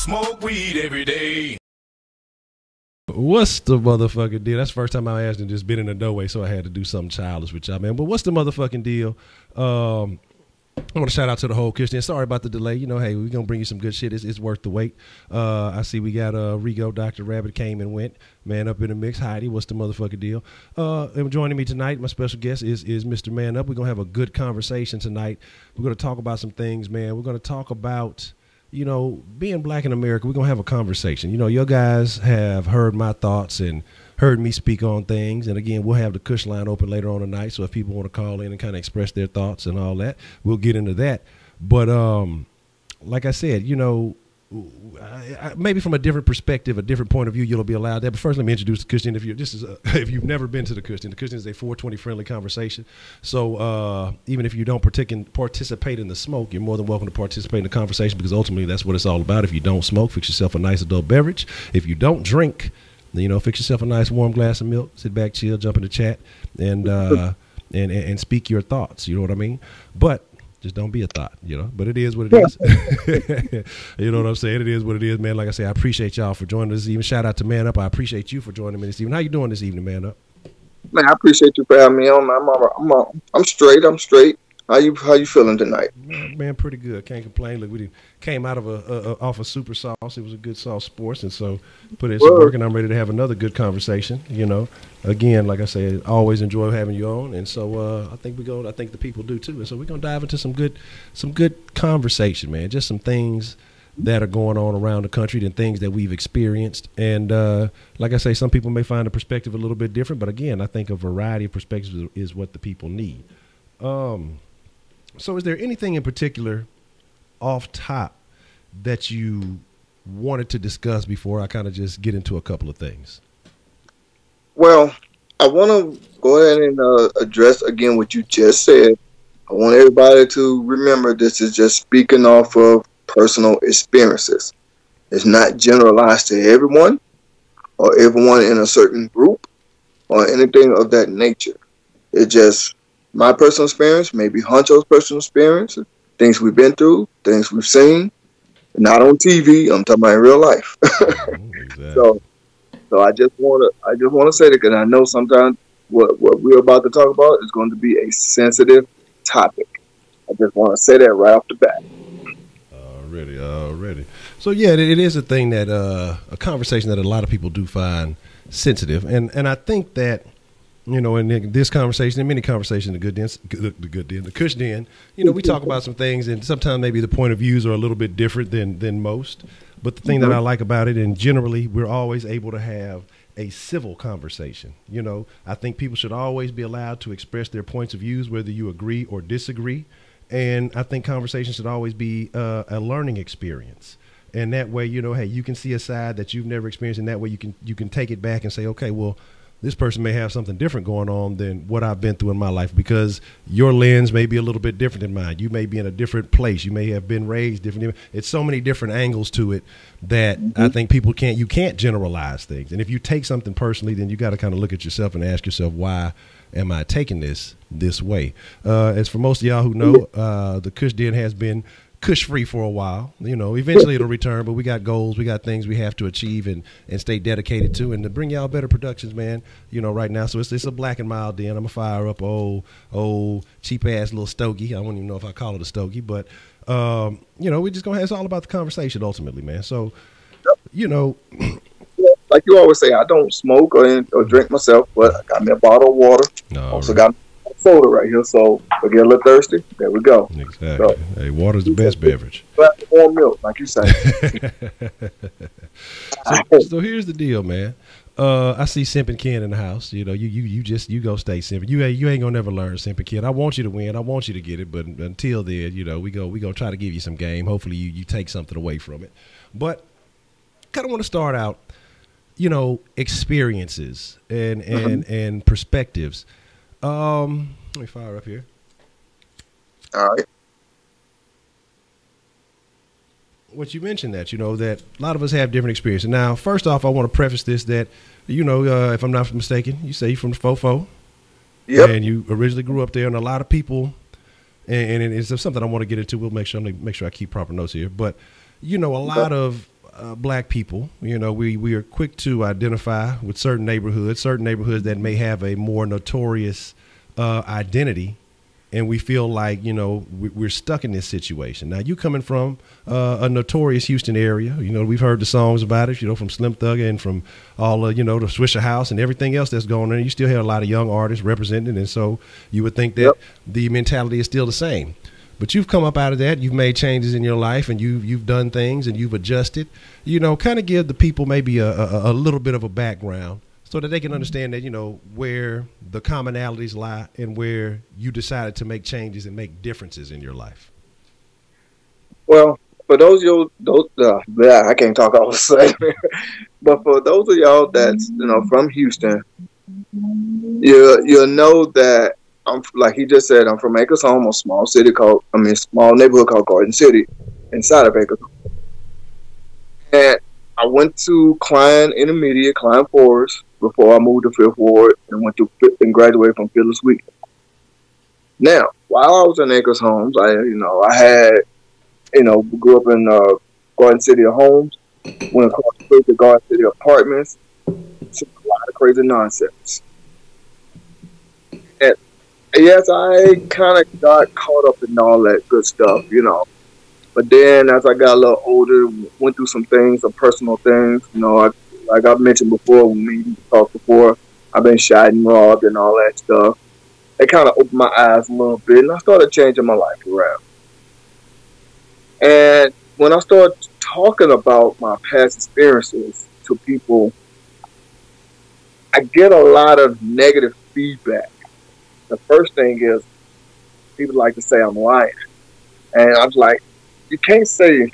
smoke weed every day. What's the motherfucking deal? That's the first time I asked and just been in the doorway, so I had to do something childish with y'all, man. But what's the motherfucking deal? I want to shout out to the whole Kush. Sorry about the delay. You know, hey, we're going to bring you some good shit. It's worth the wait. I see we got Rigo, Dr. Rabbit came and went. Man Up in the mix. Heidi, what's the motherfucking deal? And joining me tonight, my special guest is Mr. Man Up. We're going to have a good conversation tonight. We're going to talk about some things, man. We're going to talk about, you know, being black in America. We're going to have a conversation. You know, your guys have heard my thoughts and heard me speak on things. And again, we'll have the Kush line open later on tonight. So if people want to call in and kind of express their thoughts and all that, we'll get into that. But like I said, you know, maybe from a different perspective, a different point of view, you'll be allowed that. But first, let me introduce the Kush. If you've never been to the Kush, the Kush is a 420 friendly conversation. So even if you don't participate in the smoke, you're more than welcome to participate in the conversation, because ultimately that's what it's all about. If you don't smoke, fix yourself a nice adult beverage. If you don't drink, you know, fix yourself a nice warm glass of milk, sit back, chill, jump in the chat, and speak your thoughts. You know what I mean? But just don't be a thought, you know. But it is what it is. You know what I'm saying? It is what it is, man. Like I say, I appreciate y'all for joining us this evening. Shout out to Man Up. I appreciate you for joining me this evening. How you doing this evening, Man Up? Man, I appreciate you for having me on. I'm straight. I'm straight. How you feeling tonight? Man, pretty good. Can't complain. Look, we came out of off of Super Sauce. It was a good Sauce Sports, and so put in some work, and I'm ready to have another good conversation. You know, again, like I said, I always enjoy having you on, and so I think the people do too, and so we're gonna dive into some good conversation, man. Just some things that are going on around the country and things that we've experienced. And like I say, some people may find the perspective a little bit different, but again, I think a variety of perspectives is what the people need. So is there anything in particular off top that you wanted to discuss before I kind of just get into a couple of things? Well, I want to go ahead and address again what you just said. I want everybody to remember this is just speaking off of personal experiences. It's not generalized to everyone or everyone in a certain group or anything of that nature. It's just my personal experience, maybe Honcho's personal experience, things we've been through, things we've seen, not on TV. I'm talking about in real life. Exactly. So I just want to say that, because I know sometimes what we're about to talk about is going to be a sensitive topic. I just want to say that right off the bat. Already. So yeah, it is a thing that a conversation that a lot of people do find sensitive, and I think that, you know, in this conversation, in many conversations, the Kush Den, you know, we talk about some things, and sometimes maybe the point of views are a little bit different than most. But the thing that I like about it, and generally, we're always able to have a civil conversation. You know, I think people should always be allowed to express their points of views, whether you agree or disagree. And I think conversation should always be a learning experience. And that way, you know, hey, you can see a side that you've never experienced, and that way you can take it back and say, okay, well, this person may have something different going on than what I've been through in my life, because your lens may be a little bit different than mine. You may be in a different place. You may have been raised differently. It's so many different angles to it that I think you can't generalize things. And if you take something personally, then you got to kind of look at yourself and ask yourself, why am I taking this way? As for most of y'all who know, the Kush Den has been Kush free for a while. You know, eventually it'll return, but we got goals, we got things we have to achieve and stay dedicated to, and to bring y'all better productions, man. You know, right now, so it's a black and mild den. I'm gonna fire up old cheap ass little stogie. I don't even know if I call it a stogie, but you know, we just gonna have, it's all about the conversation ultimately, man. So, you know, like you always say, I don't smoke or drink myself, but I got me a bottle of water. Also got soda right here, so if I get a little thirsty, there we go. Exactly. So, hey, water's the best beverage. Warm milk, like you say. So here's the deal, man. I see Simp and Ken in the house. You know, you go stay Simp. You ain't gonna never learn, Simp and Ken. I want you to win. I want you to get it, but until then, you know, we go try to give you some game. Hopefully, you take something away from it. But kind of want to start out, you know, experiences and perspectives. Let me fire up here. All right. What you mentioned that, you know, that a lot of us have different experiences. Now, first off, I want to preface this that, you know, if I'm not mistaken, you say you're from the Fofo. Yep. And you originally grew up there, and a lot of people, and it's something I want to get into. We'll make sure I keep proper notes here. But, you know, a lot of black people, you know, we are quick to identify with certain neighborhoods that may have a more notorious identity, and we feel like, you know, we're stuck in this situation. Now, you coming from a notorious Houston area, you know, we've heard the songs about it, you know, from Slim Thugger and from all, you know, the Swisher House and everything else that's going on. You still have a lot of young artists represented, and so you would think that the mentality is still the same. But you've come up out of that. You've made changes in your life, and you've done things, and you've adjusted. You know, kind of give the people maybe a little bit of a background so that they can understand that, you know, where the commonalities lie and where you decided to make changes and make differences in your life. Well, for those I can't talk all the same. But for those of y'all that's, you know, from Houston, you'll know that I'm, like he just said, I'm from Acres Home, a small neighborhood called Garden City, inside of Acres Home. And I went to Klein Intermediate, Klein Forest, before I moved to Fifth Ward and and graduated from Phyllis Wheaton. Now, while I was in Acres Homes, I grew up in Garden City Homes, went across the street to Garden City Apartments, a lot of crazy nonsense. And yes, I kind of got caught up in all that good stuff, you know. But then as I got a little older, went through some things, some personal things, you know, like I mentioned before, when we talked before, I've been shot and robbed and all that stuff. It kind of opened my eyes a little bit, and I started changing my life around. And when I started talking about my past experiences to people, I get a lot of negative feedback. The first thing is people like to say I'm lying. And I'm like, you can't say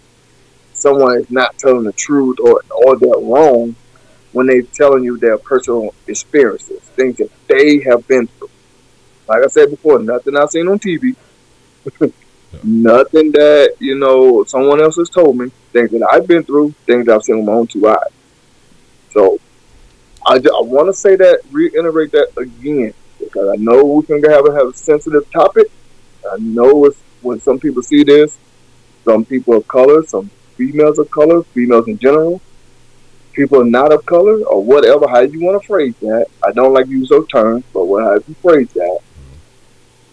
someone is not telling the truth or they're wrong when they're telling you their personal experiences, things that they have been through. Like I said before, nothing I've seen on TV, nothing that, you know, someone else has told me, things that I've been through, things that I've seen with my own two eyes. So I want to say that, reiterate that again, because I know we're going to have a sensitive topic. I know when some people see this, some people of color, some females of color, females in general, people not of color, or whatever, how you want to phrase that. I don't like to use those terms, but however you phrase that,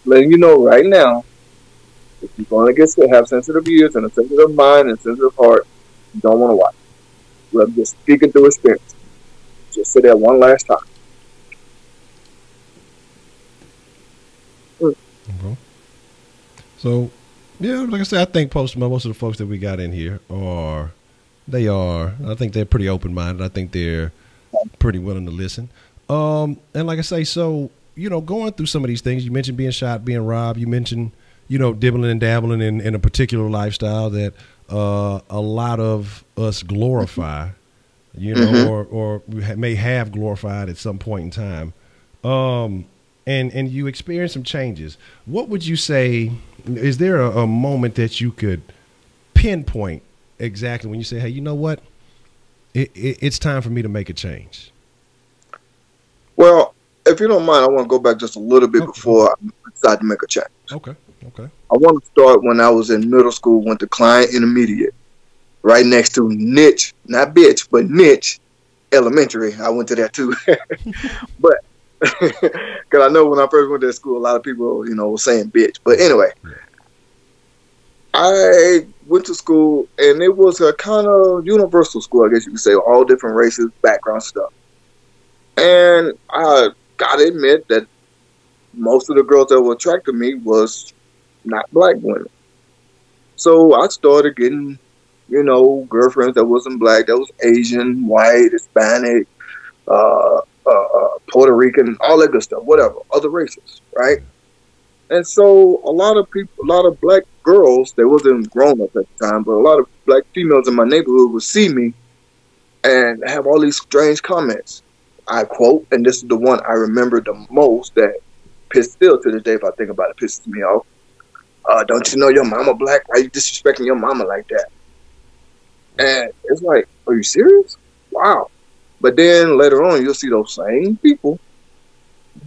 letting you know right now, if you're going to have sensitive ears and a sensitive mind and a sensitive heart, you don't want to watch. Let just speaking through experience. Just say that one last time. Okay. So, yeah, like I said, I think most of the folks that we got in here I think they're pretty open-minded. I think they're pretty willing to listen. And like I say, so, you know, going through some of these things, you mentioned being shot, being robbed, you mentioned, you know, dibbling and dabbling in a particular lifestyle that a lot of us glorify, you know, or may have glorified at some point in time. And you experience some changes. What would you say, is there a moment that you could pinpoint exactly when you say, hey, you know what, it's time for me to make a change? Well, if you don't mind, I want to go back just a little bit before I decide to make a change. Okay. I want to start when I was in middle school, went to Klein Intermediate, right next to Niche, not bitch, but Niche Elementary. I went to that too. But because I know when I first went to school, a lot of people, you know, were saying bitch. But anyway, I went to school, and it was a kind of universal school, I guess you could say, all different races, background stuff. And I gotta admit that most of the girls that were attracted to me was not black women. So I started getting, you know, girlfriends that wasn't black, that was Asian, white, Hispanic, Puerto Rican, all that good stuff, whatever, other races, right? And so a lot of black girls, they wasn't grown up at the time, but a lot of black females in my neighborhood would see me and have all these strange comments. I quote, and this is the one I remember the most that still to this day, if I think about it, pisses me off. Don't you know your mama black? Why are you disrespecting your mama like that? And it's like, are you serious? Wow. But then later on, you'll see those same people.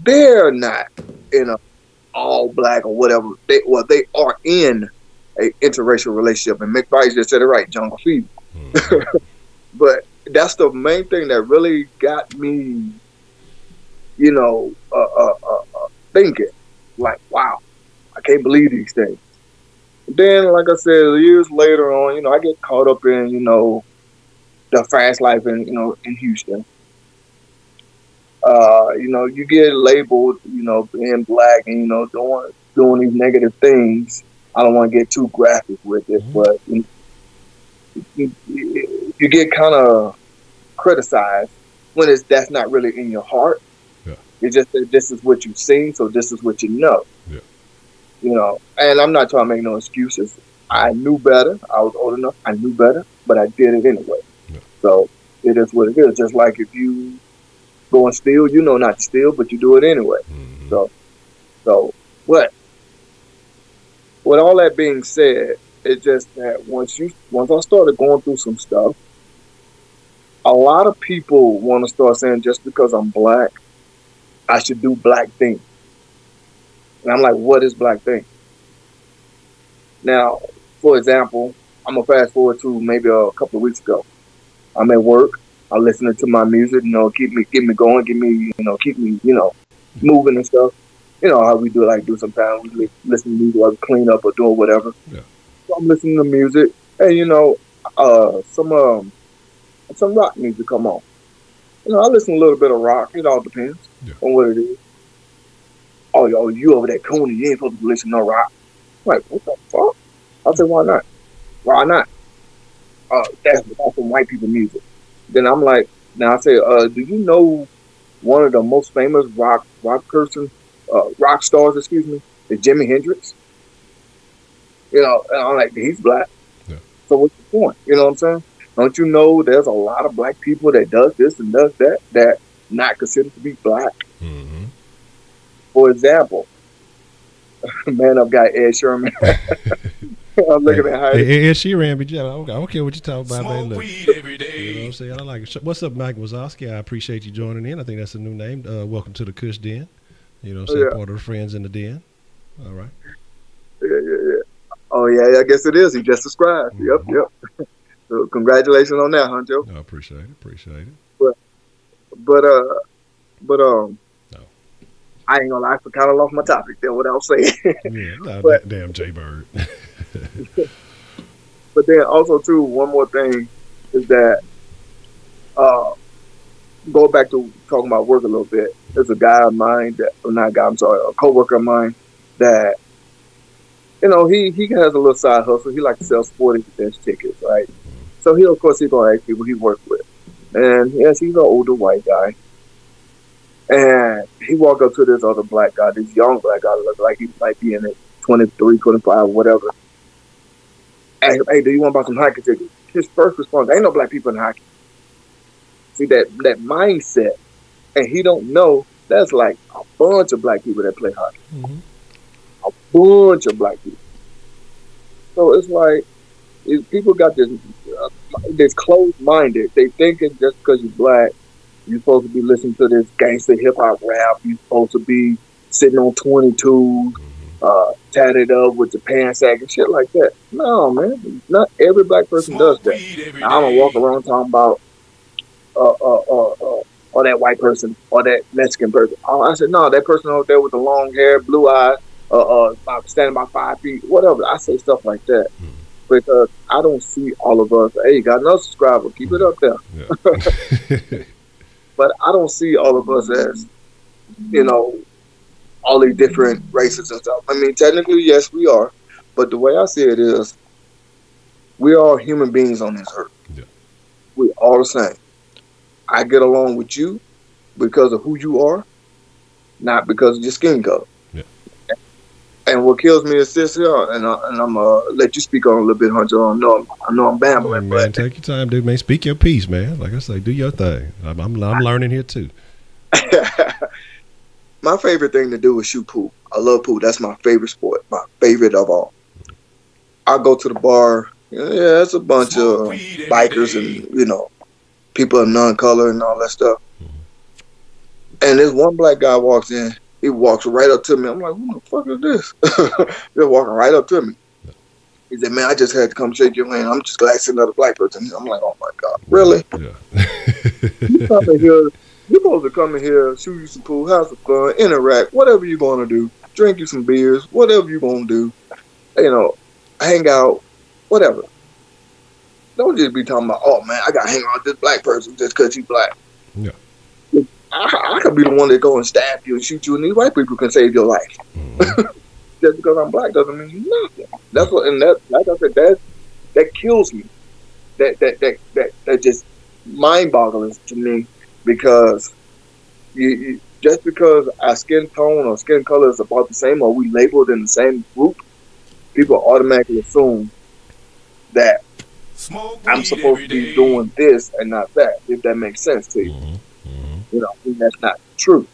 They're not in a all black or whatever. They are in a interracial relationship. And McBride just said it right, Jungle Fever. But that's the main thing that really got me, you know, thinking. Like, wow, I can't believe these things. Then, like I said, years later on, you know, I get caught up in, you know, the fast life in, you know, in Houston. You know, you get labeled, you know, being black and, you know, doing these negative things. I don't want to get too graphic with it, but you get kind of criticized when that's not really in your heart. Yeah. It's just that this is what you've seen, so this is what you know. Yeah. You know, and I'm not trying to make no excuses. I knew better. I was old enough. I knew better, but I did it anyway. Yeah. So it is what it is. Just like if you go and steal, you know not to steal, but you do it anyway. So what? With all that being said, it's just that once I started going through some stuff, a lot of people want to start saying just because I'm black, I should do black things. And I'm like, what is black thing? Now, for example, I'm gonna fast forward to maybe a couple of weeks ago. I'm at work. I'm listening to my music, you know, keep me going, keep me moving and stuff. You know how we do sometimes. We listen to music while we clean up or doing whatever. Yeah. So I'm listening to music, and you know, some rock music come on. You know, I listen to a little bit of rock. It all depends on what it is. Oh, yo, you over there, Coney, you ain't supposed to be listening to no rock. I'm like, what the fuck? I said, why not? Why not? That's some white people music. Then I'm like, now I say, do you know one of the most famous rock stars, excuse me, is Jimi Hendrix? You know, and I'm like, he's black. Yeah. So what's the point? You know what I'm saying? Don't you know there's a lot of black people that does this and does that not considered to be black? Mm-hmm. For example, Man Up got Ed Sheeran. I'm looking at how Ed Sheeran, but yeah, I don't care what you talk about, man. Look, weed every day. you know what I'm saying? I like it. What's up, Mike Wazowski? I appreciate you joining in. I think that's a new name. Welcome to the Kush Den. You know what I'm saying? Part of the friends in the den. All right. Yeah. Oh, yeah, I guess it is. He just subscribed. Mm-hmm. Yep. So congratulations on that, Honcho. No, I appreciate it. But I ain't gonna lie, I kind of lost my topic there, what I was saying. Yeah, damn Jay Bird. But then also too, one more thing is that go back to talking about work a little bit. There's a guy of mine a coworker of mine that, you know, he has a little side hustle. He likes to sell sporting events tickets, right? So he's gonna ask people he worked with. And yes, he's an older white guy. And he walked up to this other black guy, this young black guy, looked like he might be in it 23, 25, whatever. Hey, do you want to buy some hockey tickets? His first response, ain't no black people in hockey. See, that mindset, and he don't know that's like a bunch of black people that play hockey. Mm-hmm. A bunch of black people. So it's like, people got this closed-minded. They thinking just because you're black, you're supposed to be listening to this gangster hip-hop rap. You're supposed to be sitting on 22s, tatted up with your pants sag and shit like that. No, man. Not every black person does that. I don't walk around talking about or that white person or that Mexican person. I said, no, that person over there with the long hair, blue eyes, standing by 5 feet, whatever. I say stuff like that. Because I don't see all of us. Hey, you got another subscriber. Keep it up there. Yeah. But I don't see all of us as, you know, all these different races and stuff. I mean, technically, yes, we are. But the way I see it is, we are human beings on this earth. Yeah. We all the same. I get along with you because of who you are, not because of your skin color. Yeah. And what kills me is this here, and I'm let you speak on a little bit, Honcho. I know I'm babbling, man, take your time, dude. Man, speak your piece, man. Like I say, do your thing. I'm learning here too. My favorite thing to do is shoot pool. I love pool. That's my favorite sport. My favorite of all. I go to the bar. Yeah, it's a bunch of bikers and, you know, people of non-color and all that stuff. And this one black guy walks in. He walks right up to me. I'm like, who the fuck is this? They're walking right up to me. He said, man, I just had to come shake your hand. I'm just glad to see another black person. I'm like, oh my God, really? Yeah. You come in here, you're supposed to come in here, shoot you some pool, have some fun, interact, whatever you're going to do, drink you some beers, whatever you're going to do, you know, hang out, whatever. Don't just be talking about, oh man, I got to hang out with this black person just because he's black. Yeah. I could be the one that go and stab you and shoot you, and these white people can save your life. Mm-hmm. Just because I'm black doesn't mean nothing. That's what, and that, like I said, that kills me. That just mind-boggling to me, because you just because our skin tone or skin color is about the same, or we labeled in the same group, people automatically assume that I'm supposed to be doing this and not that. If that makes sense to you, you know, I mean, that's not true.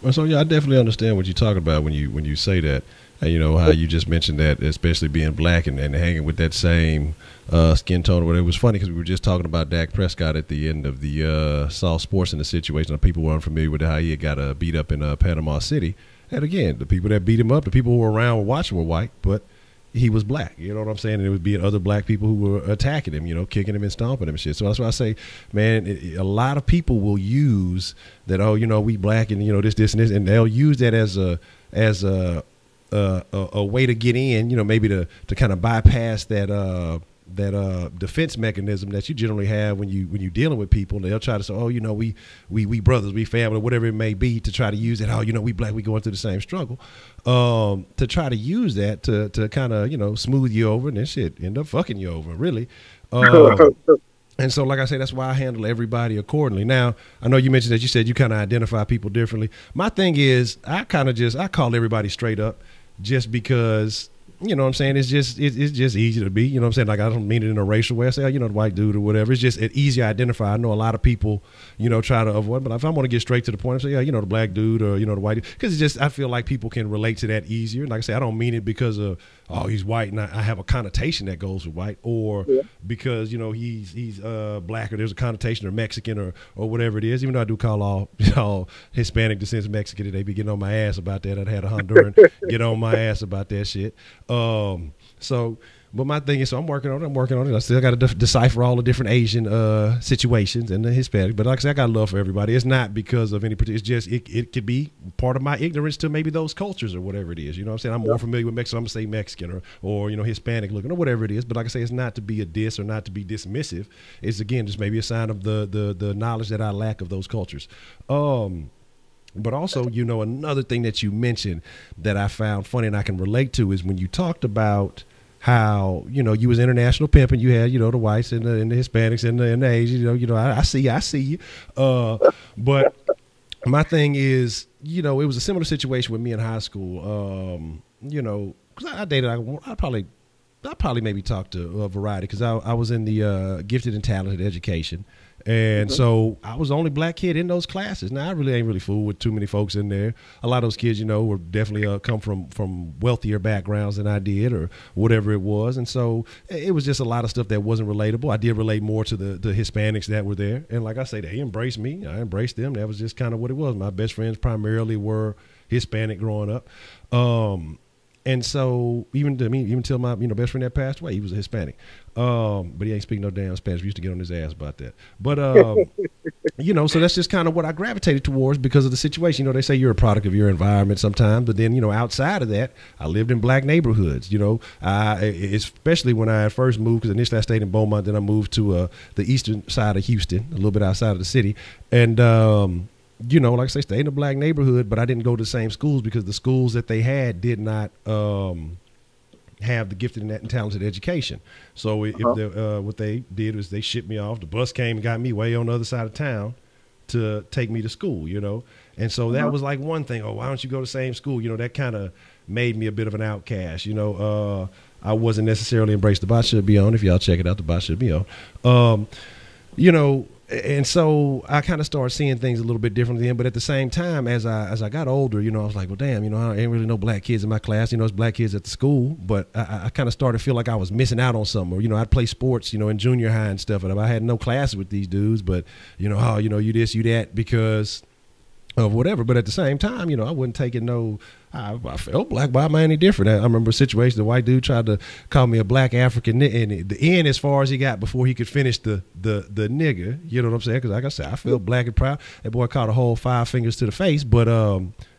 Well, so yeah, I definitely understand what you're talking about when you say that. And, you know, how you just mentioned that, especially being black and hanging with that same skin tone or whatever. It was funny because we were just talking about Dak Prescott at the end of the Saw Sports in the situation. People were unfamiliar with how he had got beat up in Panama City. And again, the people that beat him up, the people who were around were watching were white, but he was black. You know what I'm saying? And it would be other black people who were attacking him, you know, kicking him and stomping him and shit. So that's why I say, man, a lot of people will use that, oh, you know, we black and, you know, this, and this, and they'll use that as a way to get in, you know, maybe to kind of bypass that defense mechanism that you generally have when you dealing with people. They'll try to say, oh, you know, we brothers, we family, whatever it may be, to try to use it. Oh, you know, we black, we going through the same struggle. To try to use that to kind of, you know, smooth you over, and then shit end up fucking you over, really. And so, like I say, that's why I handle everybody accordingly. Now, I know you mentioned that you said you kind of identify people differently. My thing is, I call everybody straight up, just because, you know what I'm saying, it's just easy to be, you know what I'm saying, like, I don't mean it in a racial way. I say, oh, you know, the white dude or whatever. It's just easy to identify. I know a lot of people, you know, try to avoid, but if I want to get straight to the point, I say, yeah, you know, the black dude or, you know, the white dude, because it's just, I feel like people can relate to that easier. Like I say, I don't mean it because of, oh, he's white and I have a connotation that goes with white, or because, you know, he's black, or there's a connotation, or Mexican or whatever it is. Even though I do call all Hispanic descendants Mexican, they be getting on my ass about that. I'd had a Honduran get on my ass about that shit. But my thing is, so I'm working on it. I still got to decipher all the different Asian situations and the Hispanic. But like I said, I got love for everybody. It's not because of any particular. It's just it could be part of my ignorance to maybe those cultures or whatever it is. You know what I'm saying? I'm more familiar with Mexican. I'm gonna say Mexican or you know, Hispanic looking or whatever it is. But like I say, it's not to be a diss or not to be dismissive. It's again just maybe a sign of the knowledge that I lack of those cultures. But also, you know, another thing that you mentioned that I found funny and I can relate to is when you talked about how, you know, you was international pimping, you had, you know, the whites and the Hispanics and the Asians, you know, I see you. But my thing is, you know, it was a similar situation with me in high school. You know, because I dated, I probably maybe talked to a variety, because I was in the gifted and talented education. And so I was the only black kid in those classes. Now, I really ain't really fooled with too many folks in there. A lot of those kids, you know, were definitely come from wealthier backgrounds than I did, or whatever it was. And so it was just a lot of stuff that wasn't relatable. I did relate more to the Hispanics that were there. And like I say, they embraced me. I embraced them. That was just kind of what it was. My best friends primarily were Hispanic growing up. And so even till my, you know, best friend that passed away, he was a Hispanic. But he ain't speaking no damn Spanish. We used to get on his ass about that. But, you know, so that's just kind of what I gravitated towards because of the situation. You know, they say you're a product of your environment sometimes. But then, you know, outside of that, I lived in black neighborhoods, you know, especially when I first moved, because initially I stayed in Beaumont. Then I moved to the eastern side of Houston, a little bit outside of the city. And, you know, like I say, stay in a black neighborhood, but I didn't go to the same schools because the schools that they had did not have the gifted and talented education. So what they did was they shipped me off. The bus came and got me way on the other side of town to take me to school, you know. And so that was like one thing. Oh, why don't you go to the same school? You know, that kind of made me a bit of an outcast, you know. I wasn't necessarily embraced. The bot should be on. If y'all check it out, the bot should be on. You know, and so I kind of started seeing things a little bit differently then. But at the same time, as I got older, you know, I was like, well, damn, you know, I ain't really no black kids in my class. You know, it's black kids at the school. But I kind of started to feel like I was missing out on something. Or, you know, I'd play sports, you know, in junior high and stuff. And I had no classes with these dudes. But, you know, oh, you know, you this, you that, because of whatever. But at the same time, you know, I wasn't taking no. I felt black, but I'm any different. I remember a situation. The white dude tried to call me a black African, and the end as far as he got before he could finish the nigger. You know what I'm saying? Because like I said, I felt black and proud. That boy caught a whole 5 fingers to the face, but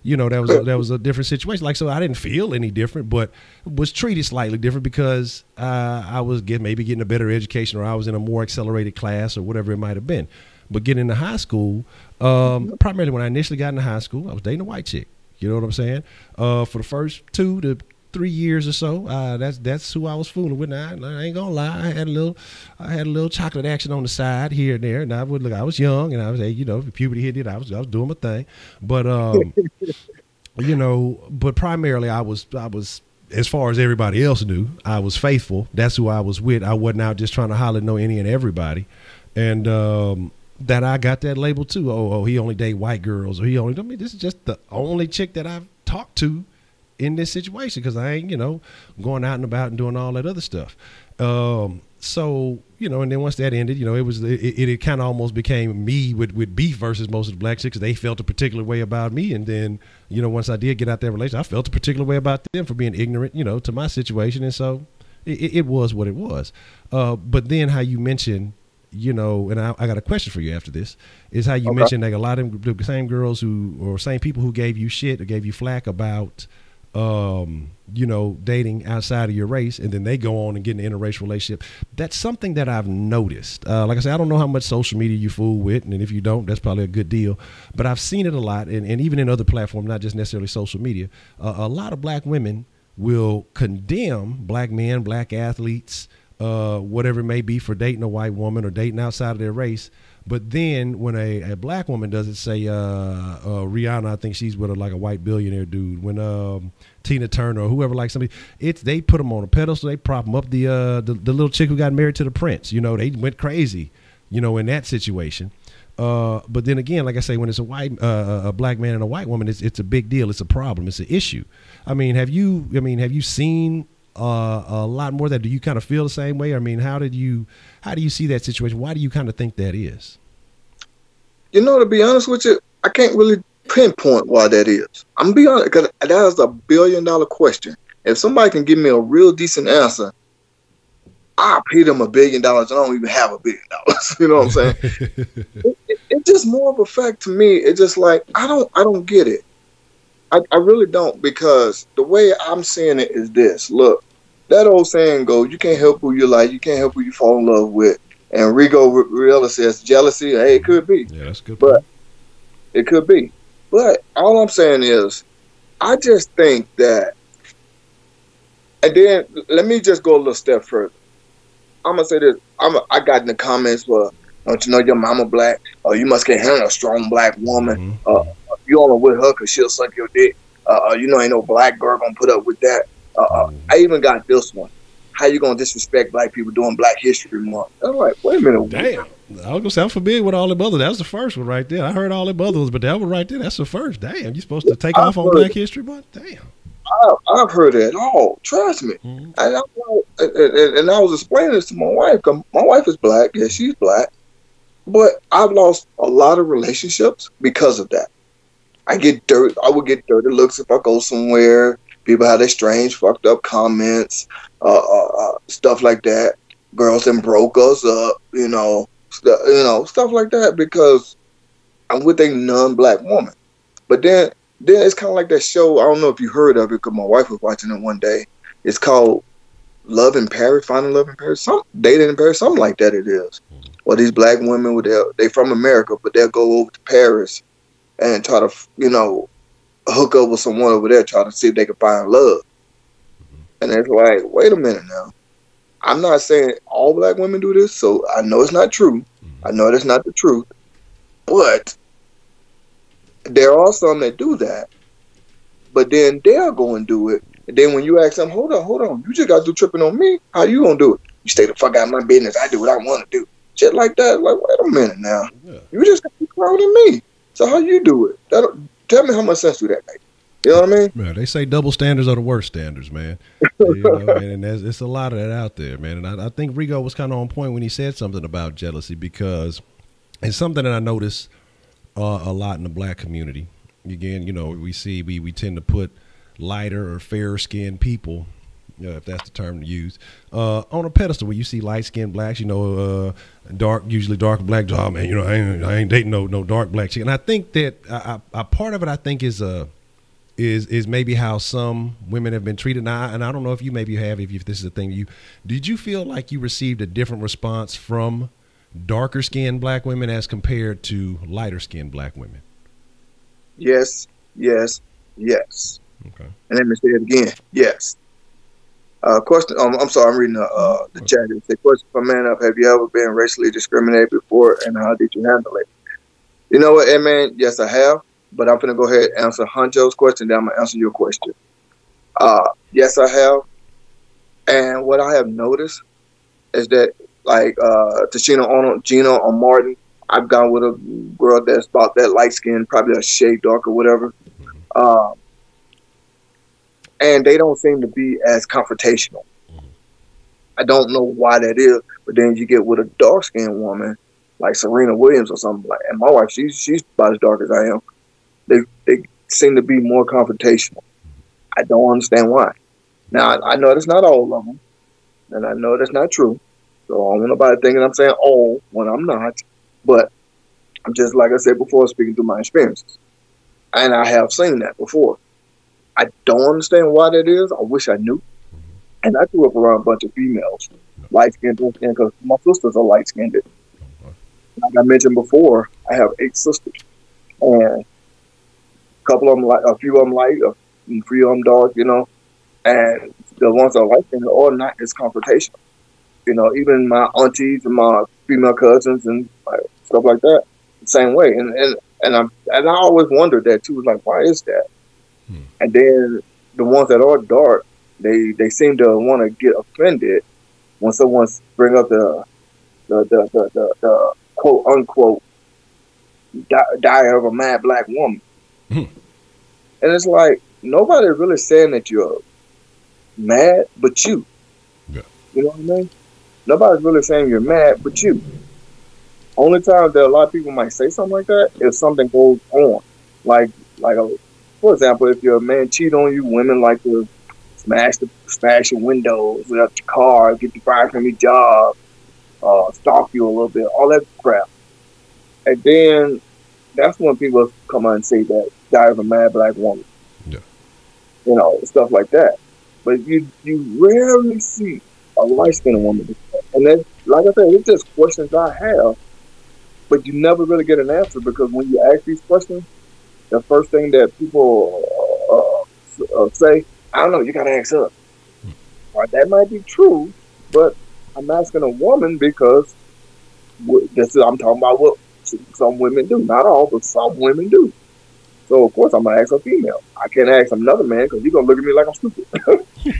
you know, that was a different situation. Like, so I didn't feel any different, but was treated slightly different because I was maybe getting a better education, or I was in a more accelerated class, or whatever it might have been. But getting into high school, primarily when I initially got into high school, I was dating a white chick. You know what I'm saying? For the first 2 to 3 years or so, that's who I was fooling with. Now, I ain't gonna lie, I had a little chocolate action on the side here and there, and I was young, and I was, you know, puberty hit it, I was doing my thing, but you know, but primarily I was as far as everybody else knew, I was faithful. That's who I was with. I wasn't out just trying to holler no any and everybody, and that I got that label too. Oh, he only date white girls, or he only. I mean, this is just the only chick that I've talked to in this situation, because I ain't, you know, going out and about and doing all that other stuff. So, you know, and then once that ended, you know, it kind of almost became me with beef versus most of the black chicks. They felt a particular way about me, and then, you know, once I did get out that relationship, I felt a particular way about them for being ignorant, you know, to my situation, and so it was what it was. But then how you mentioned, you know, and I got a question for you after this, is how you mentioned like a lot of the same girls or same people who gave you shit or gave you flack about, you know, dating outside of your race, and then they go on and get in an interracial relationship. That's something that I've noticed. Like I said, I don't know how much social media you fool with, and if you don't, that's probably a good deal. But I've seen it a lot, and even in other platforms, not just necessarily social media. A lot of black women will condemn black men, black athletes, whatever it may be, for dating a white woman or dating outside of their race. But then when a black woman does it, say Rihanna, I think she's with like a white billionaire dude. When Tina Turner or whoever, like somebody, they put them on a pedestal. They prop them up. The little chick who got married to the prince, you know, they went crazy, you know, in that situation. But then again, like I say, when it's a black man and a white woman, it's a big deal. It's a problem. It's an issue. I mean, have you seen a lot more of that? Do you kind of feel the same way? I mean, how do you see that situation? Why do you kind of think that is? You know, to be honest with you, I can't really pinpoint why that is. I'm gonna be honest, because that is a $1 billion question. If somebody can give me a real decent answer, I'll pay them $1 billion. I don't even have $1 billion. You know what I'm saying? It's just more of a fact to me. It's just like I don't get it. I really don't, because the way I'm seeing it is this. Look, that old saying goes, you can't help who you like, you can't help who you fall in love with. And Rigo Riella says jealousy. Hey, it could be. Yeah, that's good. But it could be. But all I'm saying is, I just think that, and then let me just go a little step further. I'm going to say this. I got in the comments, well, don't you know your mama black? Oh, you must can't handle a strong black woman. Mm-hmm. You only with her because she'll suck your dick. You know, ain't no black girl going to put up with that. I even got this one. How you going to disrespect black people doing Black History Month? I'm like, wait a minute. Damn. I was going to say, I'm familiar with all the others. That was the first one right there. I heard all the others, but that one right there, that's the first. Damn, you supposed to take off on Black History Month? Damn. I've heard it all. Trust me. Mm-hmm. And I was explaining this to my wife, because my wife is black. Yeah, she's black. But I've lost a lot of relationships because of that. I would get dirty looks if I go somewhere. People have their strange, fucked up comments, stuff like that. Girls then broke us up, stuff like that, because I'm with a non-black woman. But then it's kind of like that show. I don't know if you heard of it, because my wife was watching it one day. It's called Love in Paris, Finding Love in Paris, Dating in Paris, something like that. It is. Well, these black women, they from America, but they'll go over to Paris and try to, hook up with someone over there, try to see if they can find love. And it's like, wait a minute now. I'm not saying all black women do this, so I know it's not true. I know that's not the truth. But there are some that do that. But then they'll go and do it. And then when you ask them, hold on, you just got to do tripping on me. How you going to do it? You stay the fuck out of my business. I do what I want to do. Shit like that. Like, wait a minute now. Yeah. You just got to be clowning me. So how you do it? Tell me how much sense do that make? You know what I mean? Man, they say double standards are the worst standards, man. And it's a lot of that out there, man. And I think Rigo was kind of on point when he said something about jealousy, because it's something that I noticed a lot in the black community. Again, you know, we tend to put lighter or fairer skinned people, if that's the term to use, on a pedestal where you see light skinned blacks, you know, usually dark black. Oh man, you know, I ain't dating no dark black chick. And I think that a part of it, I think, is maybe how some women have been treated. Now, and I don't know if you maybe have, if this is a thing. Did you feel like you received a different response from darker skinned black women as compared to lighter skinned black women? Yes, yes, yes. Okay. And let me say it again. Yes. Question. I'm sorry. I'm reading the chat. It's a question for Man Up. Have you ever been racially discriminated before, and how did you handle it? You know what, man? Yes, I have. But I'm gonna go ahead and answer Honcho's question. Then I'm gonna answer your question. Yes, I have. And what I have noticed is that, like Tashina Arnold, Gina, or Martin, I've gone with a girl that's about that light skin, probably a shade dark or whatever. And they don't seem to be as confrontational. I don't know why that is, but then you get with a dark skinned woman like Serena Williams or something like. And my wife, she's about as dark as I am. They seem to be more confrontational. I don't understand why. Now I know that's not all of them, and I know that's not true. So I don't want nobody thinking I'm saying all when I'm not. But I'm just, like I said before, speaking through my experiences, and I have seen that before. I don't understand why that is. I wish I knew. And I grew up around a bunch of females, light skinned, because my sisters are light skinned. Like I mentioned before, I have 8 sisters, and a few of them light, and 3 of them dark. You know, and the ones that are light skinned are not as confrontational. You know, even my aunties and my female cousins and stuff like that, the same way. And I always wondered that too. Like, why is that? And then the ones that are dark, they seem to want to get offended when someone bring up the quote unquote diary of a mad black woman. And it's like, nobody's really saying that you're mad but you. Yeah. You know what I mean? Nobody's really saying you're mad but you. Only time that a lot of people might say something like that is something goes on. Like for example, if your man cheat on you, women like to smash your windows, lift up your car, get you fired from your job, stalk you a little bit, all that crap. And then that's when people come out and say that diary of a mad black woman. Yeah. You know, stuff like that. But you rarely see a light-skinned woman do that. And then, like I said, it's just questions I have, but you never really get an answer, because when you ask these questions, the first thing that people say, I don't know, you gotta ask her. Or that might be true, but I'm asking a woman because I'm talking about what some women do. Not all, but some women do. So of course I'm gonna ask a female. I can't ask another man because he's gonna look at me like I'm stupid.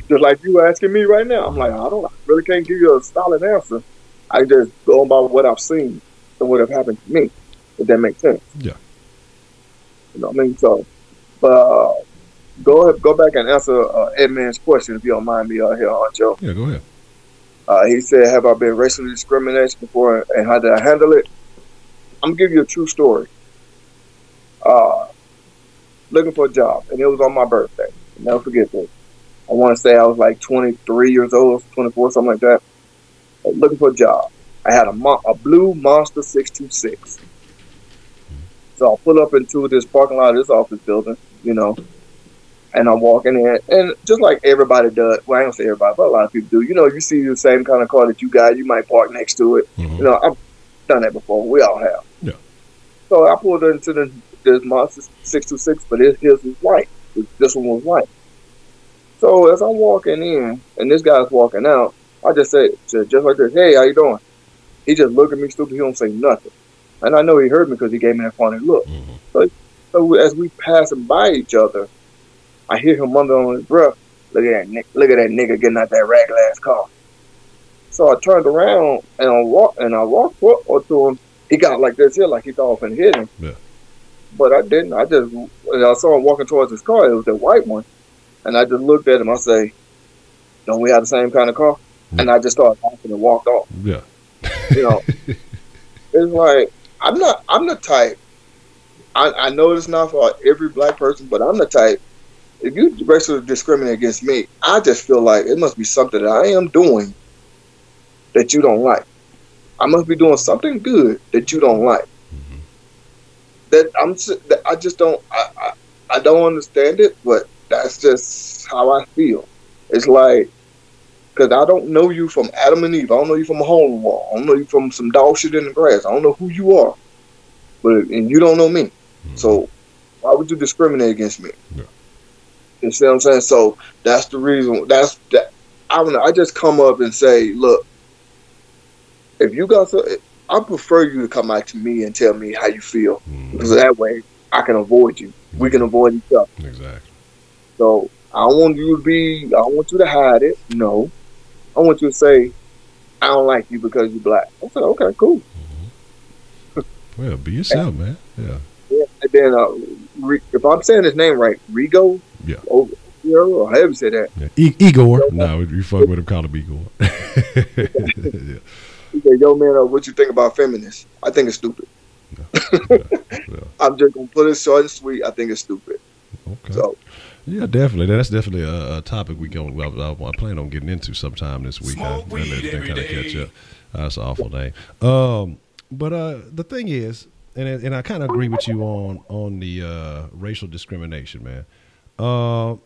Just like you asking me right now. I'm like, I really can't give you a solid answer. I just go by what I've seen and what have happened to me. If that makes sense. Yeah. You know what I mean? So, but go back and answer Edmund's question, if you don't mind me here, Honcho. Yeah, go ahead. He said, have I been racially discriminated before, and how did I handle it? I'm going to give you a true story. Looking for a job, and it was on my birthday. I'll never forget this. I want to say I was like 23 years old, 24, something like that. Looking for a job. I had a blue Monster 626. So I pull up into this parking lot of this office building, you know, and I'm walking in, and just like everybody does, well, I don't say everybody, but a lot of people do, you know, you see the same kind of car that you got, you might park next to it. You know, I've done that before. We all have. Yeah. So I pulled into this Monster 626, but his was white. This one was white. So as I'm walking in, and this guy's walking out, I just said just like this, hey, how you doing? He just looked at me stupid. He don't say nothing. And I know he heard me because he gave me that funny look. So as we passing by each other, I hear him mumbling on his breath, look at that nigga getting out that ragged ass car. So I turned around and I walked up to him. He got like this here, like he thought I was finna hit him. Yeah. But I didn't. I saw him walking towards his car. It was the white one. And I just looked at him. I say, don't we have the same kind of car? Yeah. And I just started laughing and walked off. Yeah. You know, it's like, I'm the type I know it's not for every black person, but I'm the type. If you racially discriminate against me, I just feel like it must be something that I am doing that you don't like. I must be doing something good that you don't like. That I just don't. I don't understand it, but that's just how I feel. It's like, because I don't know you from Adam and Eve. I don't know you from a hole in the wall. I don't know you from some dog shit in the grass. I don't know who you are, and you don't know me. So why would you discriminate against me? Yeah. You see what I'm saying? So that's the reason. That's that. I don't know. I just come up and say, look, if you got so, I prefer you to come out to me and tell me how you feel, because that way I can avoid you. We can avoid each other. Exactly. So I don't want you to be. I don't want you to hide it. No, I want you to say, I don't like you because you're black. I said, okay, cool. Well, be yourself, man. Yeah. Yeah. And then if I'm saying his name right, Rigo. Yeah. Or however you say that. Yeah. Igor. No, we fuck with him. Call him Igor. Yeah. He said, yo, man, what you think about feminists? I think it's stupid. Yeah. I'm just going to put it short and sweet. I think it's stupid. Okay. So, yeah, definitely. That's definitely a topic I plan on getting into sometime this week. I let that kind of catch up. That's an awful name. But the thing is, and I kind of agree with you on the racial discrimination, man. I'm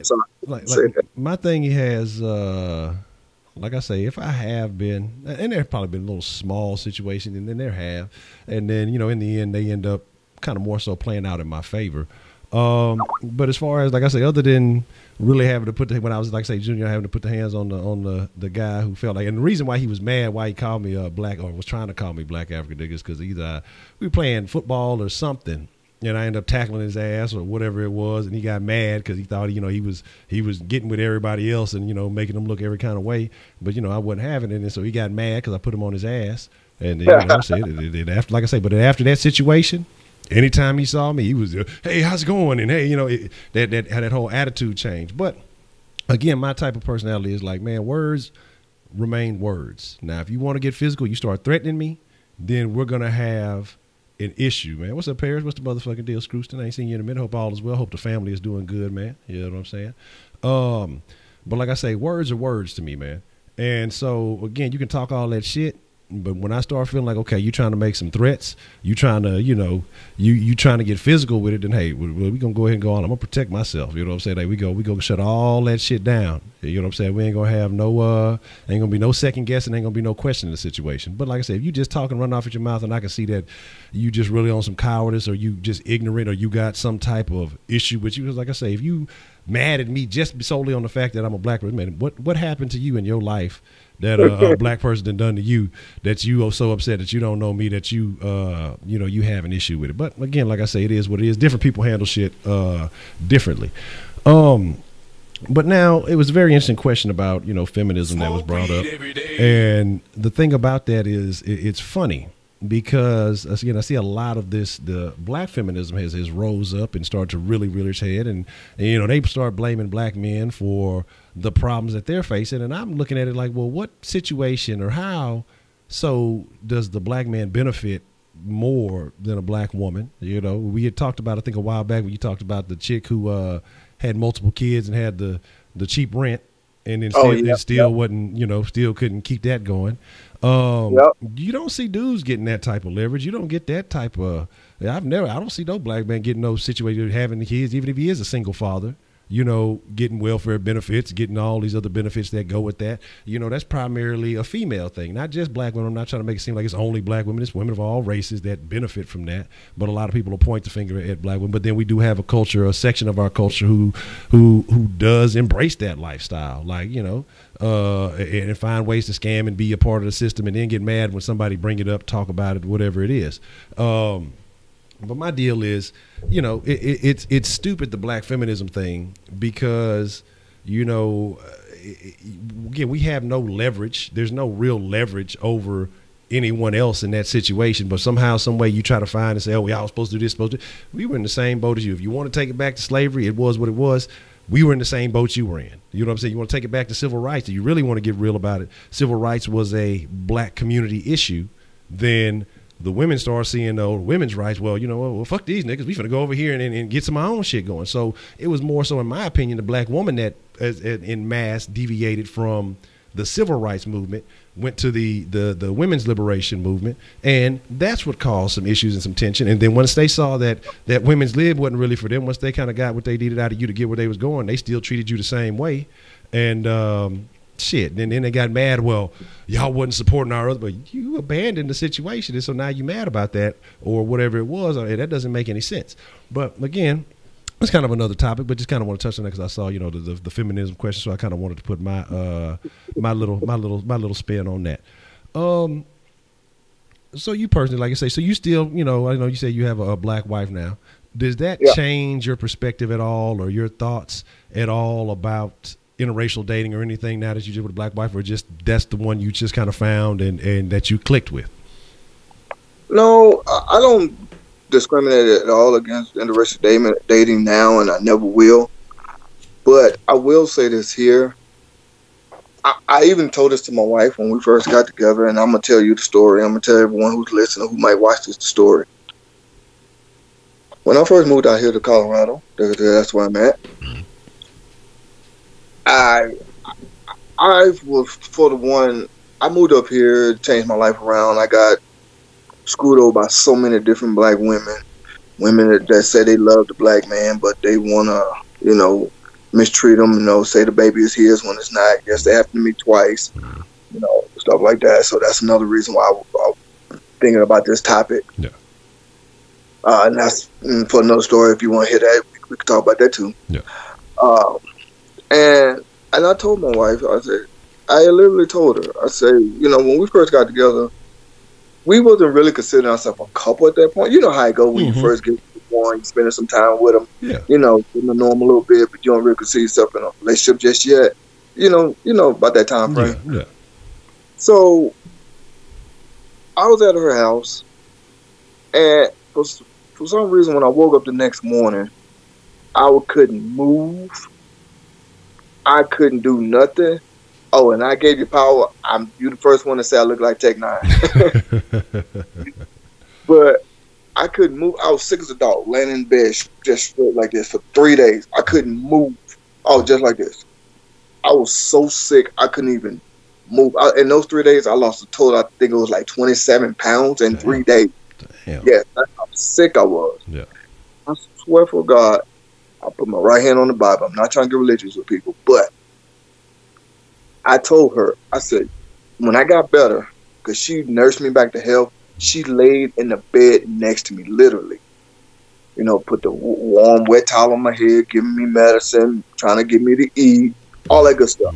sorry. Like my thing has, like I say, if I have been, and there have probably been little small situations, and then there have, and then in the end they end up kind of more so playing out in my favor. But as far as, like I say, other than really having to put when I was, like I say, junior, having to put the hands on the guy who felt like, and the reason why he was mad, why he called me black, or was trying to call me black African nigga, is because either we were playing football or something, and I ended up tackling his ass or whatever it was, and he got mad because he thought he was getting with everybody else and making them look every kind of way, but I wasn't having it, and so he got mad because I put him on his ass, and after, like I say, but after that situation. Anytime he saw me, he was, hey, how's it going? And hey, that whole attitude changed. But again, my type of personality is like, man, words remain words. Now, if you want to get physical, you start threatening me, then we're going to have an issue, man. What's up, Paris? What's the motherfucking deal, Scrooston? I ain't seen you in a minute. Hope all is well. Hope the family is doing good, man. You know what I'm saying? But like I say, words are words to me, man. And so, again, you can talk all that shit. But when I start feeling like, okay, you trying to make some threats, you trying to, you trying to get physical with it, then hey, we're gonna go ahead and go on. I'm gonna protect myself. You know what I'm saying? Like we go shut all that shit down. You know what I'm saying? We ain't gonna have ain't gonna be no second guessing, ain't gonna be no questioning the situation. But like I said, if you just talk and run off at your mouth, and I can see that you just really on some cowardice, or you just ignorant, or you got some type of issue with you. Because like I say, if you mad at me just solely on the fact that I'm a black person, man, what happened to you in your life that a black person done to you that you are so upset that you don't know me, that you you have an issue with it? But again, like I say, it is what it is. Different people handle shit differently. But now it was a very interesting question about feminism that was brought up, and the thing about that is it's funny. Because again, I see a lot of this. The black feminism has rose up and started to really rear its head, and they start blaming black men for the problems that they're facing. And I'm looking at it like, well, what situation or how so does the black man benefit more than a black woman? We had talked about, I think a while back, when you talked about the chick who had multiple kids and had the cheap rent, and then still wasn't, still couldn't keep that going. You don't see dudes getting that type of leverage. You don't get that type of. I don't see no black man getting no situation having kids, even if he is a single father. Getting welfare benefits, getting all these other benefits that go with that. That's primarily a female thing, not just black women. I'm not trying to make it seem like it's only black women. It's women of all races that benefit from that. But a lot of people will point the finger at black women. But then we do have a section of our culture who does embrace that lifestyle, like and find ways to scam and be a part of the system, and then get mad when somebody bring it up, talk about it, whatever it is. But my deal is, it's stupid, the black feminism thing, because, again, we have no leverage. There's no real leverage over anyone else in that situation. But somehow, some way you try to find and say, oh, y'all supposed to do this, supposed to. We were in the same boat as you. If you want to take it back to slavery, it was what it was. We were in the same boat you were in. You know what I'm saying? You want to take it back to civil rights. If you really want to get real about it, civil rights was a black community issue, then the women start seeing women's rights. Well, well, fuck these niggas. We finna go over here and get some of our own shit going. So it was more so, in my opinion, the black woman that in mass deviated from the civil rights movement, went to the women's liberation movement, and that's what caused some issues and some tension. And then once they saw that women's lib wasn't really for them, once they kind of got what they needed out of you to get where they was going, they still treated you the same way. And shit, and then they got mad. Well, y'all wasn't supporting our other, but you abandoned the situation, and so now you mad about that or whatever it was. That doesn't make any sense. But again, it's kind of another topic, but just kind of want to touch on that because I saw, the feminism question, so I kind of wanted to put my little spin on that. So you personally, like I say, so you still, I know you say you have a black wife now. Does that change your perspective at all, or your thoughts at all about interracial dating or anything now that you did with a black wife, or just that's the one you just kind of found and that you clicked with? No, I don't discriminate at all against interracial dating now, and I never will. But I will say this here. I even told this to my wife when we first got together, and I'm going to tell you the story. I'm going to tell everyone who's listening, who might watch this, the story. When I first moved out here to Colorado, that's where I'm at, I was for the one, I moved up here, changed my life around. I got screwed over by so many different black women that say they love the black man, but they want to, mistreat them, say the baby is his when it's not. Yes, they happened to me twice, stuff like that. So that's another reason why I was thinking about this topic. Yeah. And that's for another story. If you want to hear that, we can talk about that too. Yeah. And I told my wife, I literally told her, I said, when we first got together, we wasn't really considering ourselves a couple at that point. You know how it go when you first get one, you spending some time with them, in the norm a little bit, but you don't really consider yourself in a relationship just yet. You know about that time frame. Yeah. So I was at her house, and for some reason, when I woke up the next morning, I couldn't move. I couldn't do nothing. Oh, and I gave you power. You the first one to say I look like Tech 9. But I couldn't move. I was sick as a dog, laying in bed, just like this for 3 days. I couldn't move. Oh, just like this. I was so sick, I couldn't even move. In those 3 days, I lost a total, I think it was like 27 pounds in 3 days. Damn. Yeah, that's how sick I was. Yeah. I swear for God, I put my right hand on the Bible. I'm not trying to get religious with people, but I told her, I said, when I got better, because she nursed me back to health, she laid in the bed next to me, literally. Put the warm, wet towel on my head, giving me medicine, trying to get me to eat, all that good stuff.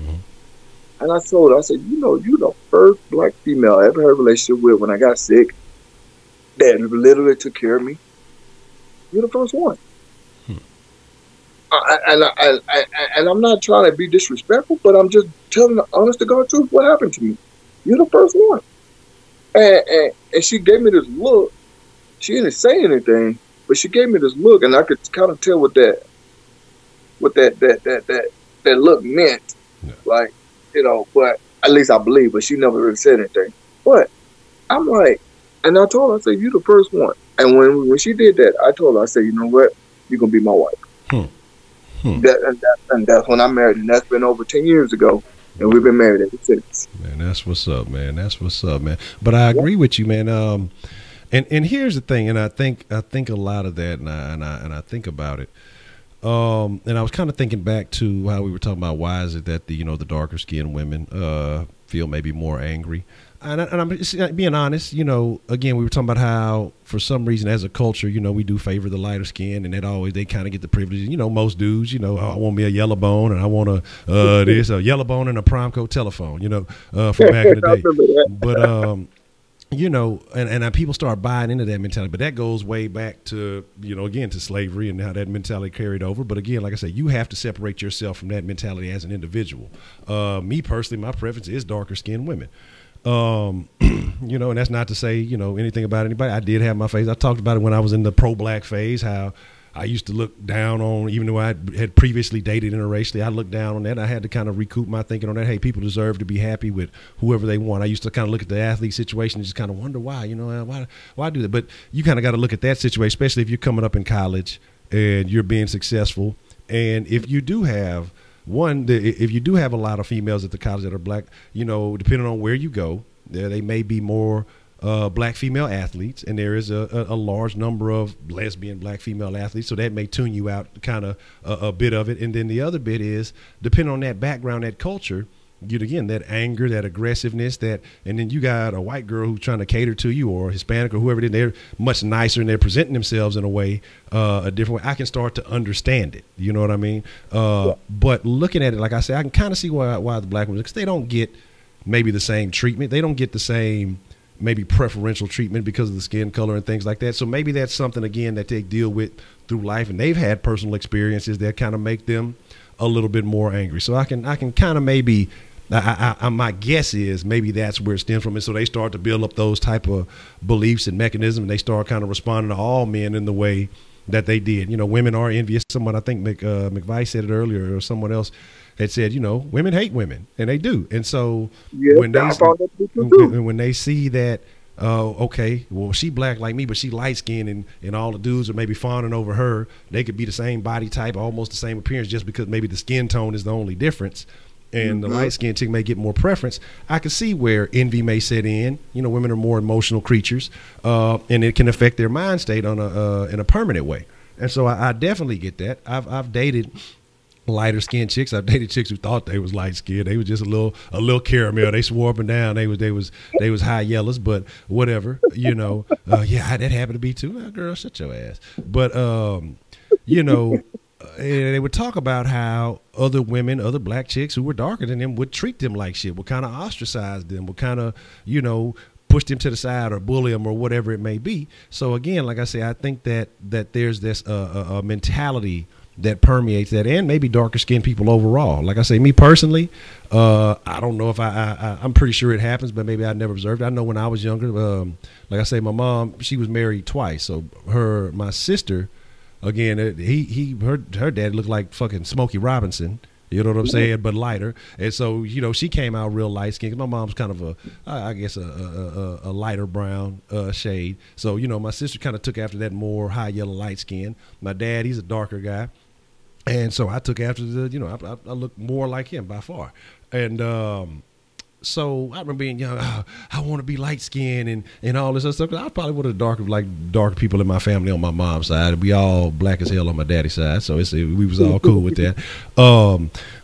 And I told her, I said, you're the first black female I ever had a relationship with when I got sick that literally took care of me. You're the first one. And I'm not trying to be disrespectful, but I'm just telling the honest to God truth what happened to me. You're the first one. And she gave me this look. She didn't say anything, but she gave me this look, and I could kind of tell what that look meant. Yeah. Like, but at least I believe, but she never really said anything. But I'm like, and I told her, I said, you're the first one. And when she did that, I told her, I said, you know what? You're going to be my wife. And that's when I married, and that's been over 10 years ago, and we've been married ever since. Man, that's what's up, man. But I agree with you, man. And here's the thing, and I think a lot of that, and I think about it. And I was kind of thinking back to how we were talking about why is it that the darker skinned women feel maybe more angry. And I'm just being honest, again, we were talking about how for some reason as a culture, we do favor the lighter skin, and they kind of get the privileges. Most dudes, I want me a yellow bone, and I want a yellow bone and a Promco telephone, from back in the day. But and people start buying into that mentality, but that goes way back to, again, to slavery and how that mentality carried over. But again, like I said, you have to separate yourself from that mentality as an individual. Me personally, my preference is darker skinned women. And that's not to say, anything about anybody. I did have my phase. I talked about it when I was in the pro-black phase, how I used to look down on, even though I had previously dated interracially, I looked down on that. I had to kind of recoup my thinking on that. Hey, people deserve to be happy with whoever they want. I used to kind of look at the athlete situation and just kind of wonder why, why do that? But you kind of got to look at that situation, especially if you're coming up in college and you're being successful. And if you do have if you do have a lot of females at the college that are black, depending on where you go, they may be more black female athletes, and there is a large number of lesbian black female athletes, so that may tune you out kind of a bit of it. And then the other bit is, depending on that background, that culture, again, that anger, that aggressiveness, and then you got a white girl who's trying to cater to you, or Hispanic or whoever it is, they're much nicer and they're presenting themselves in a way, a different way. I can start to understand it. You know what I mean? But looking at it, like I said, I can kind of see why the black women, because they don't get maybe the same treatment. They don't get the same maybe preferential treatment because of the skin color and things like that. So maybe that's something, again, that they deal with through life, and they've had personal experiences that kind of make them a little bit more angry. So I can kind of maybe, my guess is maybe that's where it stems from. And so they start to build up those type of beliefs and mechanisms, and they start kind of responding to all men in the way that they did. Women are envious. Someone, I think McVice said it earlier, or someone else had said, women hate women, and they do. And so when they see that, okay, well, she black like me, but she light skinned, and all the dudes are maybe fawning over her. They could be the same body type, almost the same appearance, just because maybe the skin tone is the only difference, and the light skinned chick may get more preference. I can see where envy may set in. Women are more emotional creatures, and it can affect their mind state in a permanent way. And so I definitely get that. I've dated lighter skinned chicks. I've dated chicks who thought they was light skinned. They was just a little caramel. They swore up and down they was high yellows, but whatever, yeah, that happened to be too. Girl, shut your ass. But they would talk about how other women, other black chicks who were darker than them would treat them like shit, would kind of ostracize them, would kind of, push them to the side or bully them or whatever it may be. So again, like I say, I think that there's this a mentality that permeates that, and maybe darker skinned people overall. Like I say, me personally, I don't know if I'm pretty sure it happens, but maybe I never observed it. I know when I was younger, like I say, my mom, she was married twice. So my sister, again, her dad looked like fucking Smokey Robinson. You know what I'm saying? But lighter. And so, she came out real light skinned. My mom's kind of a lighter brown shade. So, my sister kind of took after that more high yellow light skin. My dad, he's a darker guy. And so I took after I look more like him by far. And so I remember being young, I want to be light skinned and all this other stuff. I probably would have darker people in my family on my mom's side. We all black as hell on my daddy's side. So we was all cool with that.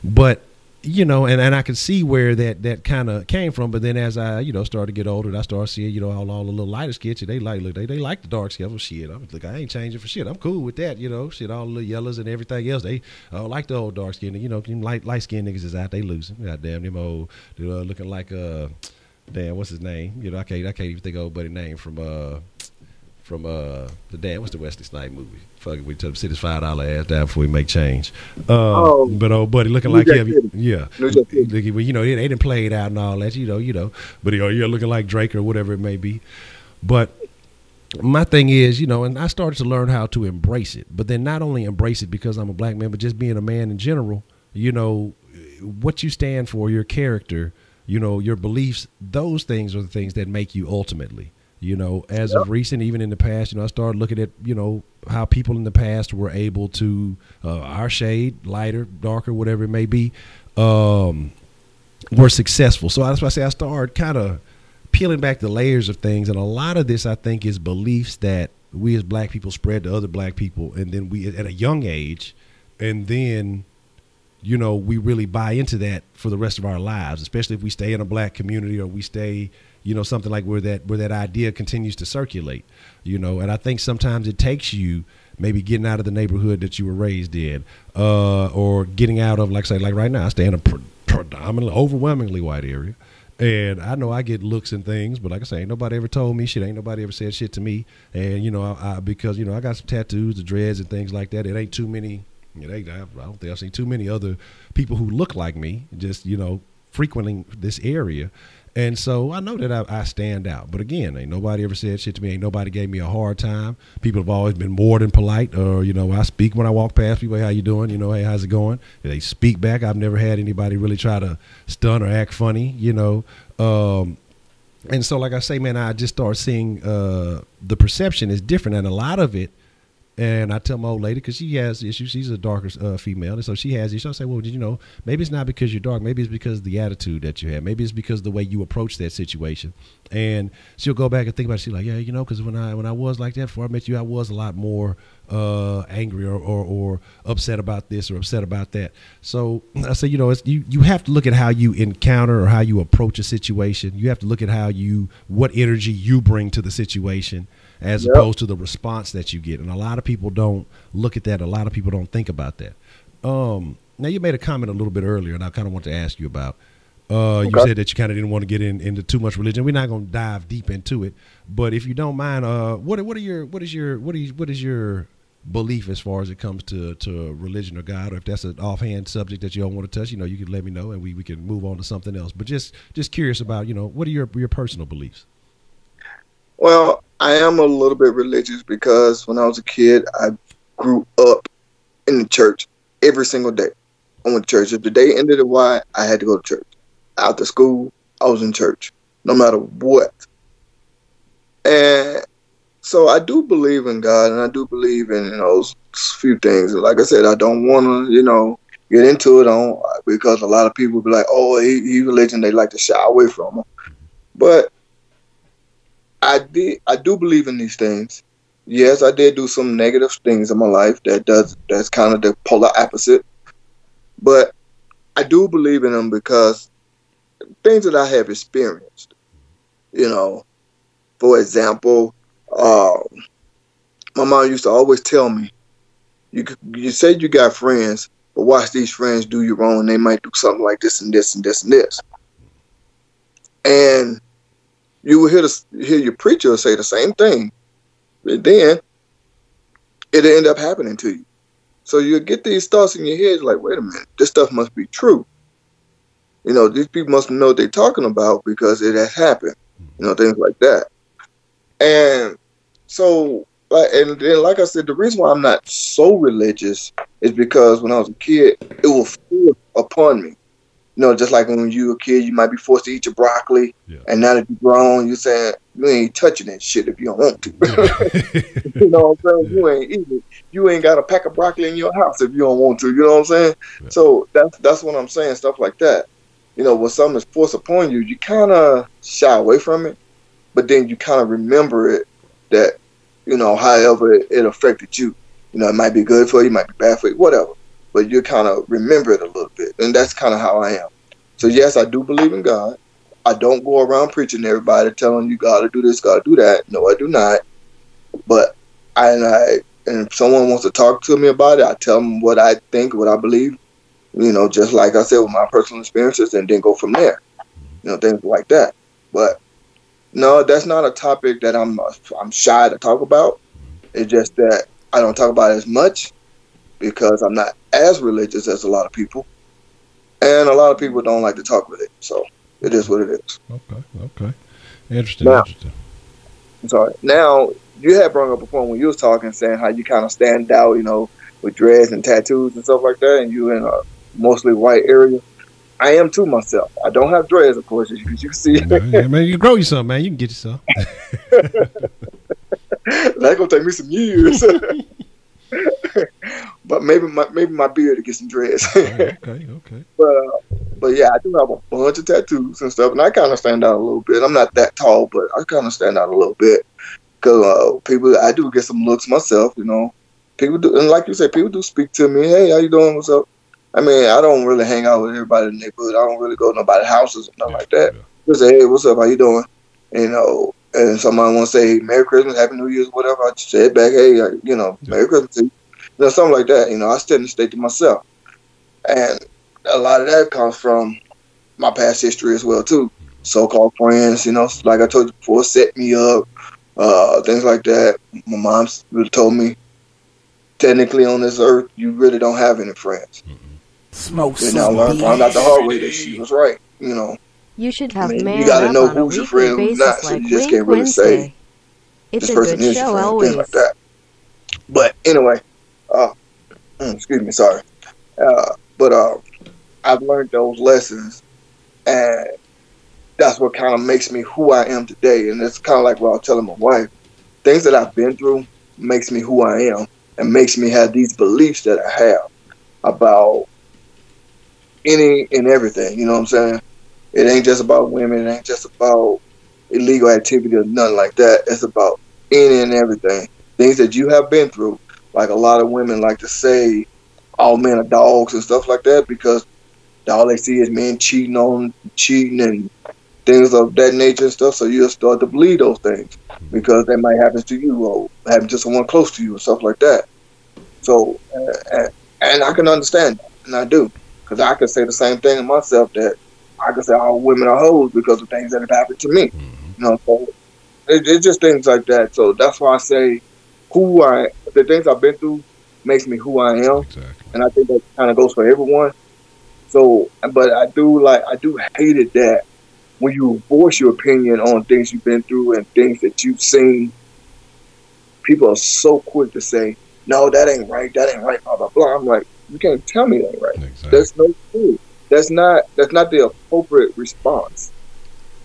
But and I could see where that kind of came from. But then as I, started to get older, I started seeing, all the little lighter skins, they like the dark skin. Well, shit, I ain't changing for shit. I'm cool with that, shit, all the yellows and everything else. They like the old dark skin. Light skinned niggas is out, they losing. Goddamn, them old, looking like, damn, what's his name? I can't even think of old buddy name from the damn, what's the Wesley Snipes movie? Fuck it, we tell him sit his $5 ass down before we make change. But old buddy looking like him, yeah. Well, they didn't play it out and all that, But you're looking like Drake or whatever it may be. But my thing is, and I started to learn how to embrace it. But then not only embrace it because I'm a black man, but just being a man in general. What you stand for, your character, your beliefs. Those things are the things that make you ultimately. As of recent, even in the past, I started looking at, how people in the past were able to, our shade, lighter, darker, whatever it may be, were successful. So that's why I say I started kind of peeling back the layers of things. And a lot of this, I think, is beliefs that we as black people spread to other black people. And then we, at a young age, and then, we really buy into that for the rest of our lives, especially if we stay in a black community or we stay, something like where that idea continues to circulate, and I think sometimes it takes you maybe getting out of the neighborhood that you were raised in, or getting out of, like right now, I stay in a predominantly, overwhelmingly white area. And I know I get looks and things, but like I say, ain't nobody ever told me shit. Ain't nobody ever said shit to me. And, because, I got some tattoos, the dreads and things like that. It ain't too many, I don't think I've seen too many other people who look like me, just, frequenting this area. And so I know that I stand out. But again, ain't nobody ever said shit to me. Ain't nobody gave me a hard time. People have always been more than polite. Or, you know, I speak when I walk past people, hey, how you doing? You know, hey, how's it going? They speak back. I've never had anybody really try to stun or act funny, you know. And so, like I say, man, I just start seeing the perception is different. And a lot of it, and I tell my old lady, because she has issues, she's a darker female, and so she has issues. I say, well, you know, maybe it's not because you're dark. Maybe it's because of the attitude that you have. Maybe it's because of the way you approach that situation. And she'll go back and think about it. She's like, yeah, you know, because when I was like that before I met you, I was a lot more angry or upset about this or upset about that. So I say, you know, you have to look at how you encounter or how you approach a situation. You have to look at what energy you bring to the situation, as opposed to the response that you get. And a lot of people don't look at that. A lot of people don't think about that. Now, you made a comment a little bit earlier, and I kind of want to ask you about. You said that you kind of didn't want to get into too much religion. We're not going to dive deep into it, but if you don't mind, what is your belief as far as it comes to religion or God, or if that's an offhand subject that you don't want to touch, you know, you can let me know and we can move on to something else. But just curious about, you know, what are your personal beliefs? Well, I am a little bit religious because when I was a kid, I grew up in the church every single day. I went to church. If the day ended at Y, I had to go to church. After school, I was in church, no matter what. And so I do believe in God, and I do believe in, you know, few things. Like I said, I don't want to, you know, get into it because a lot of people be like, oh, he religion, they like to shy away from him. But I do believe in these things. Yes, I did do some negative things in my life that's kind of the polar opposite. But I do believe in them because things that I have experienced, you know, for example, my mom used to always tell me, you say you got friends, but watch these friends do you wrong. They might do something like this and this and this and this. And you will hear your preacher say the same thing, but then it'll end up happening to you. So you get these thoughts in your head, like, wait a minute, this stuff must be true. You know, these people must know what they're talking about because it has happened. You know, things like that. And so, and then, like I said, the reason why I'm not so religious is because when I was a kid, it was forced upon me. You know, just like when you were a kid, you might be forced to eat your broccoli. Yeah. And now that you're grown, you're saying, you ain't touching that shit if you don't want to. You know what I'm saying? Yeah. You ain't eating it. You ain't got a pack of broccoli in your house if you don't want to. You know what I'm saying? Yeah. So that's what I'm saying, stuff like that. You know, when something is forced upon you, you kind of shy away from it. But then you kind of remember it that, you know, however it affected you. You know, it might be good for you, it might be bad for you, whatever. But you kind of remember it a little bit. And that's kind of how I am. So, yes, I do believe in God. I don't go around preaching to everybody, telling you got to do this, got to do that. No, I do not. But and if someone wants to talk to me about it, I tell them what I think, what I believe. You know, just like I said, with my personal experiences, and then go from there. You know, things like that. But no, that's not a topic that I'm shy to talk about. It's just that I don't talk about it as much because I'm not as religious as a lot of people. And a lot of people don't like to talk with it. So it is what it is. Okay. Interesting. Sorry. Now, you had brought up before when you was talking, saying how you kind of stand out, you know, with dreads and tattoos and stuff like that, and you in a mostly white area. I am too myself. I don't have dreads, of course, as you can see. Yeah, man, you can grow you some, man. You can get you some. That's gonna take me some years. But maybe my beard to get some dreads. Okay. But yeah, I do have a bunch of tattoos and stuff, and I kind of stand out a little bit. I'm not that tall, but I kind of stand out a little bit because I do get some looks myself. You know, people do, and like you said, people do speak to me. Hey, how you doing? What's up? I mean, I don't really hang out with everybody in the neighborhood. I don't really go to nobody's houses or nothing like that. Just say, hey, what's up? How you doing? You know, and somebody want to say Merry Christmas, Happy New Year's, whatever. I just say it back, hey, you know, Merry Christmas to you. You know, something like that. You know, I stay in the state to myself. And a lot of that comes from my past history as well, too. So-called friends, you know, like I told you before, set me up, things like that. My mom really told me, technically on this earth, you really don't have any friends. Smoke you know, I found out the hard way that she was right, you know. You should I have mean, you Man got to Up know on a who's your weekly friend, who's not, basis so like you just can't Wink really say Wednesday. It's this a person good is your show friend, things like always. that. But anyway, excuse me, sorry. But I've learned those lessons, and that's what kind of makes me who I am today. And it's kind of like what I was telling my wife. Things that I've been through makes me who I am and makes me have these beliefs that I have about any and everything. You know what I'm saying? It ain't just about women. It ain't just about illegal activity or nothing like that. It's about any and everything. Things that you have been through. Like a lot of women like to say all men are dogs and stuff like that because all they see is men cheating and things of that nature and stuff. So you'll start to believe those things because that might happen to you or happen to someone close to you and stuff like that. So, and I can understand that, and I do, because I could say the same thing in myself that I could say all women are hoes because of things that have happened to me. You know, so it's just things like that. So that's why I say the things I've been through makes me who I am, and I think that kind of goes for everyone. So, but I do hate it that when you voice your opinion on things you've been through and things that you've seen, people are so quick to say, no, that ain't right, blah, blah, blah. I'm like, you can't tell me that ain't right. Exactly. That's no true. That's not the appropriate response.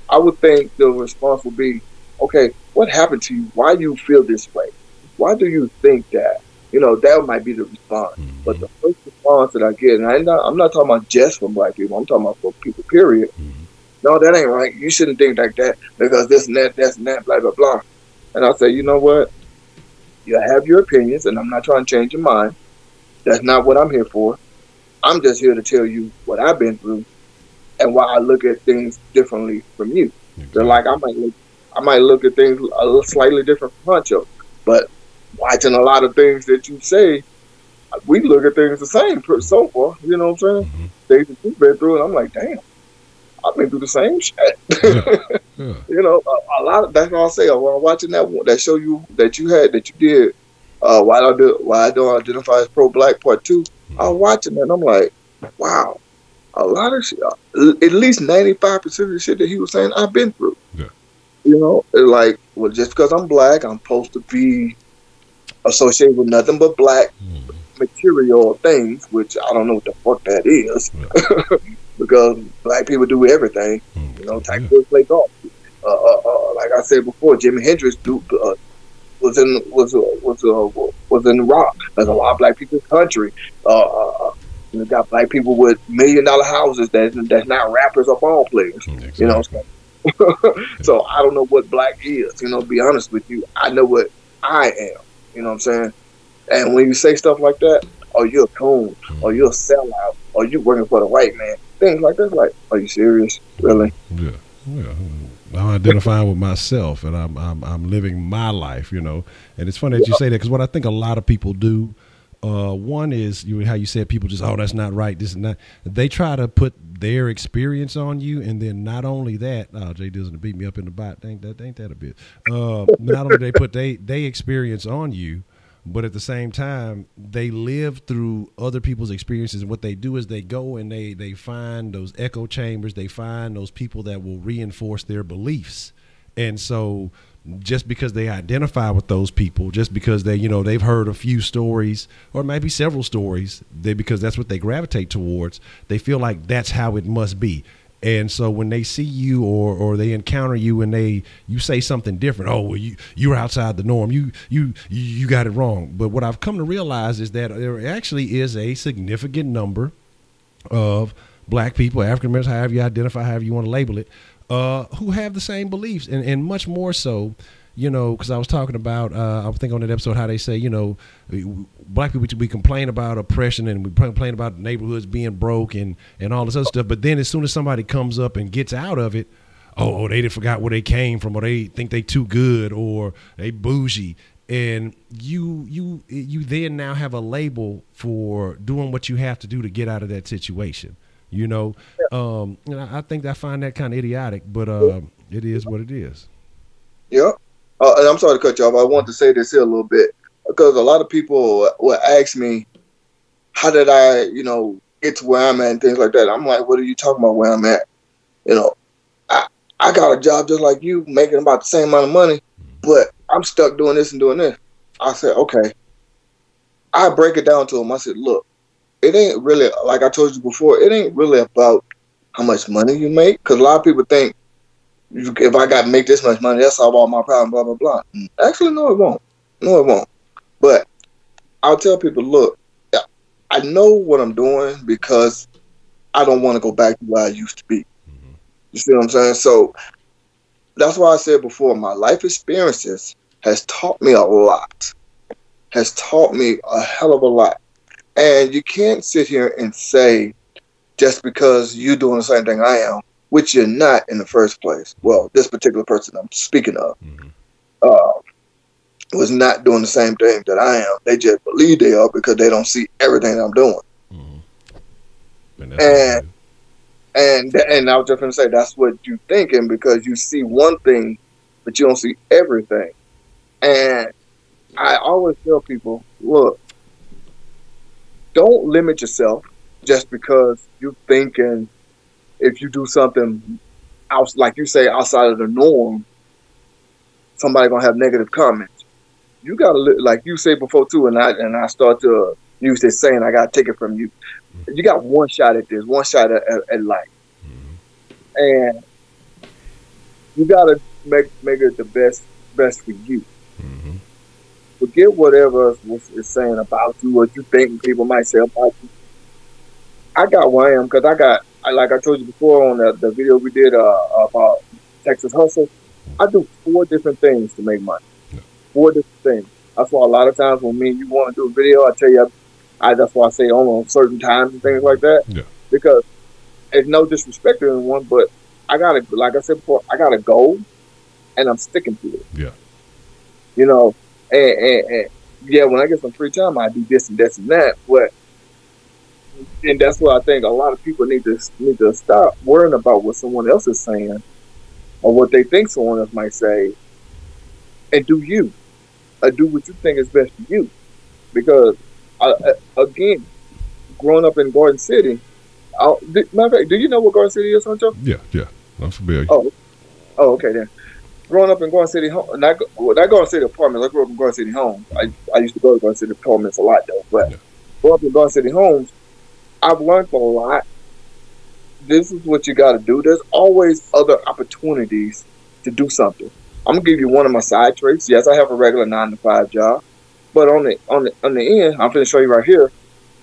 I would think the response would be, okay, what happened to you? Why do you feel this way? Why do you think that? You know, that might be the response. But the first response that I get, and I'm not talking about just from black people, I'm talking about for people, period. No, that ain't right. You shouldn't think like that because this and that, that's and that, blah, blah, blah. And I say, you know what? You have your opinions, and I'm not trying to change your mind. That's not what I'm here for. I'm just here to tell you what I've been through and why I look at things differently from you. So like I might look at things a little slightly different from Honcho, but watching a lot of things that you say, we look at things the same so far. You know what I'm saying? Things that you've been through, and I'm like, damn, I've been through the same shit. Yeah. You know, a lot of that's what I'll say. While watching that show that you did, why I don't identify as pro-black part 2. I was watching that and I'm like, wow, a lot of shit, at least 95% of the shit that he was saying, I've been through. Yeah. You know, it's like, well, just because I'm black, I'm supposed to be associated with nothing but black material things, which I don't know what the fuck that is, because black people do everything. You know, Tiger Woods play golf. Like I said before, Jimi Hendrix was in rock. There's a lot of black people in the country. You got black people with $1 million houses that's not rappers or ball players. Exactly. You know, so I don't know what black is. You know, to be honest with you, I know what I am. You know what I'm saying? And when you say stuff like that, or you're a coon, or you're a sellout, or you're working for the white man, things like that, like, are you serious? Really? Yeah. I'm identifying with myself, and I'm living my life, you know. And it's funny that you say that, because what I think a lot of people do, one is how you said people just, oh, that's not right, this and that. They try to put their experience on you, and then not only that, Jay doesn't beat me up in the bot. Ain't that a bit? Not only they put they experience on you, but at the same time, they live through other people's experiences. And what they do is they go and they find those echo chambers. They find those people that will reinforce their beliefs. And so just because they identify with those people, just because they've heard a few stories or maybe several stories, because that's what they gravitate towards, they feel like that's how it must be. And so when they see you or they encounter you and you say something different, oh, well, you're outside the norm. You got it wrong. But what I've come to realize is that there actually is a significant number of black people, African Americans, however you identify, however you want to label it, who have the same beliefs and much more so. You know, because I was talking about, I think on that episode how they say, you know, black people, we complain about oppression and we complain about neighborhoods being broke and all this other stuff. But then as soon as somebody comes up and gets out of it, oh, they forgot where they came from, or they think they too good, or they bougie. And you then now have a label for doing what you have to do to get out of that situation. You know, I think I find that kind of idiotic, but it is what it is. Yeah. And I'm sorry to cut you off. I want to say this here a little bit because a lot of people will ask me, how did I, get to where I'm at and things like that. I'm like, what are you talking about where I'm at? You know, I got a job just like you, making about the same amount of money, but I'm stuck doing this and doing this. I said, okay. I break it down to him. I said, look, it ain't really, like I told you before, it ain't really about how much money you make. Because a lot of people think, if I got to make this much money, that's all my problem, blah, blah, blah. Actually, no, it won't. No, it won't. But I'll tell people, look, I know what I'm doing because I don't want to go back to where I used to be. You see what I'm saying? So that's why I said before, my life experiences has taught me a lot. Has taught me a hell of a lot. And you can't sit here and say, just because you're doing the same thing I am, which you're not in the first place. Well, this particular person I'm speaking of was not doing the same thing that I am. They just believe they are because they don't see everything I'm doing. And I was just going to say, that's what you're thinking because you see one thing, but you don't see everything. And I always tell people, look, don't limit yourself just because you're thinking if you do something else, like you say, outside of the norm, somebody going to have negative comments. You got to, like you say before too, and I start to use this saying, I got to take it from you. You got one shot at this, one shot at life. And you got to make it the best for you. Forget whatever is saying about you, what you think people might say about you. I got where I am because like I told you before on the video we did about Texas Hustle, I do 4 different things to make money. 4 different things. That's why a lot of times when me and you want to do a video, I tell you, that's why I say on certain times and things like that. Yeah. Because it's no disrespect to anyone, but like I said before, I got a goal and I'm sticking to it. Yeah. You know, and yeah, when I get some free time, I do this and this and that. And that's what I think a lot of people need to stop worrying about what someone else is saying or what they think someone else might say, and do you. Do what you think is best for you. Because, again, growing up in Garden City, matter of fact, do you know what Garden City is, Honcho? Yeah. I'm familiar. Oh, okay then. Growing up in Garden City home, not Garden City apartments. I grew up in Garden City homes. I used to go to Garden City apartments a lot though. But growing up in Garden City homes, I've learned a lot. This is what you got to do. There's always other opportunities to do something. I'm gonna give you one of my side traits. Yes, I have a regular 9-to-5 job, but on the end, I'm gonna show you right here.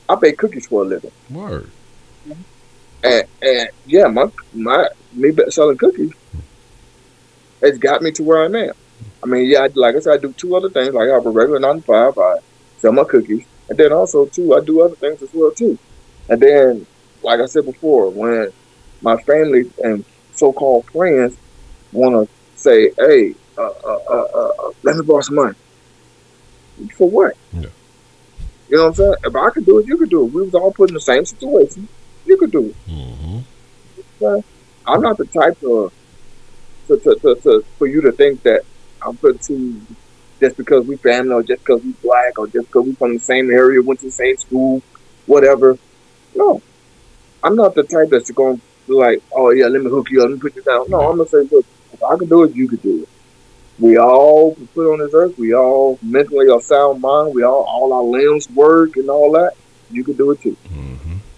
I bake cookies for a living. Word. And yeah, me selling cookies, it's got me to where I'm at. I mean, yeah, like I said, I do 2 other things. Like I have a regular 9-to-5. I sell my cookies, and then also too, I do other things as well too. And then, like I said before, when my family and so-called friends want to say, hey, let me borrow some money. For what? Yeah. You know what I'm saying? If I could do it, you could do it. We was all put in the same situation. You could do it. I'm not the type for you to think that I'm put to just because we family or just because we black or just because we from the same area, went to the same school, whatever. No. I'm not the type that's going to be like, oh yeah, let me hook you up, let me put you down. No, I'm going to say, look, if I can do it, you could do it. We all put on this earth. We all mentally are sound mind. We all our limbs work and all that. You could do it too.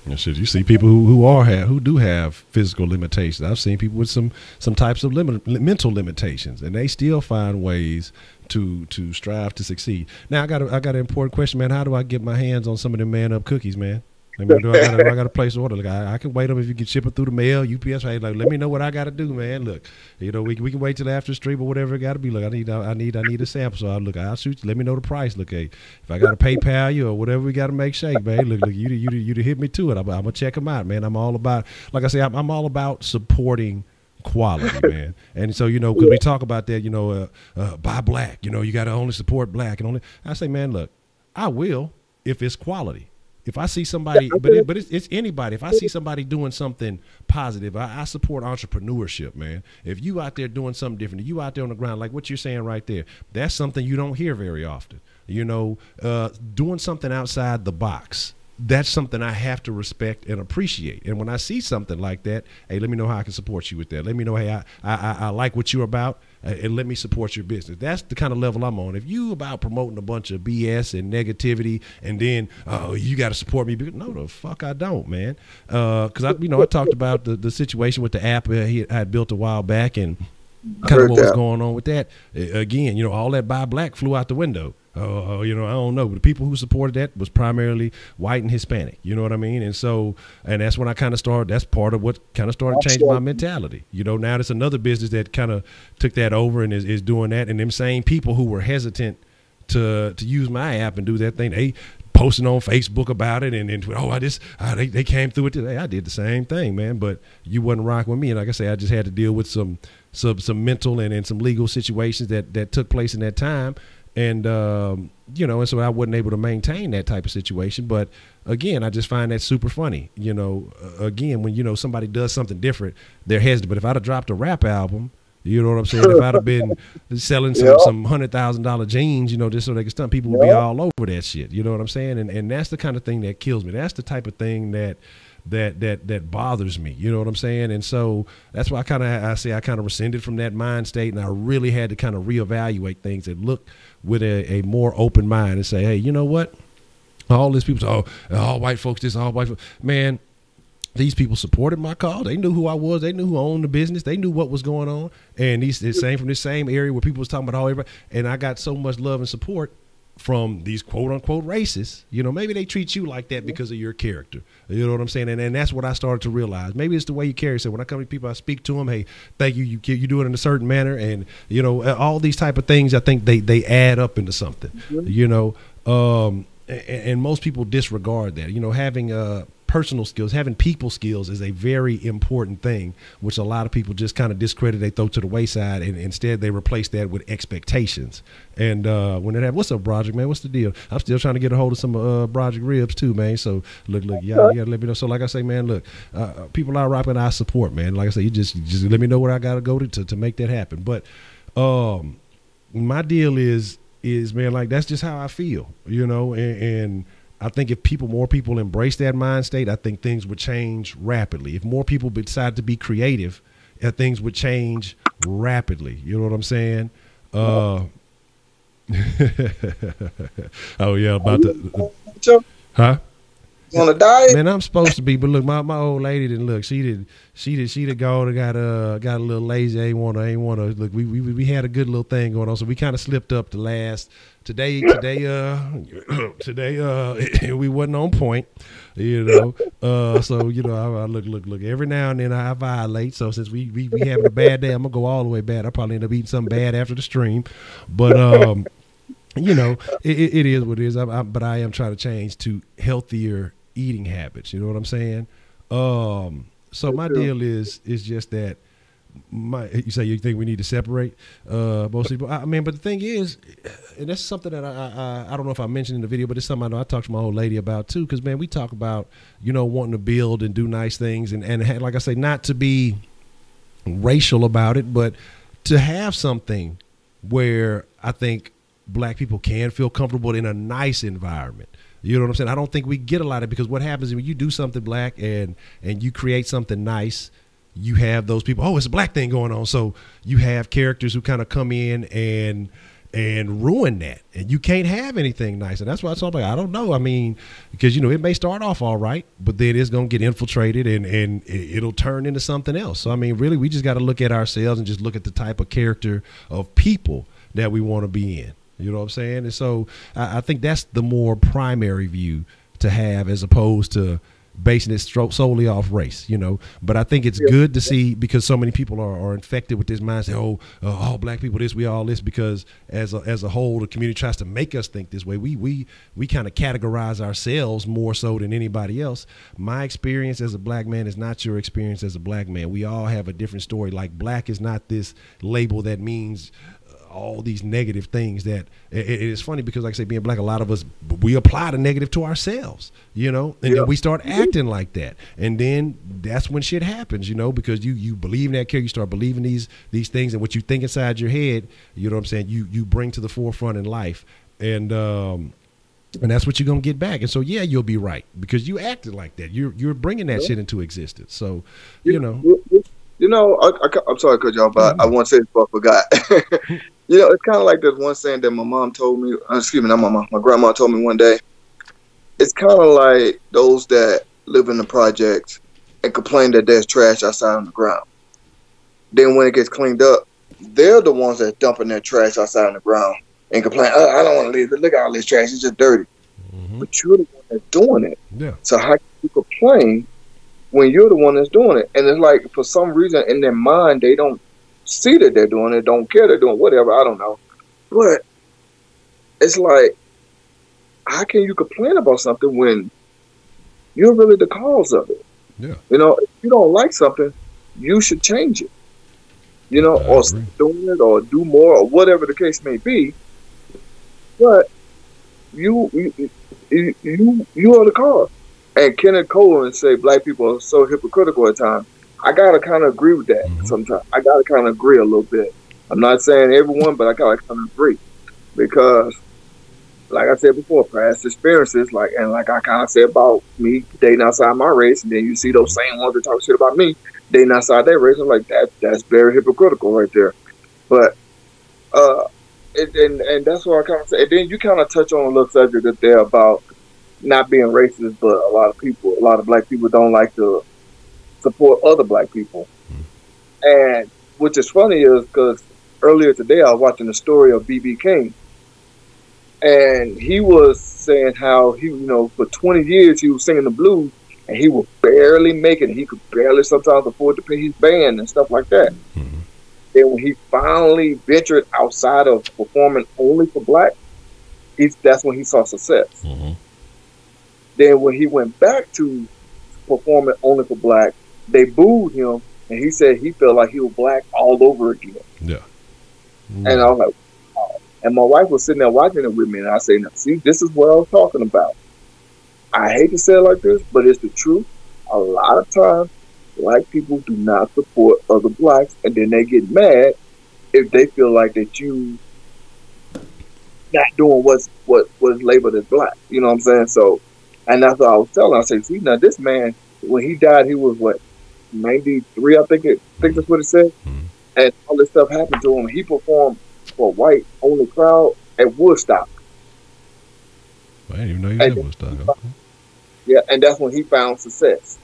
And shit, you see people who do have physical limitations. I've seen people with some types of mental limitations, and they still find ways to strive to succeed. Now I got an important question, man. How do I get my hands on some of them Man Up cookies, man? I got to place order. Look, I can wait them if you can ship it through the mail, UPS. Hey, like, let me know what I got to do, man. Look, we can wait till after the stream or whatever it got to be. Look, I need a sample. So I'll shoot you. Let me know the price. Look, hey, if I got to PayPal you or whatever we got to make shake, man. Look, you hit me to it. I'm gonna check them out, man. I'm all about, like I say, I'm all about supporting quality, man. And so, because we talk about that, buy black. You got to only support black and only. I say, man, look, I will if it's quality. If I see somebody, but it's anybody. If I see somebody doing something positive, I support entrepreneurship, man. If you out there doing something different, you out there on the ground, like what you're saying right there, that's something you don't hear very often. Doing something outside the box that's something I have to respect and appreciate. And when I see something like that, hey, let me know how I can support you with that. Let me know, hey, I like what you're about, and let me support your business. That's the kind of level I'm on. If you about promoting a bunch of BS and negativity, and then you got to support me, no, the fuck I don't, man. Because I talked about the situation with the app I had built a while back, and kind of what was going on with that. Again, all that buy black flew out the window. I don't know. But the people who supported that was primarily white and Hispanic. You know what I mean? And so, and that's when I kind of started, that's part of what kind of started changing my mentality. Now there's another business that kind of took that over and is doing that. And them same people who were hesitant to use my app and do that thing, they posting on Facebook about it and they came through it today. I did the same thing, man, but you wasn't rocking with me. And like I say, I just had to deal with some mental and some legal situations that took place in that time. And, and so I wasn't able to maintain that type of situation. But again, I just find that super funny. Again, when, somebody does something different, they're hesitant. But if I'd have dropped a rap album, you know what I'm saying? If I'd have been selling some $100,000 jeans, just so they could stunt, people would be all over that shit. You know what I'm saying? And that's the kind of thing that kills me. That's the type of thing that bothers me. You know what I'm saying? And so that's why I kind of rescinded from that mind state, and I really had to kind of reevaluate things and look with a more open mind and say, hey, you know what? All these people say, all white folks, this, all white folks. Man, these people supported my cause. They knew who I was. They knew who owned the business. They knew what was going on. And these from the same area where people was talking about everybody. And I got so much love and support from these quote unquote racists. Maybe they treat you like that because of your character. You know what I'm saying? And that's what I started to realize. Maybe it's the way you carry yourself. When I come to people, I speak to them. Hey, thank you. You do it in a certain manner. And, all these type of things, I think they add up into something, and most people disregard that. Having personal skills, having people skills is a very important thing, which a lot of people just kind of discredit. They throw to the wayside, and instead they replace that with expectations. And when it happens, what's up, Broderick, man? What's the deal? I'm still trying to get a hold of some Broderick ribs too, man. So look, y'all let me know. So like I say, man, look, people are rocking, I support, man. Like I say, you just let me know where I got to go to make that happen. But my deal is man, like that's just how I feel, and I think if more people embrace that mind state, I think things would change rapidly. If more people decide to be creative, things would change rapidly. You know what I'm saying? Oh yeah, about the huh? On a diet? Man, I'm supposed to be, but look, my old lady didn't look. She did go and got a little lazy. Ain't wanna look. We had a good little thing going on, so we kind of slipped up the last. Today, we wasn't on point, So I look. Every now and then I violate. So since we having a bad day, I'm gonna go all the way bad. I probably end up eating something bad after the stream, but it is what it is. But I am trying to change to healthier eating habits. You know what I'm saying? So my deal is just that. You say you think we need to separate most people. I mean, but the thing is, and that's something that I don't know if I mentioned in the video, but it's something I know I talked to my old lady about too. Because man, we talk about wanting to build and do nice things, and like I say, not to be racial about it, but to have something where I think black people can feel comfortable in a nice environment. You know what I'm saying? I don't think we get a lot of it, because what happens when you do something black and you create something nice, you have those people, it's a black thing going on. So you have characters who kind of come in and ruin that. And you can't have anything nice. And that's why I talk about, I don't know. I mean, because, it may start off all right, but then it's going to get infiltrated and it'll turn into something else. So, I mean, really, we just got to look at ourselves and just look at the type of character of people that we want to be in. You know what I'm saying? And so I think that's the more primary view to have, as opposed to basing it solely off race, but I think it's good to see, because so many people are infected with this mindset. All black people this, we all this, because as a whole, the community tries to make us think this way. We kind of categorize ourselves more so than anybody else. My experience as a black man is not your experience as a black man. We all have a different story. Like, black is not this label that means all these negative things. That it is funny, because like I say, being black, a lot of us, we apply the negative to ourselves, and then we start acting like that, and then that's when shit happens, because you believe in that character, you start believing these things, and what you think inside your head, you know what I'm saying, you bring to the forefront in life. And And that's what you're gonna get back. And so, yeah, you'll be right because you acted like that. You're bringing that shit into existence. So, you know. I'm sorry to cut y'all, but I want to say this, but I forgot. It's kind of like this one saying that my mom told me. Excuse me, not my mom. My grandma told me one day. It's kind of like those that live in the projects and complain that there's trash outside on the ground. Then when it gets cleaned up, they're the ones that's dumping their trash outside on the ground and complain, I don't want to leave it. Look at all this trash. It's just dirty. But you're the one that's doing it. Yeah. So how can you complain when you're the one that's doing it? And it's like, for some reason, in their mind, they don't see that they're doing it, don't care they're doing whatever. I don't know. But it's like, how can you complain about something when you're really the cause of it? Yeah. If you don't like something, you should change it. Or stop doing it, or do more, or whatever the case may be. But you are the cause. And Kenneth Cohen say black people are so hypocritical at times. I gotta kind of agree with that sometimes. I gotta kind of agree a little bit. I'm not saying everyone, but I gotta kind of agree because, like I said before, past experiences, like I kind of said about me dating outside my race, and then you see those same ones that talk shit about me dating outside their race. I'm like, that's very hypocritical right there. But and that's what I kind of say. And then you kind of touch on a little subject that there about not being racist, but a lot of black people don't like to support other black people. And which is funny is because earlier today I was watching the story of B.B. King, and he was saying how he, for 20 years he was singing the blues, and he was barely making it. He could barely sometimes afford to pay his band and stuff like that. Then when he finally ventured outside of performing only for black, that's when he saw success. Then when he went back to performing only for black, they booed him, and he said he felt like he was black all over again. Yeah. And I was like, wow. And my wife was sitting there watching it with me, and I say, now, see, this is what I was talking about. I hate to say it like this, but it's the truth. A lot of times, black people do not support other blacks, and then they get mad if they feel like that you not doing what's labeled as black. You know what I'm saying? So, and that's what I was telling. I said, see, now this man, when he died, he was 93, I think that's what it said. And all this stuff happened to him. He performed for a white only crowd at Woodstock. I didn't even know you was at Woodstock. Okay. Yeah, and that's when he found success.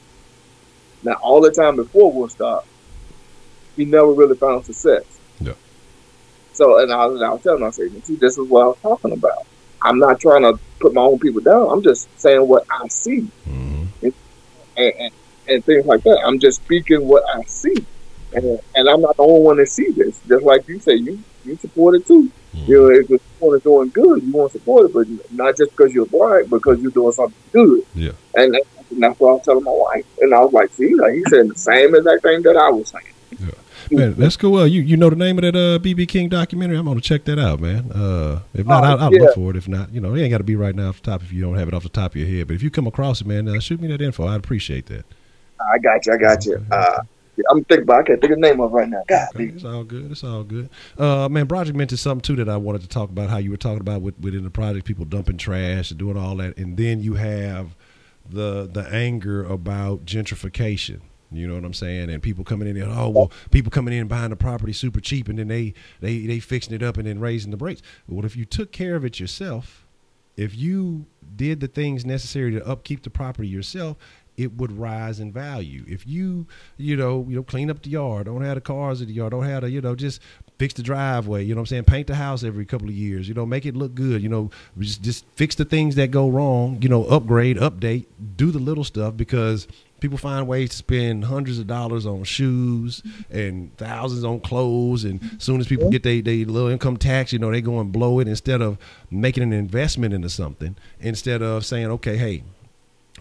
Now, all the time before Woodstock, he never really found success. Yeah. So, and I was telling him, I said, see, this is what I was talking about. I'm not trying to put my own people down. I'm just saying what I see. And things like that. I'm just speaking what I see. And I'm not the only one that see this. Just like you say, you support it too. If the support is doing good, you want to support it, but not just because you're black, because you're doing something good. Yeah. And that's what I was telling my wife. And I was like, see, he said the same exact thing that I was saying. Yeah. Man, that's cool. Well, you know the name of that B.B. King documentary? I'm going to check that out, man. If not, I'll look for it. If not, it ain't got to be right now off the top if you don't have it off the top of your head. But if you come across it, man, shoot me that info. I'd appreciate that. I got you. I'm thinking about it. I can't think of the name of it right now. God, okay, it's all good. Man, Broderick mentioned something too that I wanted to talk about. How you were talking about within the project, people dumping trash and doing all that, and then you have the anger about gentrification. You know what I'm saying? And people coming in and people coming in buying the property super cheap, and then they fixing it up and then raising the rates. Well, if you took care of it yourself, if you did the things necessary to upkeep the property yourself, it would rise in value. If you clean up the yard, don't have the cars in the yard, don't have the, just fix the driveway, you know what I'm saying? Paint the house every couple of years, make it look good, just fix the things that go wrong, upgrade, update, do the little stuff, because people find ways to spend hundreds of dollars on shoes and thousands on clothes. And as soon as people get their little income tax, they go and blow it instead of making an investment into something, instead of saying, okay, hey,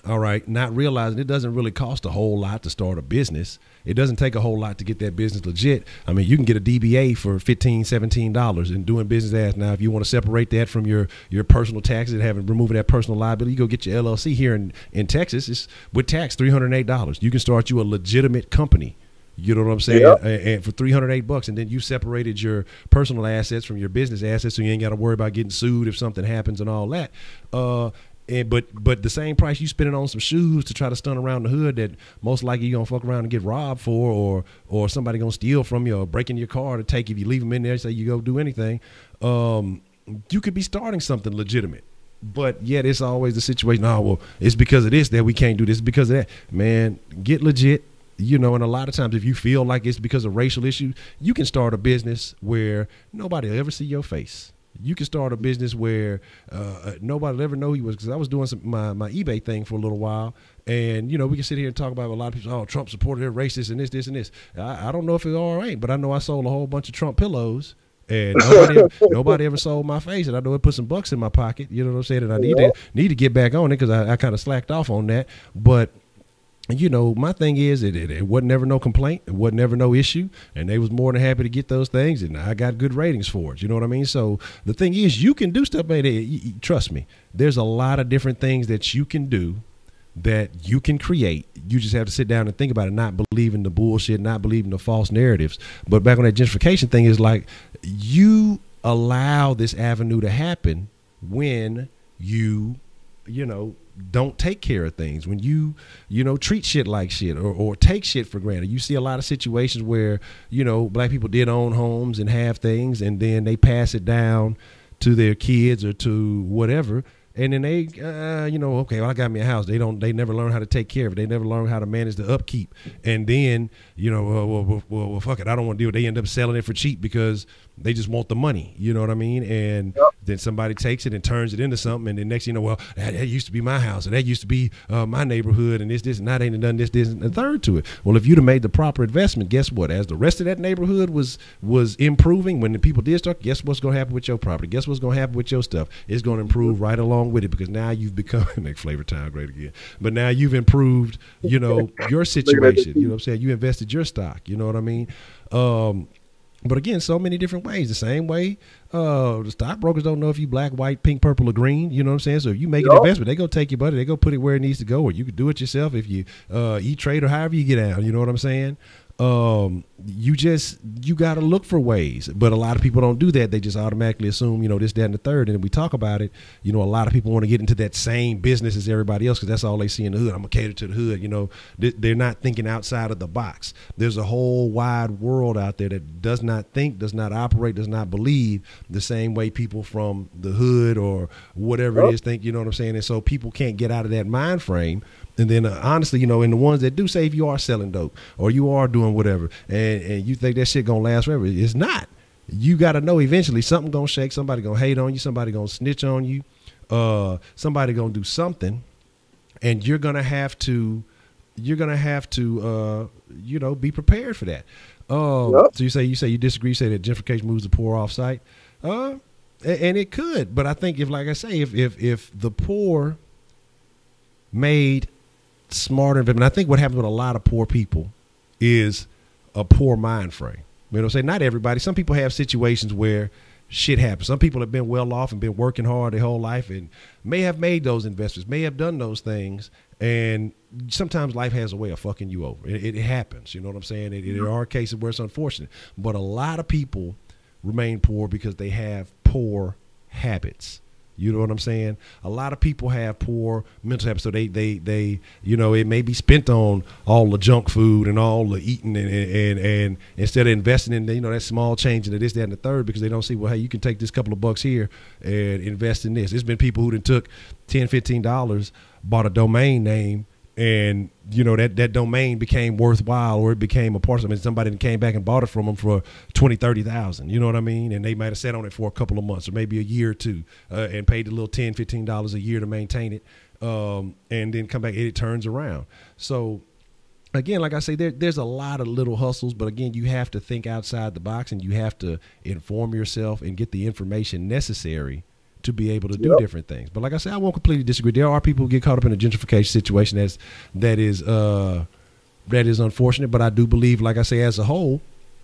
all right, not realizing it doesn't really cost a whole lot to start a business. It doesn't take a whole lot to get that business legit. I mean, you can get a DBA for $15, $17 and doing business as. Now, if you want to separate that from your personal taxes and removing that personal liability, you go get your LLC here in Texas. It's with tax $308. You can start you a legitimate company You know what I'm saying? Yep. And for $308, and then you separated your personal assets from your business assets, so you ain't got to worry about getting sued if something happens and all that. But the same price you spending on some shoes to try to stunt around the hood that most likely you gonna fuck around and get robbed for, or somebody gonna steal from you or break into your car to take if you leave them in there, say you go do anything. You could be starting something legitimate. But yet it's always the situation, oh, well, it's because of this that we can't do this, because of that. Man, get legit. And a lot of times if you feel like it's because of racial issues, you can start a business where nobody will ever see your face. You can start a business where nobody will ever know you was, because I was doing my eBay thing for a little while, and, we can sit here and talk about a lot of people, oh, Trump supported, they're racist and this and this. I don't know if it's all right, but I know I sold a whole bunch of Trump pillows. And nobody ever sold my face, and I know it put some bucks in my pocket. You know what I'm saying? And I need to get back on it because I kind of slacked off on that. But my thing is, it wasn't never no complaint, it wasn't never no issue, and they was more than happy to get those things, and I got good ratings for it. You know what I mean? So the thing is, you can do stuff, man. Trust me, there's a lot of different things that you can do, that you can create. You just have to sit down and think about it, not believe in the bullshit, not believe in the false narratives. But back on that gentrification thing, is like, you allow this avenue to happen when you don't take care of things, when you treat shit like shit, or take shit for granted. You see a lot of situations where black people did own homes and have things, and then they pass it down to their kids or to whatever. And then they, okay, well, I got me a house. They never learn how to take care of it. They never learn how to manage the upkeep. And then, well, fuck it, I don't want to deal with it. They end up selling it for cheap because they just want the money. You know what I mean? And then somebody takes it and turns it into something. And then next, well, that used to be my house, and that used to be my neighborhood, and this, and that ain't done this, and the third to it. Well, if you'd have made the proper investment, guess what? As the rest of that neighborhood was improving, when the people did start, guess what's going to happen with your property? Guess what's going to happen with your stuff? It's going to improve right along with it, because now you've become, make Flavor Town great again, but now you've improved, your situation. You know what I'm saying? You invested your stock. You know what I mean? But again, so many different ways. The same way, the stockbrokers don't know if you black, white, pink, purple, or green. You know what I'm saying? So if you make an investment, they go take your money, they go put it where it needs to go, or you could do it yourself if you E-Trade or however you get out. You know what I'm saying? You got to look for ways, but a lot of people don't do that. They just automatically assume, this, that, and the third. And we talk about it, a lot of people want to get into that same business as everybody else, because that's all they see in the hood. I'm gonna cater to the hood. They're not thinking outside of the box. There's a whole wide world out there that does not think, does not operate, does not believe the same way people from the hood or whatever it is think. You know what I'm saying? And so people can't get out of that mind frame. And then honestly, in the ones that do say, if you are selling dope or you are doing whatever, and you think that shit gonna last forever, it's not. You got to know eventually something gonna shake. Somebody gonna hate on you. Somebody gonna snitch on you. Somebody gonna do something, and you're gonna have to be prepared for that. So you say you disagree. You say that gentrification moves the poor off site, and it could. But I think if the poor made smarter investment, I think what happens with a lot of poor people is a poor mind frame. Not everybody. Some people have situations where shit happens. Some people have been well off and been working hard their whole life and may have made those investments, may have done those things. And sometimes life has a way of fucking you over. It happens. You know what I'm saying? There are cases where it's unfortunate, but a lot of people remain poor because they have poor habits. You know what I'm saying? A lot of people have poor mental habits, so they it may be spent on all the junk food and all the eating, and instead of investing in that small change into this, that, and the third, because they don't see, well, hey, you can take this couple of bucks here and invest in this. There's been people who took $10, $15, bought a domain name, and that domain became worthwhile, or it became a part of it. Somebody came back and bought it from them for $20,000-$30,000. You know what I mean? And they might have sat on it for a couple of months or maybe a year or two, and paid a little $10, $15 a year to maintain it, and then come back and it turns around. So again, like I say, there's a lot of little hustles, but again, you have to think outside the box, and you have to inform yourself and get the information necessary to be able to do different things. But like I said, I won't completely disagree. There are people who get caught up in a gentrification situation that is unfortunate. But I do believe, like I say, as a whole,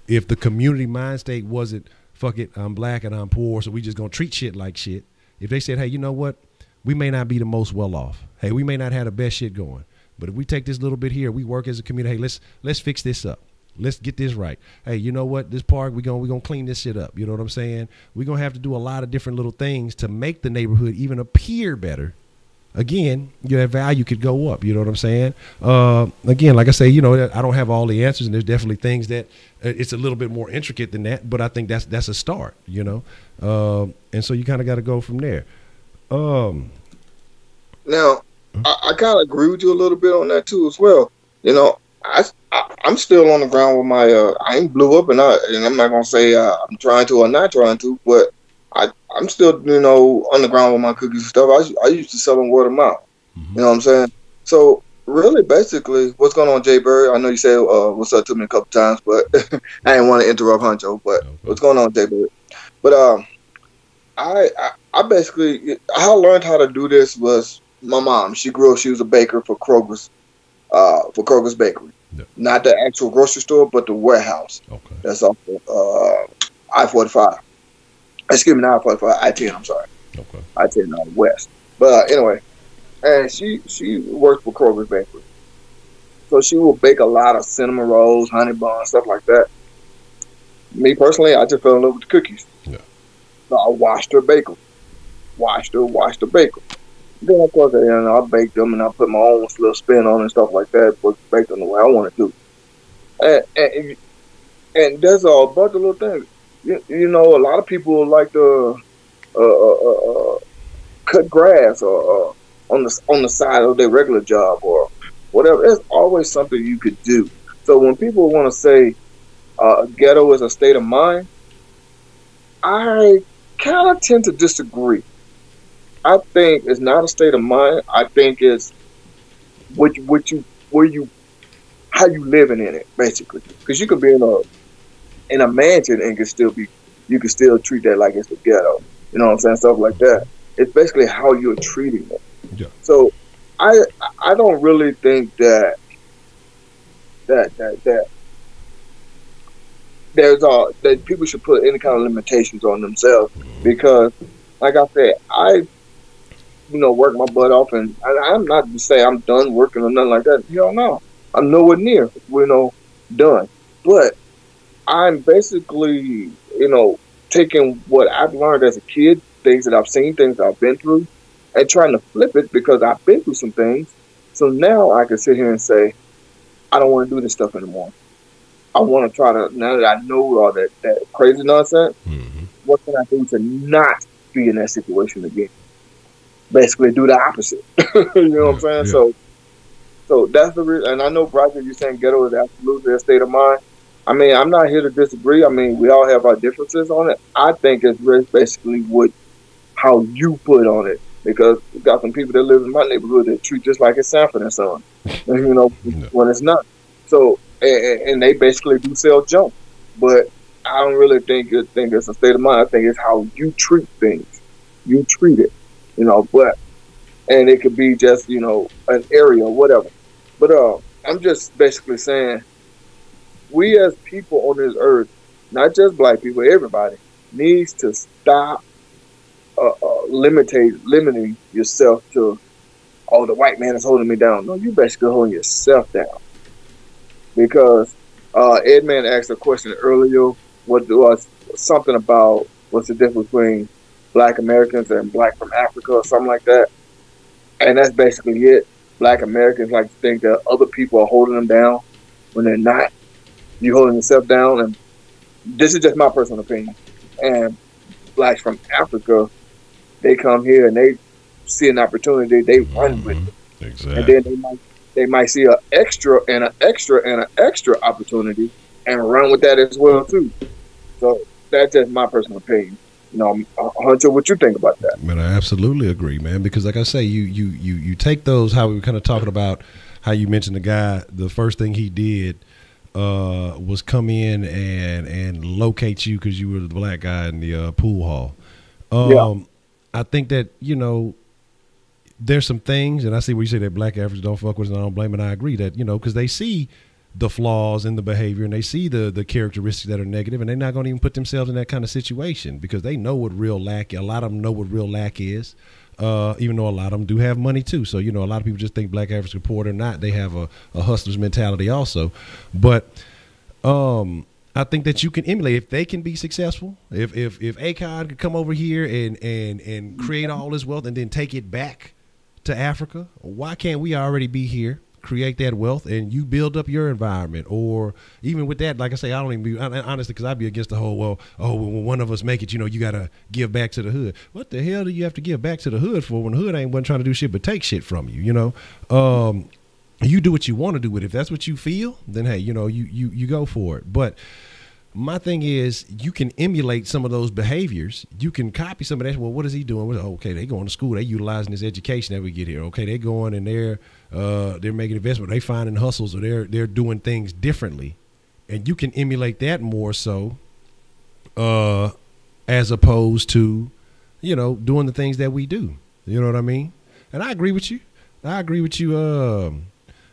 if the community mind state wasn't, fuck it, I'm black and I'm poor, so we just gonna treat shit like shit. If they said, hey, you know what, we may not be the most well off. Hey, we may not have the best shit going, but if we take this little bit here, we work as a community. Hey, let's fix this up. Let's get this right. Hey, you know what? This park, we're gonna clean this shit up. You know what I'm saying? We're gonna have to do a lot of different little things to make the neighborhood even appear better. Again, your value could go up. You know what I'm saying? Again, like I say, you know, I don't have all the answers, and there's definitely things that it's a little bit more intricate than that. But I think that's a start. You know, and so you kind of got to go from there. Now, I kind of agree with you a little bit on that too as well. You know, I'm still on the ground with my. I ain't blew up, and I'm not gonna say I'm trying to or not trying to, but I'm still, you know, on the ground with my cookies and stuff. I used to sell them word of mouth. You know what I'm saying? So really, basically, what's going on, Jay Bird? I know you said what's up to me a couple times, but I didn't want to interrupt Honcho. But what's going on, Jay Bird? But I basically, how I learned how to do this was my mom. She grew up. She was a baker for Kroger's Bakery, not the actual grocery store, but the warehouse. Okay, that's off I-45. Excuse me, not I-45, I-10. I'm sorry. Okay, I-10 West. But anyway, and she worked for Kroger's Bakery, so she will bake a lot of cinnamon rolls, honey buns, stuff like that. Me personally, I just fell in love with the cookies. Yeah. So I watched her bake them. Watched her bake them. Then, of course, you know, I baked them and I put my own little spin on it and stuff like that, but baked them the way I want to do. And that's all a bunch of little things. You know, a lot of people like to cut grass or on the side of their regular job or whatever. There's always something you could do. So when people want to say ghetto is a state of mind, I kind of tend to disagree. I think it's not a state of mind. I think it's how you living in it, basically. Because you could be in a mansion and you can still treat that like it's the ghetto. You know what I'm saying? Stuff like that. It's basically how you're treating it. Yeah. So I don't really think that that people should put any kind of limitations on themselves, because like I said, I work my butt off, and I'm not to say I'm done working or nothing like that. Hell no. I'm nowhere near, done. But I'm basically, taking what I've learned as a kid, things that I've seen, things that I've been through, and trying to flip it because I've been through some things. So now I can sit here and say, I don't want to do this stuff anymore. I want to try to, now that I know all that crazy nonsense, what can I do to not be in that situation again? Basically do the opposite. You know what I'm saying? Yeah. So that's the reason. And I know, Broderick, you're saying ghetto is absolutely a state of mind. I mean, I'm not here to disagree. I mean, we all have our differences on it. I think it's basically how you put on it, because we got some people that live in my neighborhood that treat just like it's Sanford and Son, when it's not. So, and they basically do sell junk. But I don't really think it's a state of mind. I think it's how you treat things. You treat it, but, and it could be just, an area or whatever. But I'm just basically saying, we as people on this earth, not just black people, everybody, needs to stop limiting yourself to, oh, the white man is holding me down. No, you basically holding yourself down. Because Edman asked a question earlier, what was something about what's the difference between black Americans and black from Africa or something like that. And that's basically it. Black Americans like to think that other people are holding them down when they're not. You holding yourself down, and this is just my personal opinion. And blacks from Africa, they come here and they see an opportunity, they run with it. Exactly. And then they might see an extra and an extra and an extra opportunity and run with that as well too. So that's just my personal opinion. Honcho, what you think about that? Man, I absolutely agree, man. Because like I say, you take those, how we were kind of talking about how you mentioned the guy, the first thing he did was come in and locate you because you were the black guy in the pool hall. I think that, there's some things, and I see where you say that black Africans don't fuck with us, and I don't blame it. And I agree that, because they see the flaws in the behavior and they see the characteristics that are negative, and they're not going to even put themselves in that kind of situation because they know what real lack, a lot of them know what real lack is, even though a lot of them do have money too. So, a lot of people just think black Africans are poor. They're not. They have a hustler's mentality also. But I think that you can emulate if they can be successful. If Akon could come over here and create all this wealth and then take it back to Africa, why can't we already be here, create that wealth, and you build up your environment? Or even with that, like I say, I don't even be honestly, because I'd be against the whole, when one of us make it, you got to give back to the hood. What the hell do you have to give back to the hood for when the hood wasn't trying to do shit but take shit from you? You do what you want to do with it. If that's what you feel, then hey, you go for it. But my thing is, you can emulate some of those behaviors. You can copy some of that. Well, what is he doing? Well, okay, they going to school. They utilizing this education that we get here. Okay, they going and they're making investment. They finding hustles, or they're doing things differently, and you can emulate that more so, as opposed to, doing the things that we do. You know what I mean? And I agree with you.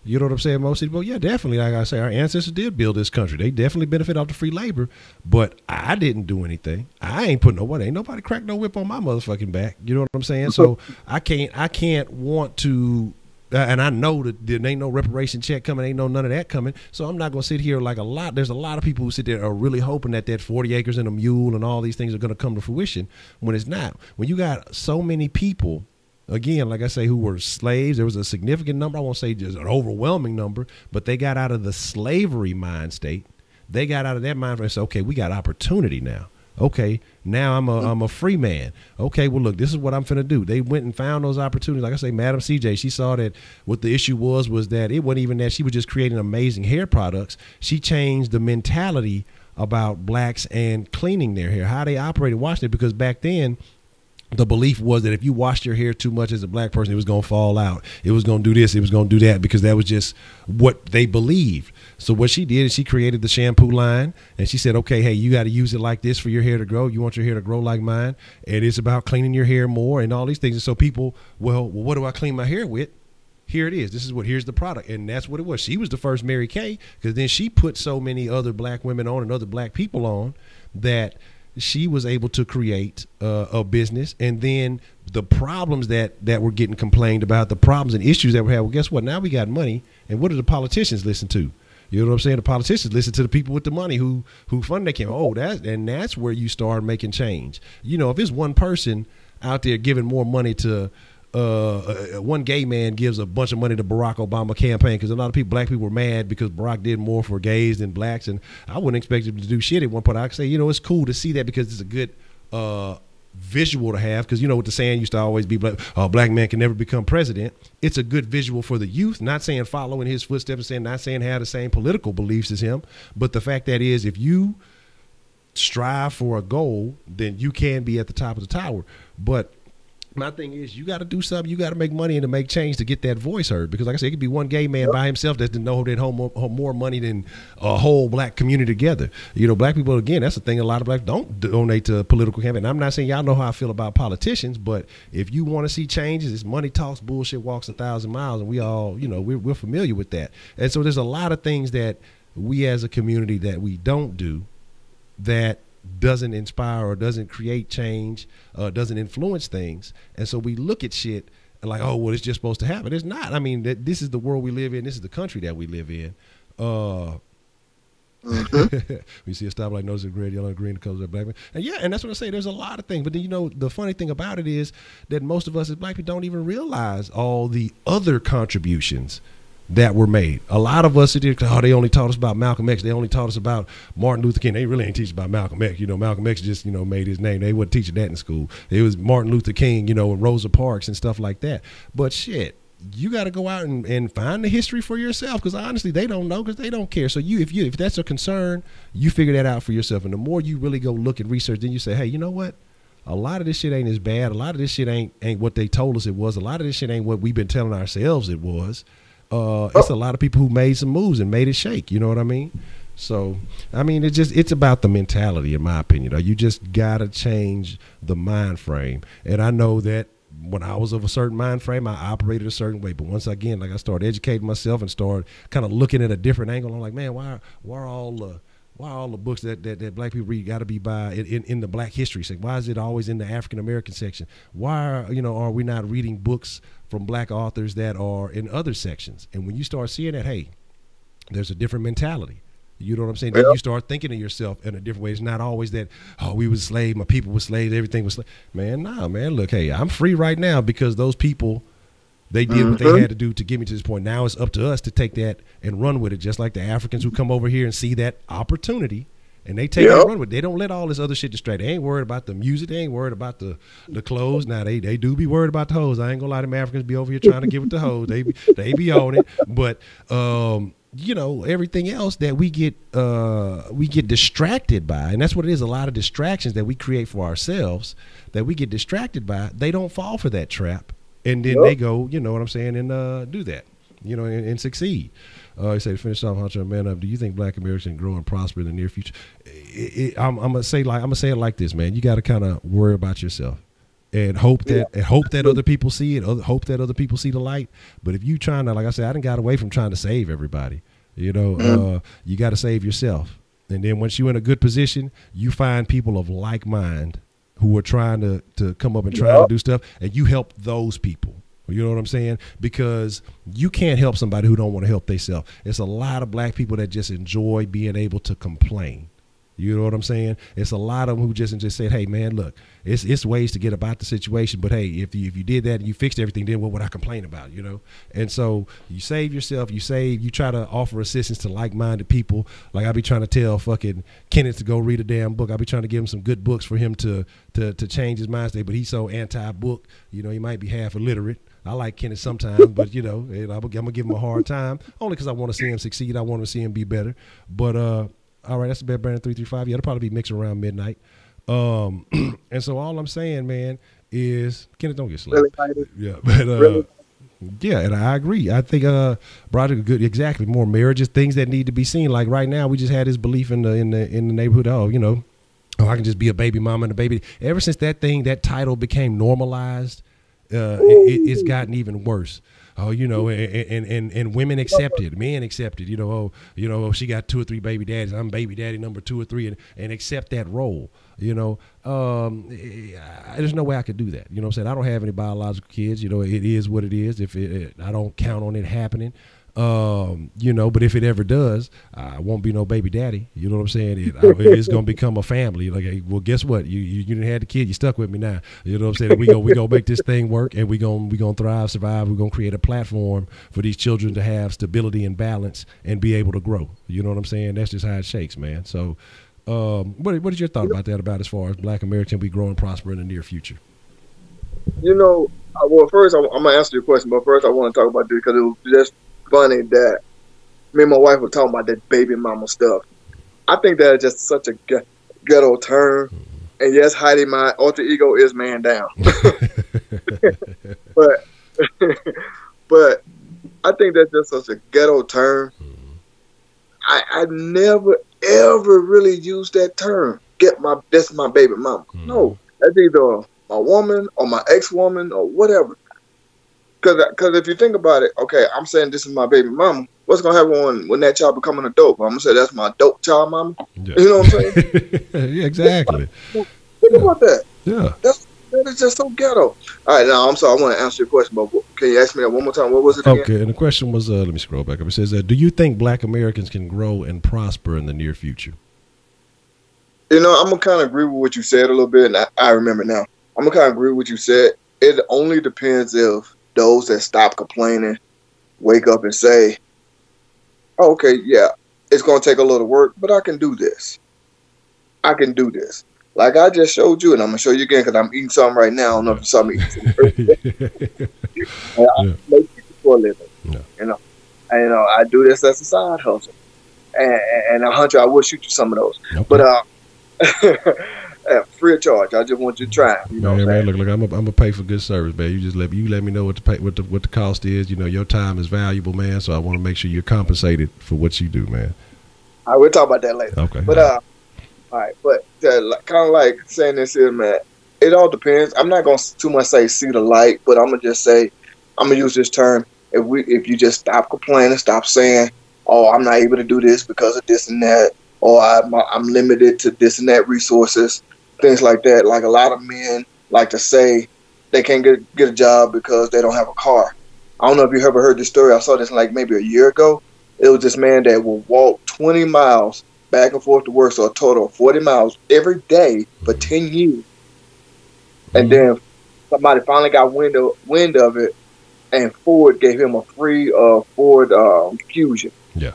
You know what I'm saying, mostly? Well, yeah, definitely. Like I say, our ancestors did build this country. They definitely benefit off the free labor, but I didn't do anything. I ain't put ain't nobody cracked no whip on my motherfucking back. You know what I'm saying? So I can't want to, and I know that there ain't no reparation check coming, ain't none of that coming. So I'm not going to sit here there's a lot of people who sit there are really hoping that 40 acres and a mule and all these things are going to come to fruition when it's not. When you got so many people, again, like I say, who were slaves, there was a significant number. I won't say just an overwhelming number, but they got out of the slavery mind state. They got out of that mind frame and said, okay, we got opportunity now. Okay, now I'm a free man. Okay, well, look, this is what I'm finna do. They went and found those opportunities. Like I say, Madam CJ, she saw that what the issue was that it wasn't even that she was just creating amazing hair products. She changed the mentality about blacks and cleaning their hair, how they operated, washing it, because back then, the belief was that if you washed your hair too much as a black person, it was going to fall out. It was going to do this. It was going to do that, because that was just what they believed. So what she did is she created the shampoo line, and she said, okay, hey, you got to use it like this for your hair to grow. You want your hair to grow like mine. And it's about cleaning your hair more and all these things. And so people, well, what do I clean my hair with? Here it is. Here's the product. And that's what it was. She was the first Mary Kay, because then she put so many other black women on and other black people on that she was able to create a business. And then the problems that were getting complained about, the problems and issues that we had, well, guess what? Now we got money. And what do the politicians listen to? You know what I'm saying? The politicians listen to the people with the money who fund that came. Oh, that's where you start making change. If it's one person out there giving more money to one gay man gives a bunch of money to Barack Obama campaign, because a lot of black people were mad because Barack did more for gays than blacks, and I wouldn't expect him to do shit at one point. I could say, it's cool to see that, because it's a good visual to have, because what the saying used to always be, black man can never become president. It's a good visual for the youth, not saying follow in his footsteps, and not saying have the same political beliefs as him, but the fact that is, if you strive for a goal, then you can be at the top of the tower. But my thing is, you got to do something. You got to make money and to make change to get that voice heard. Because like I said, it could be one gay man by himself that didn't know that more money than a whole black community together. Black people, again, that's the thing. A lot of blacks don't donate to political campaign. I'm not saying y'all know how I feel about politicians, but if you want to see changes, it's money talks, bullshit walks 1,000 miles. And we all, we're familiar with that. And so there's a lot of things that we as a community that we don't do that doesn't inspire or doesn't create change, doesn't influence things. And so we look at shit like, oh, well, it's just supposed to happen. It's not. I mean, this is the world we live in. This is the country that we live in. We see a stoplight, notice the red, yellow, and green, the colors of black man. And yeah, and that's what I say. There's a lot of things. But then, the funny thing about it is that most of us as black people don't even realize all the other contributions that were made. A lot of us, they only taught us about Malcolm X. They only taught us about Martin Luther King. They really ain't teaching about Malcolm X. Malcolm X just, made his name. They wasn't teaching that in school. It was Martin Luther King, and Rosa Parks and stuff like that. But shit, you got to go out and find the history for yourself, because honestly, they don't know, because they don't care. So if that's a concern, you figure that out for yourself. And the more you really go look and research, then you say, hey, you know what? A lot of this shit ain't as bad. A lot of this shit ain't what they told us it was. A lot of this shit ain't what we've been telling ourselves it was. It's a lot of people who made some moves and made it shake. You know what I mean? So, I mean, it's about the mentality, in my opinion. You just got to change the mind frame. And I know that when I was of a certain mind frame, I operated a certain way. But once again, like I started educating myself and started kind of looking at a different angle, I'm like, man, why are all the books that black people read got to be by in the black history section? Why is it always in the African American section? Why are we not reading books from black authors that are in other sections? And when you start seeing that, hey, there's a different mentality. You know what I'm saying? Yeah. Then you start thinking of yourself in a different way. It's not always that, oh, we was slaves, my people were slaves, everything was slaves. Man, nah, man, look, hey, I'm free right now because those people, they did what they had to do to get me to this point. Now it's up to us to take that and run with it, just like the Africans who come over here and see that opportunity. And they take it and run with it. They don't let all this other shit distract. They ain't worried about the music. They ain't worried about the clothes. Now, they do be worried about the hoes. I ain't gonna lie, them Africans be over here trying to get with the hoes. They be on it. But, you know, everything else that we get distracted by, and that's what it is, a lot of distractions that we create for ourselves that we get distracted by, they don't fall for that trap. And then they go, you know what I'm saying, and do that, you know, and succeed. You say to finish off, Honcho, Man Up, do you think Black Americans can grow and prosper in the near future? I'm gonna say it like this, man. You got to kind of worry about yourself and hope that other people see it. Hope that other people see the light. But if you trying to, like I said, I done got away from trying to save everybody. You know, you got to save yourself. And then once you're in a good position, you find people of like mind who are trying to come up and try to do stuff, and you help those people. You know what I'm saying? Because you can't help somebody who don't want to help themselves. It's a lot of black people that just enjoy being able to complain. You know what I'm saying? It's a lot of them who just said, hey, man, look, it's ways to get about the situation. But, hey, if you did that and you fixed everything, then what would I complain about, you know? And so you save yourself. You try to offer assistance to like-minded people. Like I be trying to tell fucking Kenneth to go read a damn book. I be trying to give him some good books for him to change his mind state. But he's so anti-book, you know, he might be half illiterate. I like Kenneth sometimes, but, you know, I'm going to give him a hard time only because I want to see him succeed. I want to see him be better. But, all right, that's the Bed Brandon 335. Yeah, it'll probably be mixing around midnight. And so all I'm saying, man, is Kenneth, don't get slapped. Yeah, but yeah, and I agree. I think Broderick good, exactly. More marriages, things that need to be seen. Like right now, we just had this belief in the neighborhood. Oh, you know, I can just be a baby mama and a baby. Ever since that title became normalized, it's gotten even worse. Oh, you know, and women accepted, men accepted, you know, she got 2 or 3 baby daddies. I'm baby daddy number 2 or 3 and accept that role, you know. There's no way I could do that. You know what I'm saying? I don't have any biological kids. You know, it is what it is. I don't count on it happening. You know, but if it ever does, I won't be no baby daddy. You know what I'm saying? It's gonna become a family. Like, hey, well, guess what? You didn't have the kid. You stuck with me now. You know what I'm saying? We gonna make this thing work, and we gonna thrive, survive. We're gonna create a platform for these children to have stability and balance and be able to grow. You know what I'm saying? That's just how it shakes, man. So, what is your thought about that? About as far as Black Americans be grow and prosper in the near future? You know, well, first I'm gonna answer your question, but first I want to talk about this because it was just funny that me and my wife were talking about that baby mama stuff. I think that is just such a ghetto term. And yes, Heidi, my alter ego is man down. but I think that's just such a ghetto term. I never ever really used that term. That's my baby mama. No, that's either my woman or my ex-woman or whatever. Because if you think about it, okay, I'm saying this is my baby mama. What's going to happen when that child become an adult? I'm going to say that's my adult child mama. Yeah. You know what I'm saying? Yeah, exactly. Think about that. Yeah. That is just so ghetto. All right, now, I'm sorry. I want to answer your question, but can you ask me that one more time? What was it again? Okay, and the question was, let me scroll back up. It says, do you think Black Americans can grow and prosper in the near future? You know, I'm going to kind of agree with what you said a little bit, and I remember now. I'm going to kind of agree with what you said. It only depends if those that stop complaining wake up and say, oh, okay, yeah, it's going to take a little work, but I can do this. I can do this. Like I just showed you, and I'm going to show you again because I'm eating something right now. I don't know if you saw me eating something. I make people for a living. Yeah. You know, I do this as a side hustle. And Honcho, I will shoot you some of those. Okay. But free of charge. I just want you to try. You know, man, look, I'm gonna pay for good service, man. You just let me know what the cost is. You know, your time is valuable, man. So I want to make sure you're compensated for what you do, man. All right, we'll talk about that later. Okay. But all right, but kind of like saying this is, man. It all depends. I'm not gonna too much say see the light, but I'm gonna just say I'm gonna use this term. If you just stop complaining, stop saying, oh, I'm not able to do this because of this and that, or I'm limited to this and that resources. Things like that. Like a lot of men like to say they can't get a job because they don't have a car. I don't know if you ever heard this story. I saw this like maybe a year ago. It was this man that would walk 20 miles back and forth to work, so a total of 40 miles every day for 10 years. And then somebody finally got wind of it, and Ford gave him a free Ford Fusion. Yeah.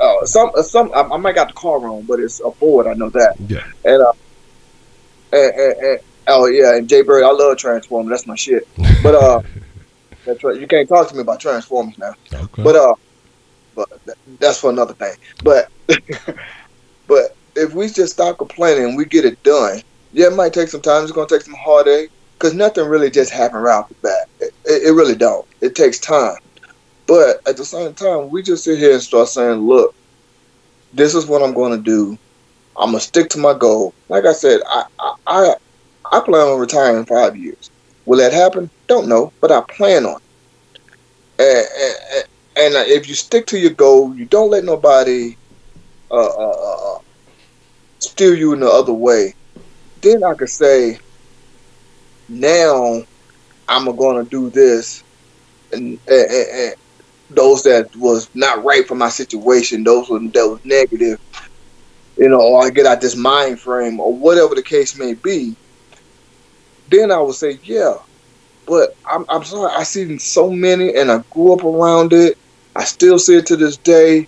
I might got the car wrong, but it's a Ford. I know that. Yeah. And oh yeah, and Jay Bird, I love Transformers. That's my shit. But that's right. You can't talk to me about Transformers now. Okay. But that's for another thing. But but if we just stop complaining and we get it done, yeah, it might take some time. It's gonna take some heartache because nothing really just happened right off the bat. It really don't. It takes time. But at the same time, we just sit here and start saying, look, this is what I'm going to do. I'm going to stick to my goal. Like I said, I plan on retiring in 5 years. Will that happen? Don't know, but I plan on it. And if you stick to your goal, you don't let nobody steer you in the other way, then I could say, now I'm going to do this. And those that was not right for my situation, that was negative, or I get out this mind frame or whatever the case may be, then I would say, yeah. But I'm sorry, I see so many and I grew up around it. I still see it to this day.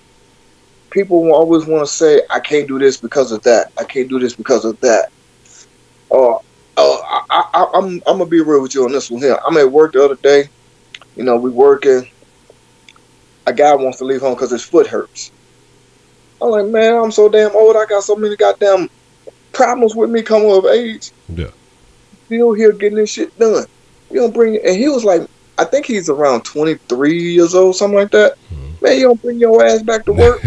People will always want to say, I can't do this because of that. I can't do this because of that. I'm going to be real with you on this one here. I'm at work the other day. We working. A guy wants to leave home because his foot hurts. I'm like, man, I'm so damn old. I got so many goddamn problems with me coming of age. Yeah. Still here getting this shit done. You don't bring it. And he was like, I think he's around 23 years old, something like that. Man, you don't bring your ass back to work.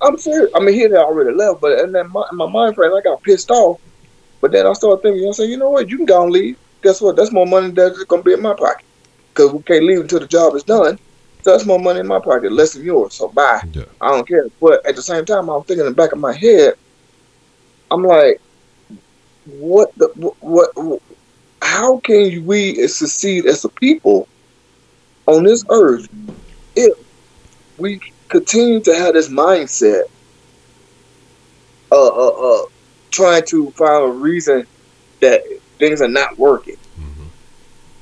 I'm serious. I mean, he had already left, but in my mind frame, I got pissed off. But then I started thinking, I said, you know what? You can go and leave. Guess what? That's more money that's going to be in my pocket. Because we can't leave until the job is done. So that's more money in my pocket, less than yours. So bye. Yeah. I don't care. But at the same time, I'm thinking in the back of my head, I'm like, what? How can we succeed as a people on this earth if we continue to have this mindset trying to find a reason that things are not working?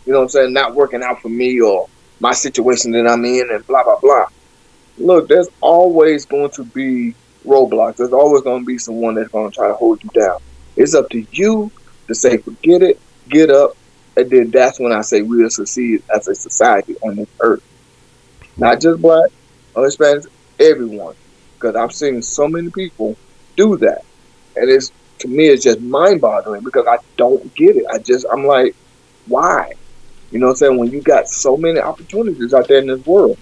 You know what I'm saying? Not working out for me or my situation that I'm in and blah, blah, blah. Look, there's always going to be roadblocks. There's always going to be someone that's going to try to hold you down. It's up to you to say, forget it, get up, and then that's when I say we'll succeed as a society on this earth. Not just black or Hispanics, everyone. Because I've seen so many people do that. And to me, it's just mind-boggling because I don't get it. I'm like, why? You know what I'm saying? When you got so many opportunities out there in this world,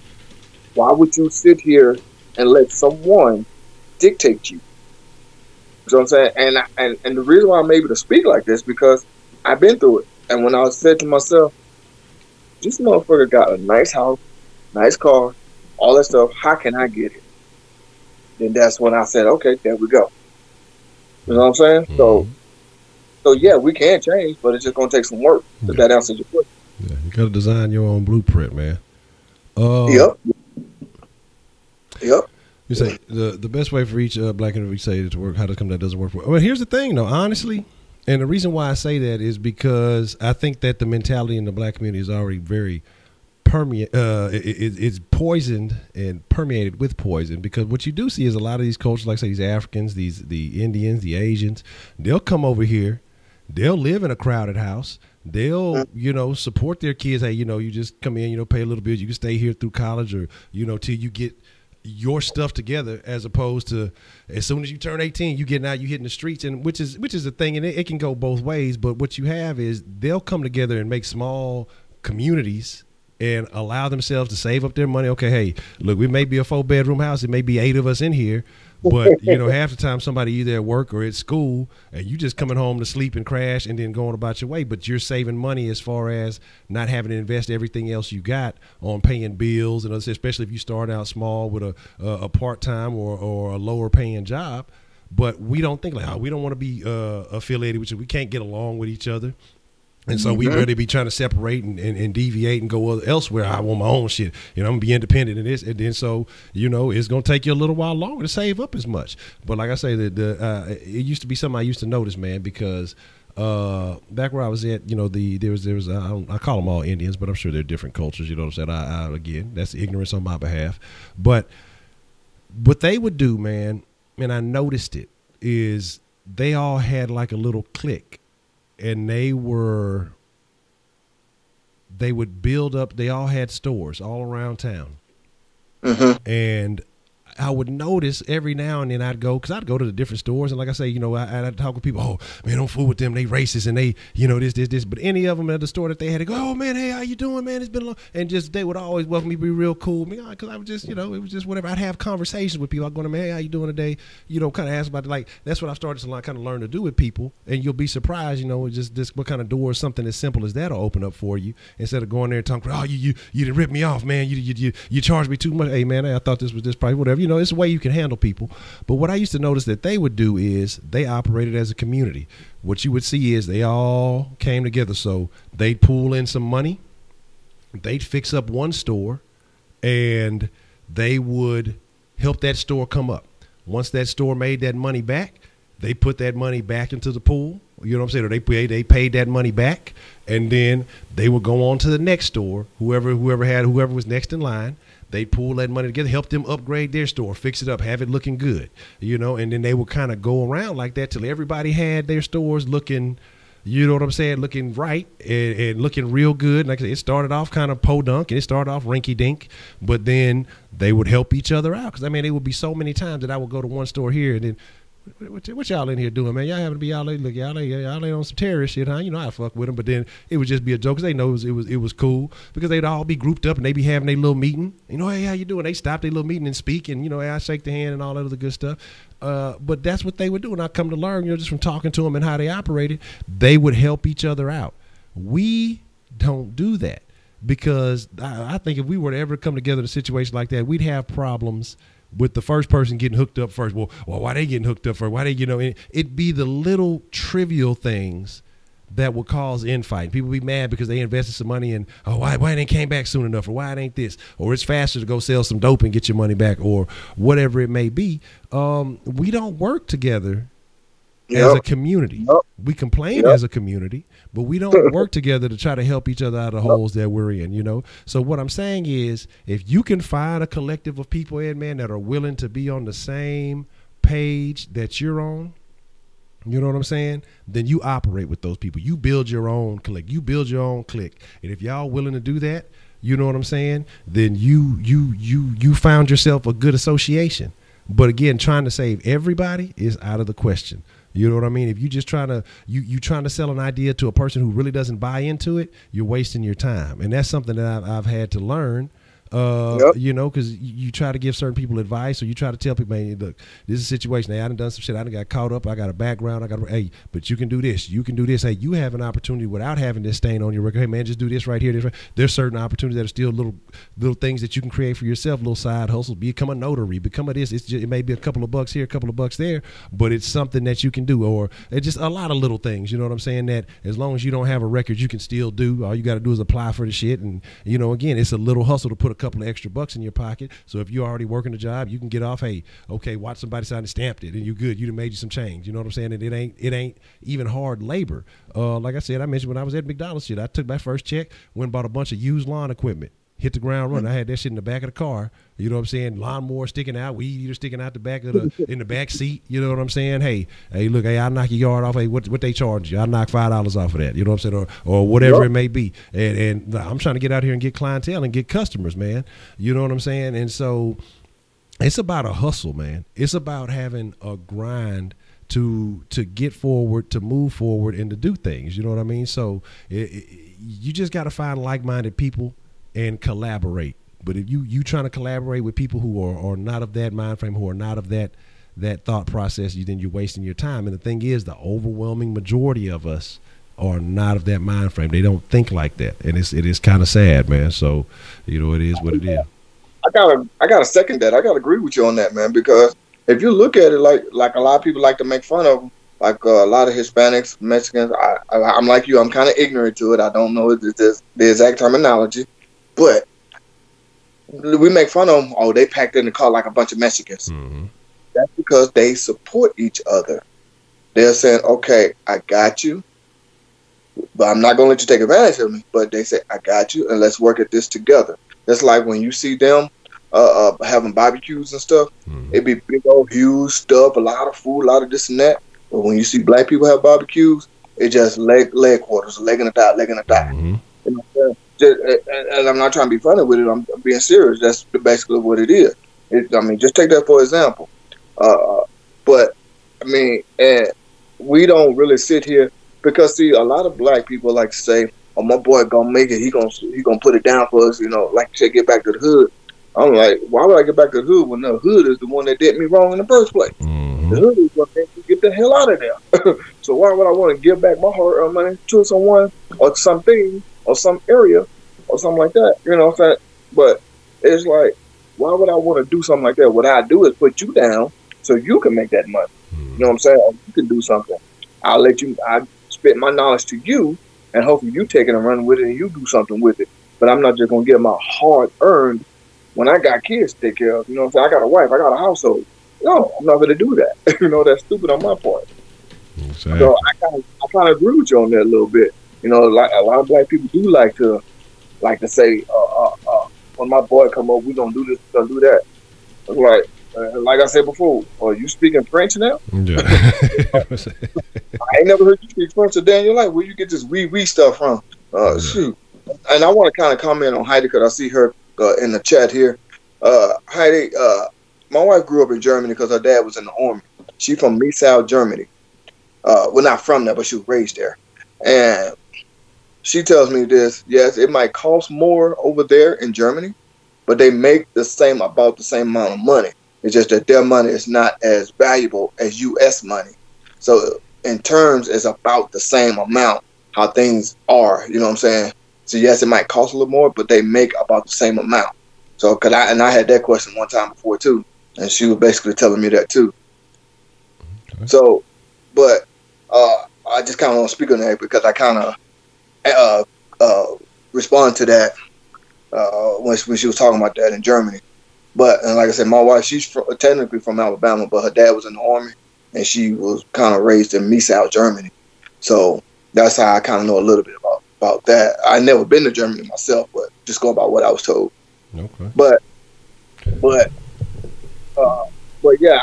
why would you sit here and let someone dictate you? You know what I'm saying? And the reason why I'm able to speak like this because I've been through it. And when I said to myself, this motherfucker got a nice house, nice car, all that stuff, how can I get it? Then that's when I said, okay, there we go. You know what I'm saying? So yeah, we can change, but it's just going to take some work. If that answers your question. Yeah, you got to design your own blueprint, man. Yep. You say the best way for each black individual say to work, how to come that doesn't work for. Well, here's the thing, though, honestly, and the reason why I say that is because I think that the mentality in the black community is already very it's poisoned and permeated with poison, because what you do see is a lot of these cultures, like say these Africans, the Indians, the Asians, they'll come over here, they'll live in a crowded house, they'll support their kids. Hey, you just come in, pay a little bit, you can stay here through college, or till you get your stuff together, as opposed to as soon as you turn 18, you getting out, you hitting the streets, and which is the thing, and it can go both ways. But what you have is they'll come together and make small communities and allow themselves to save up their money. Okay, hey, look, we may be a 4-bedroom house, it may be 8 of us in here, but half the time somebody either at work or at school, and you just coming home to sleep and crash and then going about your way. But you're saving money as far as not having to invest everything else you got on paying bills, and especially if you start out small with a part-time or a lower paying job. But we don't think like, we don't want to be affiliated with you. We can't get along with each other. And so we'd really be trying to separate and deviate and go elsewhere. I want my own shit. I'm going to be independent in this. And then so, it's going to take you a little while longer to save up as much. But like I say, it used to be something I used to notice, man, because back where I was at, there was I call them all Indians, but I'm sure they're different cultures. You know what I'm saying? Again, that's ignorance on my behalf. But what they would do, man, and I noticed it, is they all had like a little clique. And they would build up, they all had stores all around town. And I would notice every now and then I'd go to the different stores. And like I say, I'd talk with people, oh, man, don't fool with them. They racist and they, this. But any of them at the store that they had to go, oh, man, hey, how you doing, man? It's been a long. And just they would always welcome me, be real cool. Because I was just, it was just whatever. I'd have conversations with people. I'd go to them, hey, how you doing today? Kind of ask about, that's what I've started to kind of learn to do with people. And you'll be surprised, just this, what kind of doors something as simple as that will open up for you. Instead of going there and talking, oh, you didn't rip me off, man. You charged me too much. Hey, man, I thought this was this price, whatever. It's a way you can handle people. But what I used to notice that they would do is they operated as a community. What you would see is they all came together. So they'd pool in some money. They'd fix up one store and they would help that store come up. Once that store made that money back, they put that money back into the pool. You know what I'm saying? Or they paid that money back, and then they would go on to the next store. Whoever was next in line, they'd pool that money together, help them upgrade their store, fix it up, have it looking good, and then they would kind of go around like that till everybody had their stores looking, looking right and looking real good. Like I said, it started off kind of podunk and it started off rinky dink, but then they would help each other out. Because it would be so many times that I would go to one store here and then, what y'all in here doing, man? Y'all having to be y'all ain't on some terrorist shit, huh? I fuck with them, but then it would just be a joke because they know it was cool because they'd all be grouped up and they be having their little meeting. Hey, how you doing? They stop their little meeting and speak, and hey, I shake the hand and all that other good stuff. But that's what they would do, and I come to learn, just from talking to them and how they operated, they would help each other out. We don't do that because I think if we were to ever come together in a situation like that, we'd have problems with the first person getting hooked up first. Well, why they getting hooked up first? Why they, it'd be the little trivial things that would cause infight. People be mad because they invested some money in, why it ain't came back soon enough, or why it ain't this, or it's faster to go sell some dope and get your money back, or whatever it may be. We don't work together as a community. We complain as a community, but we don't work together to try to help each other out of the holes that we're in, So what I'm saying is, if you can find a collective of people, man, that are willing to be on the same page that you're on, you know what I'm saying? Then you operate with those people. You build your own clique. You build your own clique. And if y'all willing to do that, you know what I'm saying? Then you found yourself a good association. But again, trying to save everybody is out of the question. You know what I mean? If you just trying to sell an idea to a person who really doesn't buy into it, you're wasting your time. And that's something that I've had to learn. Because you try to give certain people advice, or you try to tell people, man, look, this is a situation. Hey, I done some shit. I done got caught up. I got a background. Hey, but you can do this. You can do this. Hey, you have an opportunity without having this stain on your record. Hey, man, just do this right here. There's certain opportunities that are still little things that you can create for yourself, little side hustles. Become a notary. Become a this. It may be a couple of bucks here, a couple of bucks there, but it's something that you can do. Or it's just a lot of little things. You know what I'm saying? That as long as you don't have a record, you can still do. All you got to do is apply for the shit. And, again, it's a little hustle to put a couple of extra bucks in your pocket. So if you're already working a job, you can get off. Hey, okay, watch somebody sign and stamped it, and you're good. You done made you some change. You know what I'm saying? And it ain't even hard labor. Like I said, I mentioned when I was at McDonald's, I took my first check, went and bought a bunch of used lawn equipment, hit the ground running. I had that shit in the back of the car. You know what I'm saying? Lawnmower sticking out, weed eater sticking out the back of in the back seat. You know what I'm saying? Hey, look, I'll knock your yard off. Hey, what they charge you? I'll knock $5 off of that. You know what I'm saying? Or whatever it may be. And I'm trying to get out here and get clientele and get customers, man. You know what I'm saying? And so it's about a hustle, man. It's about having a grind to get forward, to move forward, and to do things. You know what I mean? So you just got to find like-minded people and collaborate. But if you trying to collaborate with people who are not of that mind frame, who are not of that thought process, then you're wasting your time. And the thing is, the overwhelming majority of us are not of that mind frame. They don't think like that, and it is kind of sad, man. So it is what it is. I gotta second that. I gotta agree with you on that, man. Because if you look at it like a lot of people like to make fun of like a lot of Hispanics, Mexicans. I'm like you. I'm kind of ignorant to it. I don't know the exact terminology, but we make fun of them. Oh, they packed in the car like a bunch of Mexicans. Mm-hmm. That's because they support each other. They're saying, okay, I got you, but I'm not going to let you take advantage of me. But they say, I got you, and let's work at this together. That's like when you see them having barbecues and stuff. Mm-hmm. It be big old huge stuff, a lot of food, a lot of this and that. But when you see black people have barbecues, it just leg quarters, leg in the thigh, leg in the thigh. Mm-hmm. You know what I'm saying? And I'm not trying to be funny with it. I'm being serious. That's basically what it is. I mean, just take that for example. But I mean, and we don't really sit here because see, a lot of black people like to say, "Oh, my boy gonna make it. He gonna put it down for us." You know, like you said, get back to the hood. I'm like, why would I get back to the hood when the hood is the one that did me wrong in the first place? Mm-hmm. The hood is what makes me get the hell out of there. So why would I want to give back my hard-earned money to someone or something or some area or something like that? You know what I'm saying? But it's like, why would I want to do something like that? What I do is put you down so you can make that money. You know what I'm saying? Or you can do something. I spit my knowledge to you, and hopefully you take it and run with it and you do something with it. But I'm not just going to give my hard-earned when I got kids to take care of. You know what I'm saying? I got a wife. I got a household. No, I'm not going to do that. You know, that's stupid on my part. Exactly. So I kind of agree with you on that a little bit. You know, like a lot of black people do like to say, when my boy come over, we gonna do this, we gonna do that. It's like I said before, are you speaking French now? Yeah. I ain't never heard you speak French a day in your life. Where you get this wee stuff from? Shoot. And I want to kind of comment on Heidi because I see her in the chat here. Heidi, my wife grew up in Germany because her dad was in the army. She's from Miesau, Germany. Well, not from there, but she was raised there. And she tells me this, yes, it might cost more over there in Germany, but they make about the same amount of money. It's just that their money is not as valuable as U.S. money. So in terms, it's about the same amount, how things are, you know what I'm saying? So yes, it might cost a little more, but they make about the same amount. So, I had that question one time before too, and she was basically telling me that too. Okay. So, but I just kind of want to speak on that because I kind of respond to that when she was talking about that in Germany. But and like I said, my wife, she's technically from Alabama, but her dad was in the army, and she was kind of raised in Miesau, Germany. So that's how I kind of know a little bit about that. I never been to Germany myself, but just go about what I was told. Okay. But yeah,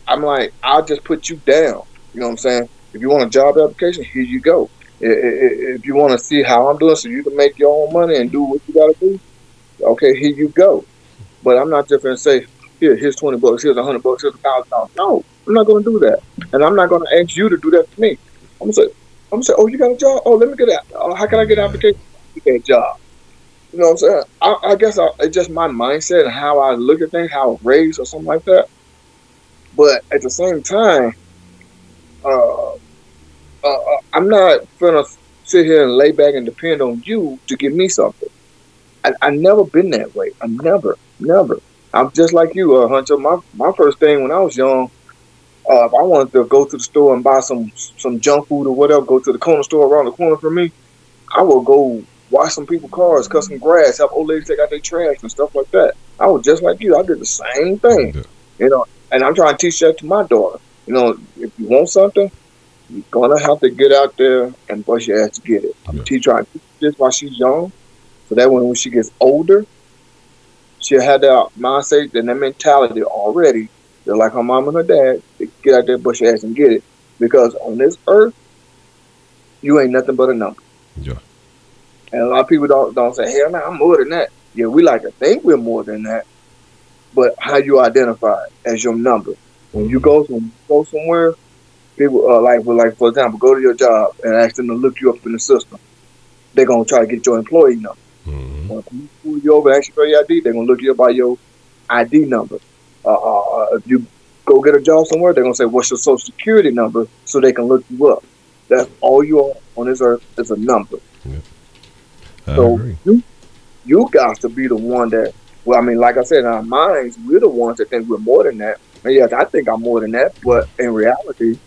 I'm like, I'll just put you down. You know what I'm saying? If you want a job application, here you go. If you want to see how I'm doing so you can make your own money and do what you got to do, okay, here you go. But I'm not just going to say, here's $20, here's $100, here's $1,000. No, I'm not going to do that. And I'm not going to ask you to do that for me. I'm going to say, oh, you got a job? Oh, let me get that. How can I get an application to get that job? You know what I'm saying? I guess it's just my mindset and how I look at things, how I was raised or something like that. But at the same time, I'm not going to sit here and lay back and depend on you to give me something. I never been that way. I never. I'm just like you, Honcho. My first thing when I was young, if I wanted to go to the store and buy some junk food or whatever, go to the corner store around the corner from me, I would go wash some people's cars, cut some grass, help old ladies take out their trash and stuff like that. I was just like you. I did the same thing, you know. And I'm trying to teach that to my daughter. You know, if you want something, you're gonna have to get out there and bust your ass to get it. I'm trying to teach this while she's young, so that when she gets older, she'll have that mindset and that mentality already. They're like her mom and her dad. They get out there, bust your ass and get it. Because on this earth, you ain't nothing but a number. Yeah. And a lot of people don't say, hell no, I'm more than that. Yeah, we like to think we're more than that. But how you identify it as your number. When you go somewhere, people like for example, go to your job and ask them to look you up in the system. They're gonna try to get your employee number. Mm-hmm. When you pull you over and ask you for your ID, they're gonna look you up by your ID number. If you go get a job somewhere, they're gonna say, what's your social security number, so they can look you up. That's all you are on this earth is a number. Yeah. So you got to be the one that, well, I mean, like I said, in our minds, we're the ones that think we're more than that. And yes, I think I'm more than that, but in reality,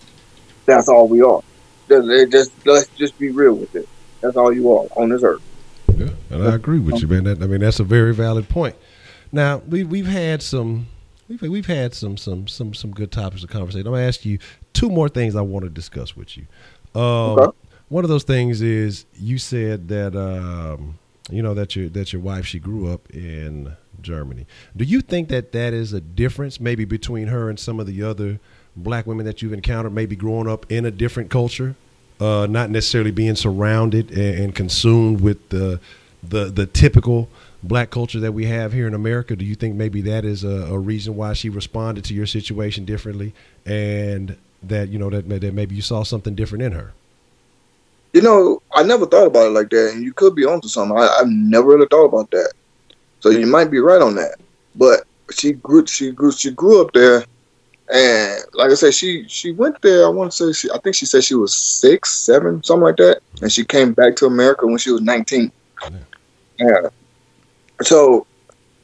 That's all we are. Let's just be real with it. That's all you are on this earth. Yeah, and I agree with you, man. That's a very valid point. Now we've had some good topics of conversation. I'm gonna ask you two more things I want to discuss with you. Okay. One of those things is you said that that your wife, she grew up in Germany. Do you think that is a difference maybe between her and some of the other black women that you've encountered, maybe growing up in a different culture, not necessarily being surrounded and consumed with the typical black culture that we have here in America? Do you think maybe that is a reason why she responded to your situation differently, and that that maybe you saw something different in her? I never thought about it like that, and you could be onto something. I've never really thought about that. So you might be right on that. But she grew up there, and like I said, she went there. I think she said she was 6, 7, something like that, and she came back to America when she was 19. Yeah. So,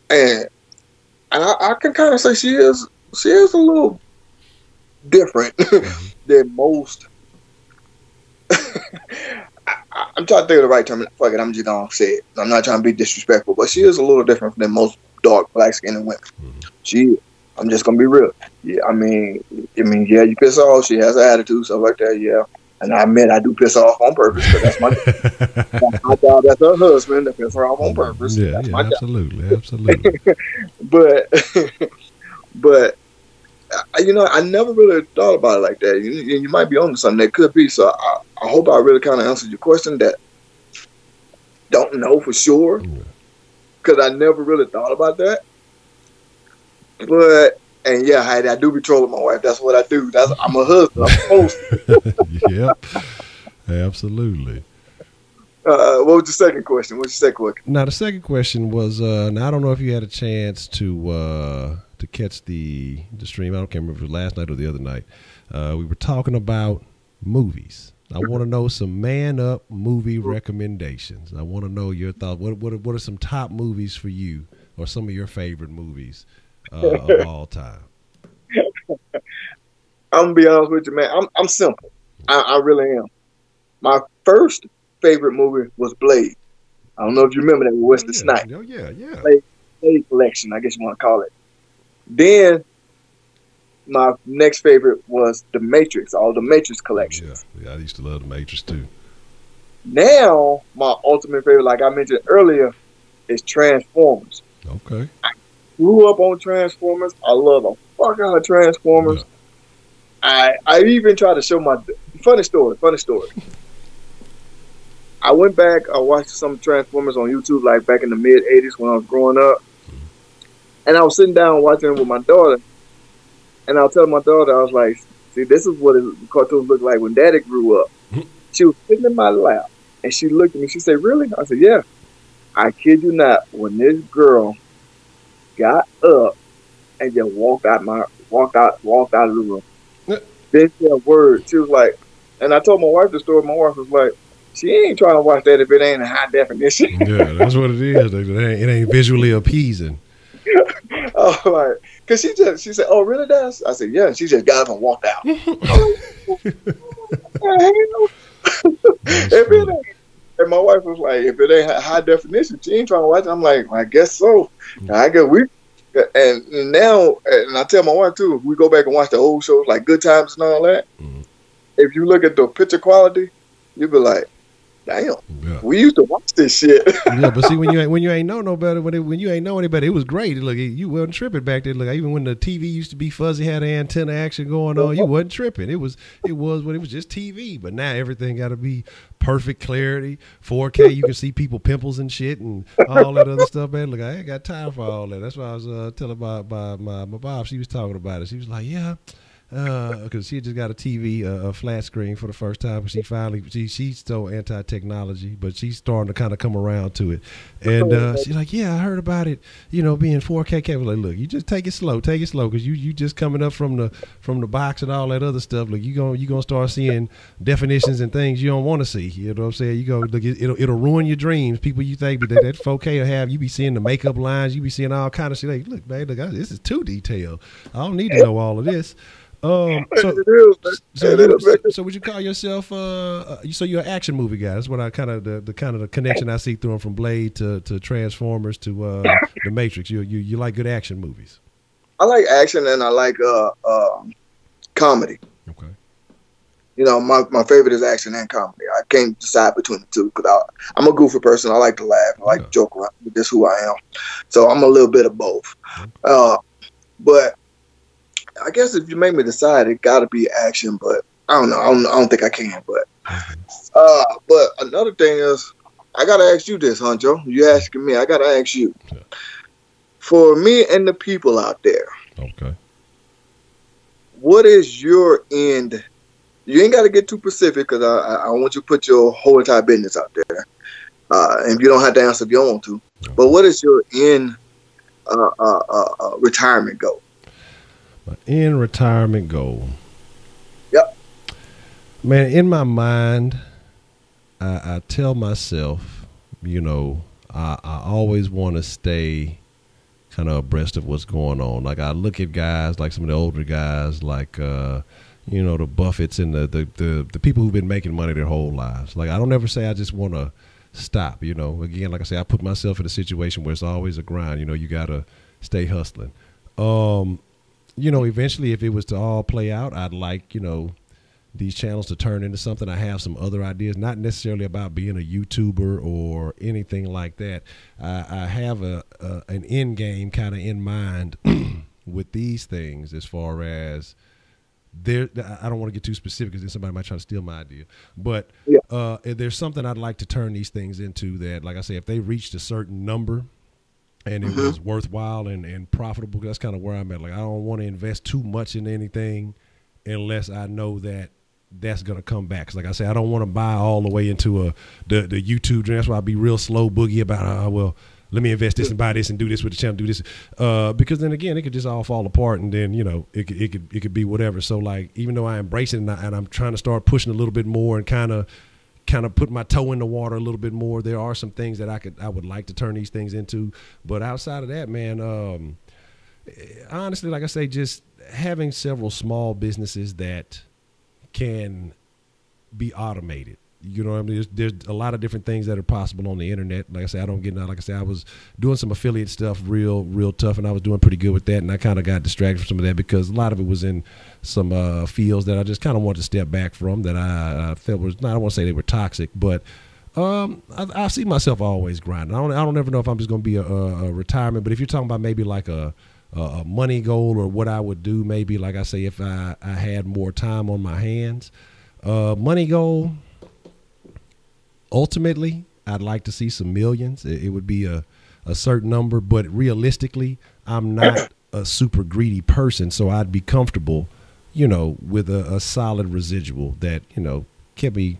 and I can kind of say she is a little different than most. I'm trying to think of the right term. Fuck it, I'm just gonna say it. I'm not trying to be disrespectful, but she is a little different than most dark black skinned women. I'm just gonna be real. Yeah, I mean, yeah, you piss her off. She has an attitude, stuff like that. Yeah, and I admit I do piss her off on purpose, because that's my job as her husband to piss her off on purpose. Yeah, that's my absolutely, absolutely. but I never really thought about it like that. You might be on to something that could be. So I hope I really kind of answered your question. That don't know for sure, because I never really thought about that. But yeah, I do be trolling my wife. That's what I do. I'm a husband. I'm supposed to. Yep, absolutely. What was the second question? Now the second question was, now I don't know if you had a chance to catch the stream. I can't remember if it was last night or the other night. We were talking about movies. I want to know some Man Up movie recommendations. I want to know your thoughts. What are some top movies for you, or some of your favorite movies of all time? I'm gonna be honest with you, man. I'm simple. I really am. My first favorite movie was Blade. I don't know if you remember that with Wesley Snipes. Oh yeah. Blade collection, I guess you want to call it. Then my next favorite was The Matrix, all the Matrix collections. Yeah, I used to love The Matrix too. Now, my ultimate favorite, like I mentioned earlier, is Transformers. Okay. I grew up on Transformers. I love the fuck out of Transformers. Yeah. I even tried to show my funny story. I went back, I watched some Transformers on YouTube, like back in the mid 80s when I was growing up. And I was sitting down watching it with my daughter, and I was telling my daughter, I was like, see, this is what the cartoons looked like when Daddy grew up. She was sitting in my lap, and she looked at me. She said, really? I said, yeah. I kid you not, when this girl got up and just walked out of the room, didn't say a word. She was like, and I told my wife the story. My wife was like, she ain't trying to watch that if it ain't in high definition. Yeah, that's what it is. It ain't visually appeasing. Oh, like, cause she said, "Oh, really, Dad?" I said, "Yeah." And she just got up and walked out. And my wife was like, "If it ain't high definition, she ain't trying to watch it." I'm like, "I guess so." I guess and now, and I tell my wife too, if we go back and watch the old shows like Good Times and all that, if you look at the picture quality, you'll be like, damn, we used to watch this shit. Yeah, but see, when you ain't know no better, when you ain't know any better, it was great. Look, you wasn't tripping back then. Look, even when the TV used to be fuzzy, had antenna action going on, you wasn't tripping. It was just TV. But now everything got to be perfect clarity, 4K. You can see people pimples and shit and all that other stuff, man. Look, I ain't got time for all that. That's why I was telling my Bob. She was talking about it. She was like, yeah. Because she just got a TV, a flat screen for the first time. She's so anti-technology, but she's starting to kind of come around to it. And she's like, yeah, I heard about it, being 4K cable. Like, look, you just take it slow, because you just coming up from the box and all that other stuff. Look, you gonna start seeing definitions and things you don't want to see. You know what I'm saying? You go, look, it'll ruin your dreams. People you think that 4K will have, you be seeing the makeup lines, you be seeing all kind of shit. Like, look, man, this is too detailed. I don't need to know all of this. So, It is, man. so, It you, is, man. so would you call yourself? So you're an action movie guy. That's what I kind of the kind of the connection I see through them from Blade to Transformers to the Matrix. You like good action movies. I like action and I like comedy. Okay. You know, my favorite is action and comedy. I can't decide between the two because I'm a goofy person. I like to laugh. I like to joke around. That's who I am. So I'm a little bit of both. Okay. But I guess if you make me decide, it got to be action. But I don't know. I don't think I can. But another thing is, I got to ask you this, Honcho. You asking me. I got to ask you. Yeah. For me and the people out there. Okay. What is your end? You ain't got to get too specific because I want you to put your whole entire business out there. And you don't have to answer if you don't want to. Okay. But what is your end retirement goal? My end retirement goal. Yep. Man, in my mind, I tell myself, you know, I always want to stay kind of abreast of what's going on. Like I look at guys like some of the older guys, like you know, the Buffetts and the people who've been making money their whole lives. Like I don't ever say I just want to stop. You know, again, like I say, I put myself in a situation where it's always a grind. You know, you gotta stay hustling. You know, eventually, if it was to all play out, I'd like, you know, these channels to turn into something. I have some other ideas, not necessarily about being a YouTuber or anything like that. I have an end game kind of in mind with these things as far as I don't want to get too specific because then somebody might try to steal my idea. But there's something I'd like to turn these things into that, like I say, if they reached a certain number and it was worthwhile and profitable, that's kind of where I'm at. Like I don't want to invest too much in anything unless I know that that's going to come back. Cause like I say, I don't want to buy all the way into the YouTube. That's why I'll be real slow boogie about, well, let me invest this and buy this and do this with the channel, do this. Because then again, it could just all fall apart and then, you know, it could be whatever. So like, even though I embrace it and I'm trying to start pushing a little bit more and kind of put my toe in the water a little bit more, there are some things that I would like to turn these things into. But outside of that, man, honestly, like I say, just having several small businesses that can be automated. You know what I mean? There's a lot of different things that are possible on the internet. Like I say, I don't get out. Like I say, I was doing some affiliate stuff real tough, and I was doing pretty good with that. And I kind of got distracted from some of that because a lot of it was in some fields that I just kind of wanted to step back from that I felt was, I don't want to say they were toxic, but I see myself always grinding. I don't ever know if I'm just going to be a retirement, but if you're talking about maybe like a money goal or what I would do, maybe like I say, if I had more time on my hands, money goal, ultimately, I'd like to see some millions. It would be a certain number, but realistically, I'm not a super greedy person, so I'd be comfortable, you know, with a solid residual that, you know, kept me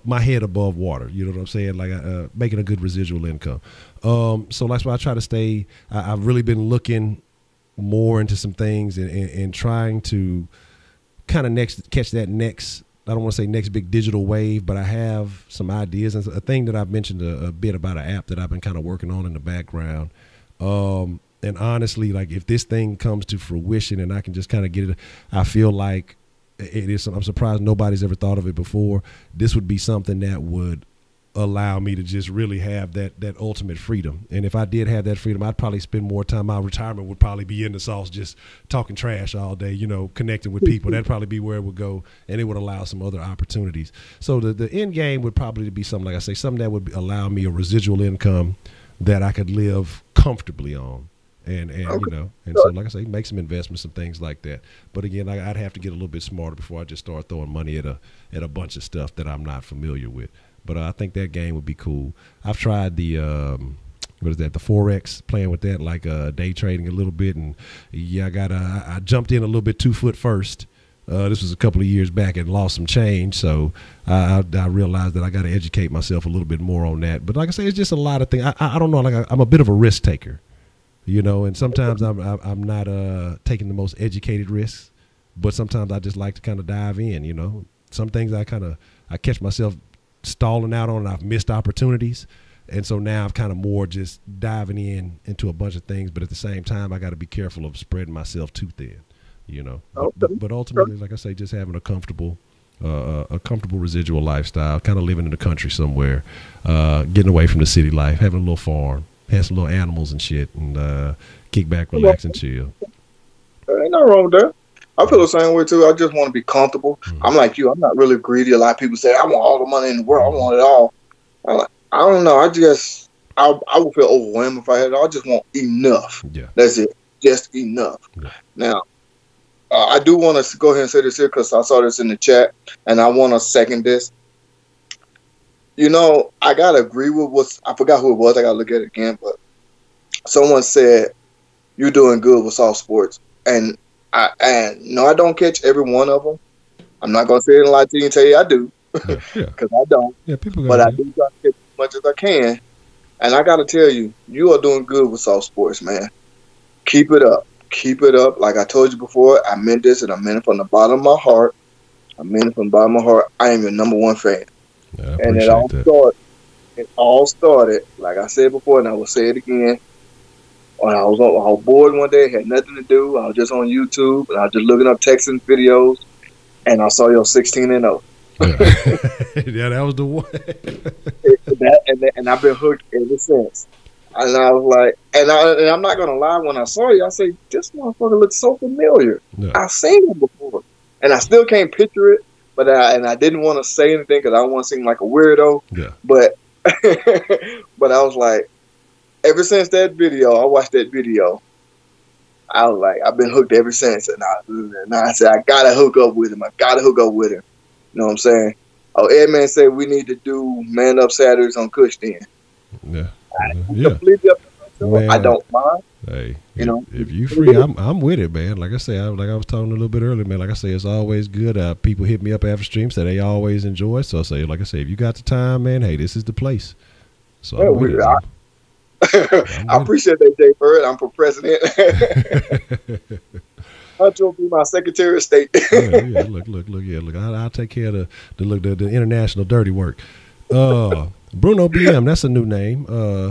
my head above water. You know what I'm saying? Like making a good residual income. So that's why I try to stay. I've really been looking more into some things and trying to kind of catch that next. I don't want to say next big digital wave, but I have some ideas. And a thing that I've mentioned a bit about an app that I've been kind of working on in the background. And honestly, like if this thing comes to fruition and I can just kind of get it, I feel like it is. I'm surprised nobody's ever thought of it before. This would be something that would allow me to just really have that ultimate freedom. And if I did have that freedom, I'd probably spend more time. My retirement would probably be in the sauce, just talking trash all day, you know, connecting with people. That'd probably be where it would go, and it would allow some other opportunities. So the end game would probably be something, like I say, something that would allow me a residual income that I could live comfortably on. And okay. You know, and so like I say, make some investments and things like that. But again, I'd have to get a little bit smarter before I just start throwing money at a bunch of stuff that I'm not familiar with. But I think that game would be cool. I've tried the the Forex, playing with that, like day trading a little bit, and yeah, I jumped in a little bit 2 foot first. This was a couple of years back and lost some change, so I realized that I got to educate myself a little bit more on that. But like I say, it's just a lot of things. I don't know. Like I'm a bit of a risk taker, you know, and sometimes I'm not taking the most educated risks, but sometimes I just like to kind of dive in. You know, some things I catch myself stalling out on, and I've missed opportunities. And so now I'm kind of more just diving into a bunch of things, but at the same time, I got to be careful of spreading myself too thin. you know. Okay. But ultimately, like I say, just having a comfortable residual lifestyle, kind of living in the country somewhere, getting away from the city life, having a little farm, have some little animals and shit, and kick back, relax, and chill. Ain't nothing wrong with that. I feel the same way too. I just want to be comfortable. I'm like you. I'm not really greedy. A lot of people say I want all the money in the world. I want it all. I don't know. I would feel overwhelmed if I had it. I just want enough. Yeah. That's it. Just enough. Yeah. Now, I do want to go ahead and say this here because I saw this in the chat, and I want to second this. You know, I gotta agree with I forgot who it was. I gotta look at it again, but someone said you're doing good with soft sports, and no, I don't catch every one of them. I'm not gonna say it in lie to you and tell you I do, because I don't. Yeah, people. But I do try to catch as much as I can, and I gotta tell you, you are doing good with soft sports, man. Keep it up. Keep it up. Like I told you before, I meant this, and I meant it from the bottom of my heart. I meant it from the bottom of my heart. I am your number one fan. Yeah, and it all started, like I said before, and I will say it again. When I was bored one day, had nothing to do. I was just on YouTube, and I was just looking up Texans videos, and I saw your 16-0. Yeah, that was the one. and I've been hooked ever since. And I was like, and I'm not gonna lie. When I saw you, I say, this motherfucker looks so familiar. Yeah. I've seen him before, and I still can't picture it. But I didn't want to say anything because I don't want to seem like a weirdo. Yeah. But but I was like, ever since that video, I watched that video. I was like, I've been hooked ever since, and I said, I gotta hook up with him. I gotta hook up with him. You know what I'm saying? Oh, Edman said we need to do Man Up Saturdays on Kush then. Yeah. Completely up to myself. I don't mind. Hey, you know, if you free, I'm with it, man. Like I say, like I was talking a little bit earlier, man. Like I say, it's always good. People hit me up after streams that they always enjoy. So I say, like I say, if you got the time, man, hey, this is the place. So I'm with it, I appreciate that, Jay Bird. I'm for president. Honcho will be my Secretary of State. Yeah, look. I'll take care of the international dirty work. Bruno BM, that's a new name.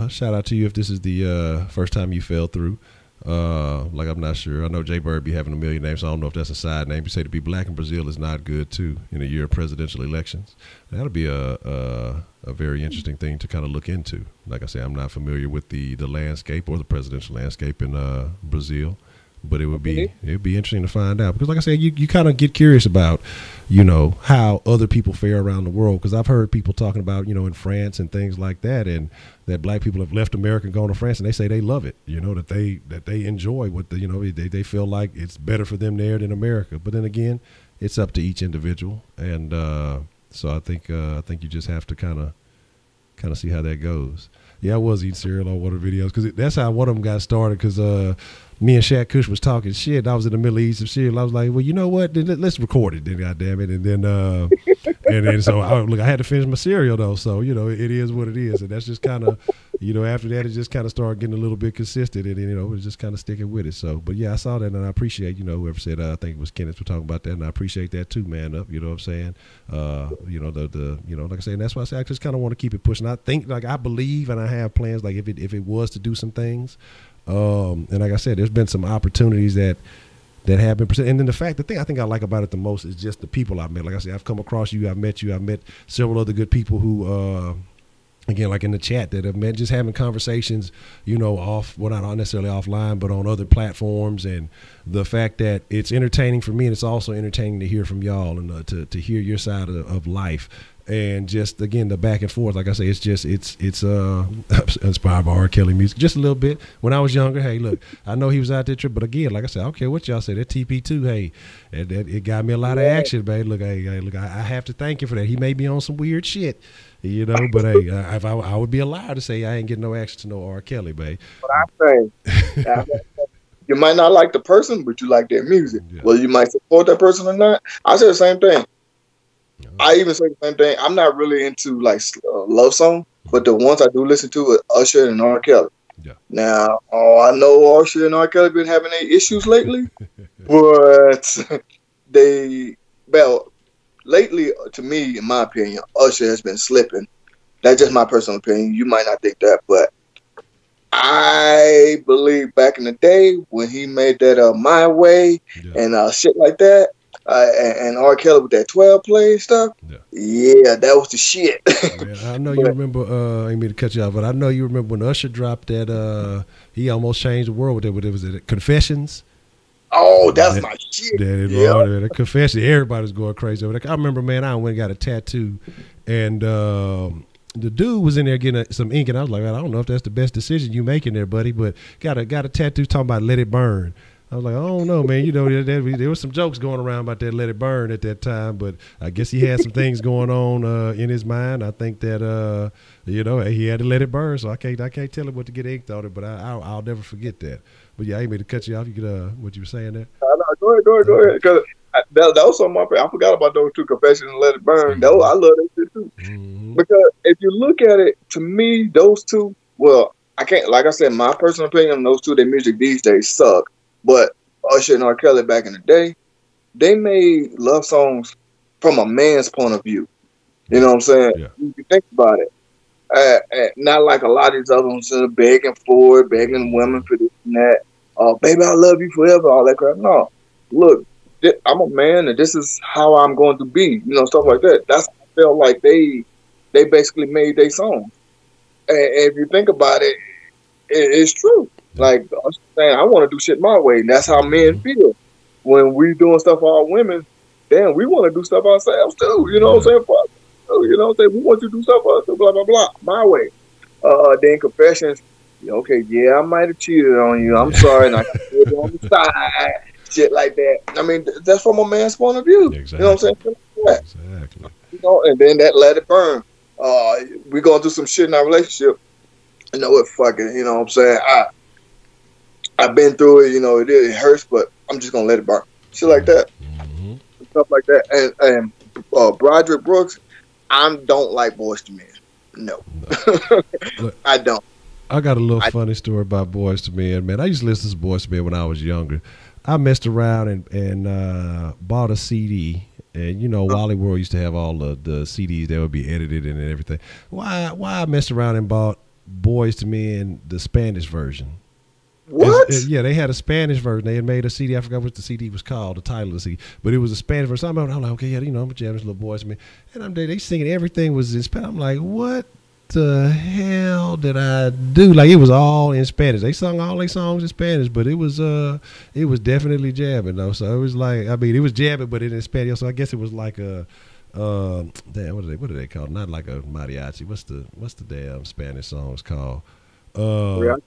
Shout out to you if this is the first time you fell through. Like I'm not sure. I know Jay Bird be having a million names, so I don't know if that's a side name. You say to be black in Brazil is not good too in a year of presidential elections. That'll be a very interesting thing to kind of look into. Like I say, I'm not familiar with the landscape or the presidential landscape in Brazil. But it'd be interesting to find out because, like I said, you kind of get curious about, you know, how other people fare around the world. Because I've heard people talking about, you know, in France and things like that, and that black people have left America and gone to France, and they say they love it. You know, that they enjoy what you know, they feel like it's better for them there than America. But then again, it's up to each individual, and so I think you just have to kind of see how that goes. Yeah, I was eating cereal on one of the videos because that's how one of them got started. Because me and Shaq Kush was talking shit. I was in the middle of eating some cereal. I was like, well, you know what? Let's record it then, goddamn it. And then so I had to finish my cereal though. So you know, it is what it is, and that's just kind of, you know, after that it just kind of started getting a little bit consistent, and you know, it was just kind of sticking with it. So, but yeah, I saw that, and I appreciate, you know, whoever said I think it was Kenneth for talking about that, and I appreciate that too, man. Up, you know what I'm saying? You know the you know, like I say, and that's why I say I just kind of want to keep it pushing. I think, like, I believe, and I have plans, like if it was to do some things. And like I said, there's been some opportunities that have been presented. And then the thing I think I like about it the most is just the people I've met. Like I said, I've come across you, I've met you, I've met several other good people who, again, like in the chat, that have met, just having conversations, you know, not necessarily offline, but on other platforms. And the fact that it's entertaining for me, and it's also entertaining to hear from y'all and to hear your side of life. And just, again, the back and forth, like I say, it's inspired by R. Kelly music just a little bit. When I was younger, hey, look, I know he was out there, but again, like I said, I don't care what y'all say, that TP2, hey, it got me a lot of action, babe. Look, I have to thank you for that. He may be on some weird shit, you know, but hey, if I would be a liar to say I ain't getting no action to no R. Kelly, babe. But I say, you might not like the person, but you like their music. Yeah. Whether you might support that person or not, I say the same thing. I even say the same thing. I'm not really into like love songs, but the ones I do listen to are Usher and R. Kelly. Yeah. Now, I know Usher and R. Kelly been having any issues lately, but lately, to me, in my opinion, Usher has been slipping. That's just my personal opinion. You might not think that, but I believe back in the day when he made that My Way and shit like that, and R. Kelly with that 12 play stuff. Yeah, that was the shit. Man, I know you remember. I didn't mean to cut you off, but I know you remember when Usher dropped that. He almost changed the world with it. What was it? Confessions. Oh, that's my shit. The Confession. Everybody's going crazy over that. I remember, man. I went and got a tattoo, and the dude was in there getting some ink, and I was like, I don't know if that's the best decision you making there, buddy, but got a tattoo talking about let it burn. I was like, I don't know, man. You know, there was some jokes going around about that let it burn at that time, but I guess he had some things going on in his mind. I think that you know, he had to let it burn, so I can't tell him what to get inked on it, but I'll never forget that. But yeah, I ain't mean to cut you off. You could what you were saying there? Go ahead. Because that was something I forgot about those two, Confessions and Let It Burn. I love that shit too. Because if you look at it, to me, those two, well, I can't, like I said, my personal opinion on those two, their music these days suck. But Usher and R. Kelly back in the day, they made love songs from a man's point of view. You know what I'm saying? Yeah. If you think about it. Not like a lot of these other ones begging women for this and that. Baby, I love you forever, all that crap. No. Look, I'm a man and this is how I'm going to be. You know, stuff like that. That's I felt like they basically made their songs. And if you think about it, it's true. Like, I'm saying, I want to do shit my way. And that's how men feel. When we doing stuff for our women, damn, we want to do stuff ourselves too. You know what I'm saying? You know what I'm saying? We want you to do stuff for us too, blah, blah, blah, my way. Then Confessions, okay, yeah, I might have cheated on you. I'm sorry. And I got you on the side. Shit like that. I mean, that's from a man's point of view. Exactly. You know what I'm saying? Exactly. You know, and then that let it burn. We going through some shit in our relationship. You know what? Fuck it. You know what I'm saying? I've been through it. You know, it hurts, but I'm just gonna let it burn. Shit like that. Stuff like that. And Broderick Brooks, I don't like Boys to Men. No. Look, I don't. I got a little funny story about Boys to Men, man. I used to listen to Boys to Men when I was younger. I messed around and bought a CD. And, you know, Wally World used to have all the CDs that would be edited and everything. Why I messed around and bought Boys to Men, the Spanish version. What? Yeah, they had a Spanish version. They had made a CD. I forgot what the CD was called, the title of the CD. But it was a Spanish version. I'm like, okay, yeah, you know, I'm jamming this little Boys to Men. And I'm there, they singing everything was in Spanish. I'm like, what the hell did I do? Like, it was all in Spanish. They sung all their songs in Spanish, but it was definitely jamming though. So it was like, I mean, it was jamming, but in Spanish. So I guess it was like a damn, what do they call it? Not like a mariachi. What's the damn Spanish songs called? Yeah.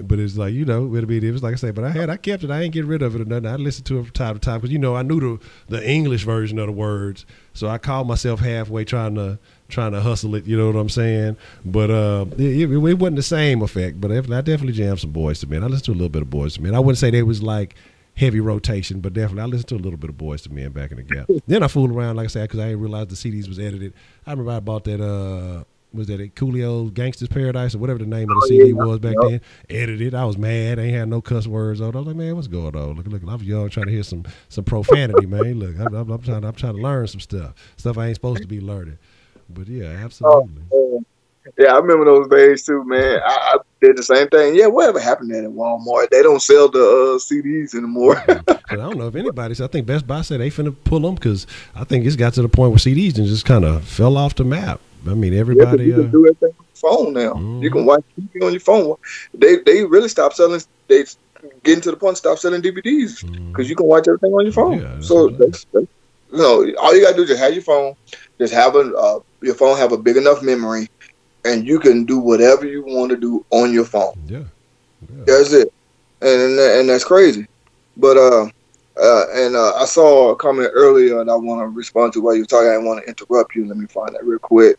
But it's like, you know, it was like I say, but I kept it. I ain't get rid of it or nothing. I listened to it from time to time because, you know, I knew the English version of the words, so I called myself halfway trying to hustle it. You know what I'm saying? But it wasn't the same effect. But I definitely jammed some Boys to Men. I listened to a little bit of Boys to Men. I wouldn't say they was like heavy rotation, but definitely I listened to a little bit of Boys to Men back in the gap. Then I fooled around, like I said, because I didn't realize the CDs was edited. I remember I bought that. Was that Coolio's Gangsta's Paradise or whatever the name of the CD was back then? Edited. I was mad. I ain't had no cuss words on it. I was like, man, what's going on? Look, I was young trying to hear some profanity, man. Look, I'm trying to learn some stuff I ain't supposed to be learning. But yeah, absolutely. Yeah, I remember those days too, man. I did the same thing. Yeah, whatever happened at Walmart? They don't sell the CDs anymore. I don't know if anybody. I think Best Buy said they finna pull them because I think it's got to the point where CDs and just kind of fell off the map. I mean, everybody. You can do everything on your phone now. You can watch TV on your phone. They really stopped selling. They getting to the point stop selling DVDs because you can watch everything on your phone. Yeah, so that's, you know, all you gotta do is just have your phone. Just have your phone have a big enough memory, and you can do whatever you want to do on your phone. Yeah. That's it, and that's crazy. But I saw a comment earlier, and I want to respond to while you're talking. I didn't want to interrupt you. Let me find that real quick.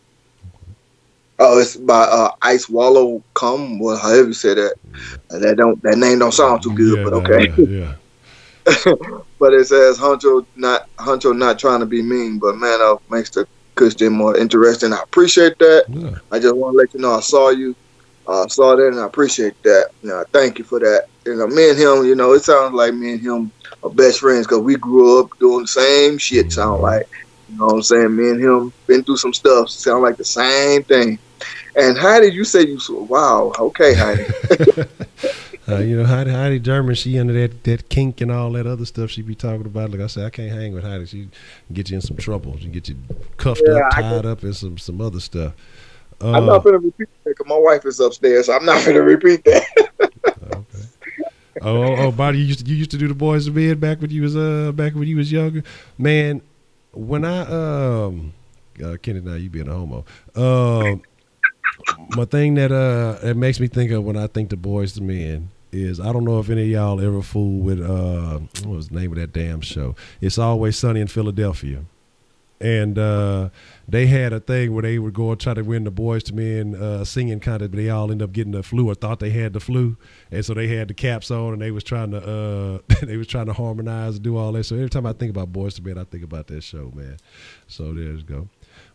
Oh, it's by Ice Wallow Cum, well, however you say that. That name don't sound too good, but okay. Yeah. But it says Honcho not trying to be mean, but Man Up makes the Kush more interesting. I appreciate that. Yeah. I just want to let you know I saw you. Saw that, and I appreciate that. You know, thank you for that. You know, me and him, you know, it sounds like me and him are best friends because we grew up doing the same shit. Sound like, you know what I'm saying? Me and him been through some stuff. Sound like the same thing. And Heidi, you say wow, okay, Heidi. You know, Heidi German, she under that kink and all that other stuff she be talking about. Like I said, I can't hang with Heidi. She can get you in some trouble. She can get you cuffed up, tied up, and some other stuff. I'm not going to repeat that because my wife is upstairs, so I'm not going to repeat that. Okay. Oh, Bonnie, you used to do the boys to bed back when you was younger, man. When I Kenny, now you being a homo. My thing that it makes me think of when I think the boys to men is, I don't know if any of y'all ever fooled with what was the name of that damn show? It's Always Sunny in Philadelphia. And they had a thing where they would go and try to win the boys to men singing contest, but they all end up getting the flu or thought they had the flu, and so they had the caps on and they was trying to harmonize and do all that. So every time I think about boys to men, I think about that show, man. So there you go.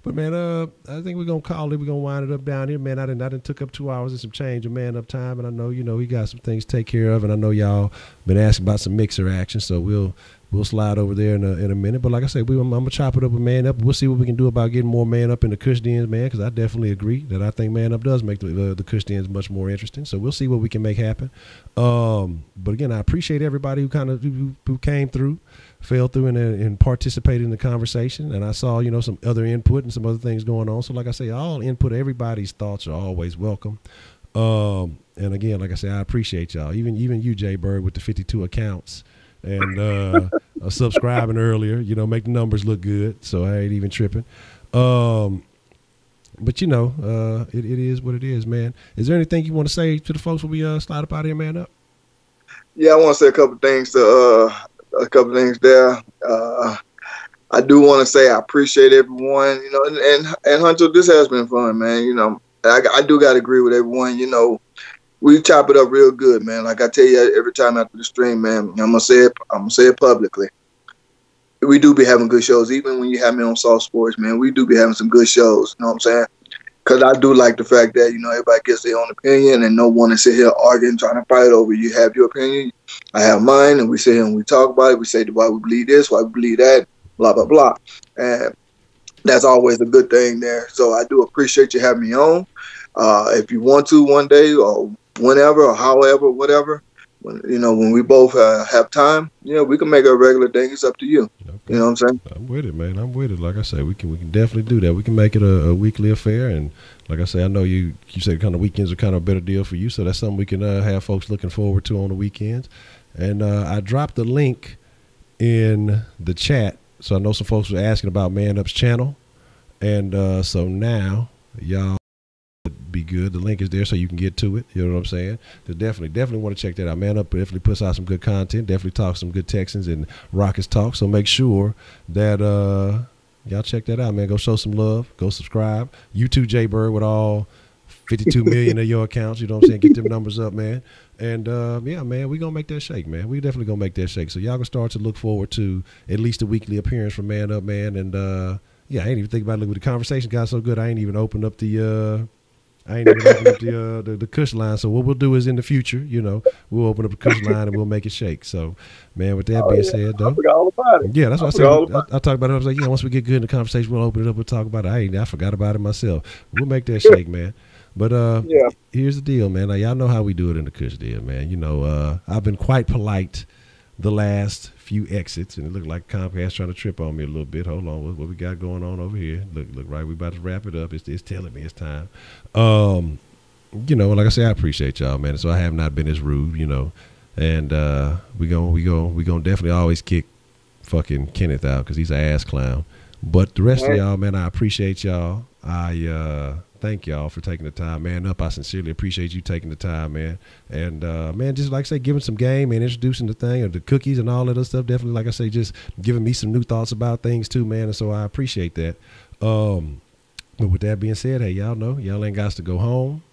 But man, I think we're gonna call it. We're gonna wind it up down here, man. I didn't took up 2 hours and some change of man up time, and I know we got some things to take care of, and I know y'all been asking about some mixer action, so we'll slide over there in a minute. But like I said, I'm gonna chop it up with Man Up. We'll see what we can do about getting more Man Up in the Kush dens, man, because I definitely agree that I think Man Up does make the Kush dens much more interesting. So we'll see what we can make happen. But again, I appreciate everybody who came through, fell through and participated in the conversation. And I saw some other input and some other things going on. So like I say, all input, everybody's thoughts are always welcome. And again, like I say, I appreciate y'all. Even you, Jay Bird, with the 52 accounts. And subscribing earlier, make the numbers look good. So I ain't even tripping. But it is what it is, man. Is there anything you want to say to the folks when we slide up out of here, Man Up? Yeah, I want to say a couple things there. I do want to say I appreciate everyone, and Honcho, this has been fun, man. I do got to agree with everyone, We chop it up real good, man. Like I tell you every time after the stream, man, I'm gonna say it publicly. We do be having good shows, even when you have me on Soft Sports, man. We do be having some good shows. You know what I'm saying? Because I do like the fact that everybody gets their own opinion, and no one is sit here arguing, trying to fight over. You have your opinion, I have mine, and we sit here and we talk about it. We say why we believe this, why we believe that, blah blah blah, and that's always a good thing there. So I do appreciate you having me on. If you want to one day or whenever or however, whatever, when we both have time, we can make it a regular thing. It's up to you. Okay. You know what I'm saying? I'm with it, man. I'm with it. Like I say, we can definitely do that. We can make it a weekly affair. And like I say, I know you said kind of weekends are kind of a better deal for you. So that's something we can have folks looking forward to on the weekends. And I dropped the link in the chat. So I know some folks were asking about Man Up's channel. And so now y'all be good. The link is there so you can get to it. You know what I'm saying? So definitely want to check that out. Man Up definitely puts out some good content. Definitely talks some good Texans and Rockets talk. So make sure that y'all check that out, man. Go show some love. Go subscribe. You too, Jay Bird, with all 52 million of your accounts. You know what I'm saying? Get them numbers up, man. And yeah, man, we gonna make that shake, man. We definitely gonna make that shake. So y'all can start to look forward to at least a weekly appearance from Man Up, man. And yeah, I ain't even think about it. Look, the conversation got so good, I ain't even opened up the Kush line. So what we'll do is in the future, we'll open up the Kush line and we'll make it shake. So, man, with that being said, though, I forgot all about it. Yeah, that's what I said. I talked about it. I was like, yeah, once we get good in the conversation, we'll open it up. We'll talk about it. I forgot about it myself. We'll make that shake, man. But yeah, here's the deal, man. Like, y'all know how we do it in the Kush deal, man. I've been quite polite the last few exits, and it looked like Comcast trying to trip on me a little bit. Hold on, what we got going on over here? Look, right, we about to wrap it up. It's telling me it's time. Like I say, I appreciate y'all, man. So I have not been as rude, and we gonna definitely always kick fucking Kenneth out because he's an ass clown. But the rest of y'all, man, I appreciate y'all. I thank y'all for taking the time. Man Up, I sincerely appreciate you taking the time, man. And man, just like I say, giving some game and introducing the thing of the cookies and all that other stuff. Definitely, like I say, just giving me some new thoughts about things too, man. And so I appreciate that. But with that being said, hey, y'all know y'all ain't got to go home.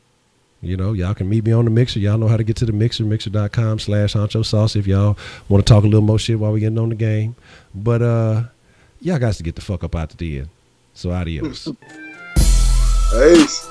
Y'all can meet me on the mixer. Y'all know how to get to the mixer, mixer.com/HonchoSaucy if y'all want to talk a little more shit while we getting on the game. But y'all got to get the fuck up out the den. So adios. Peace.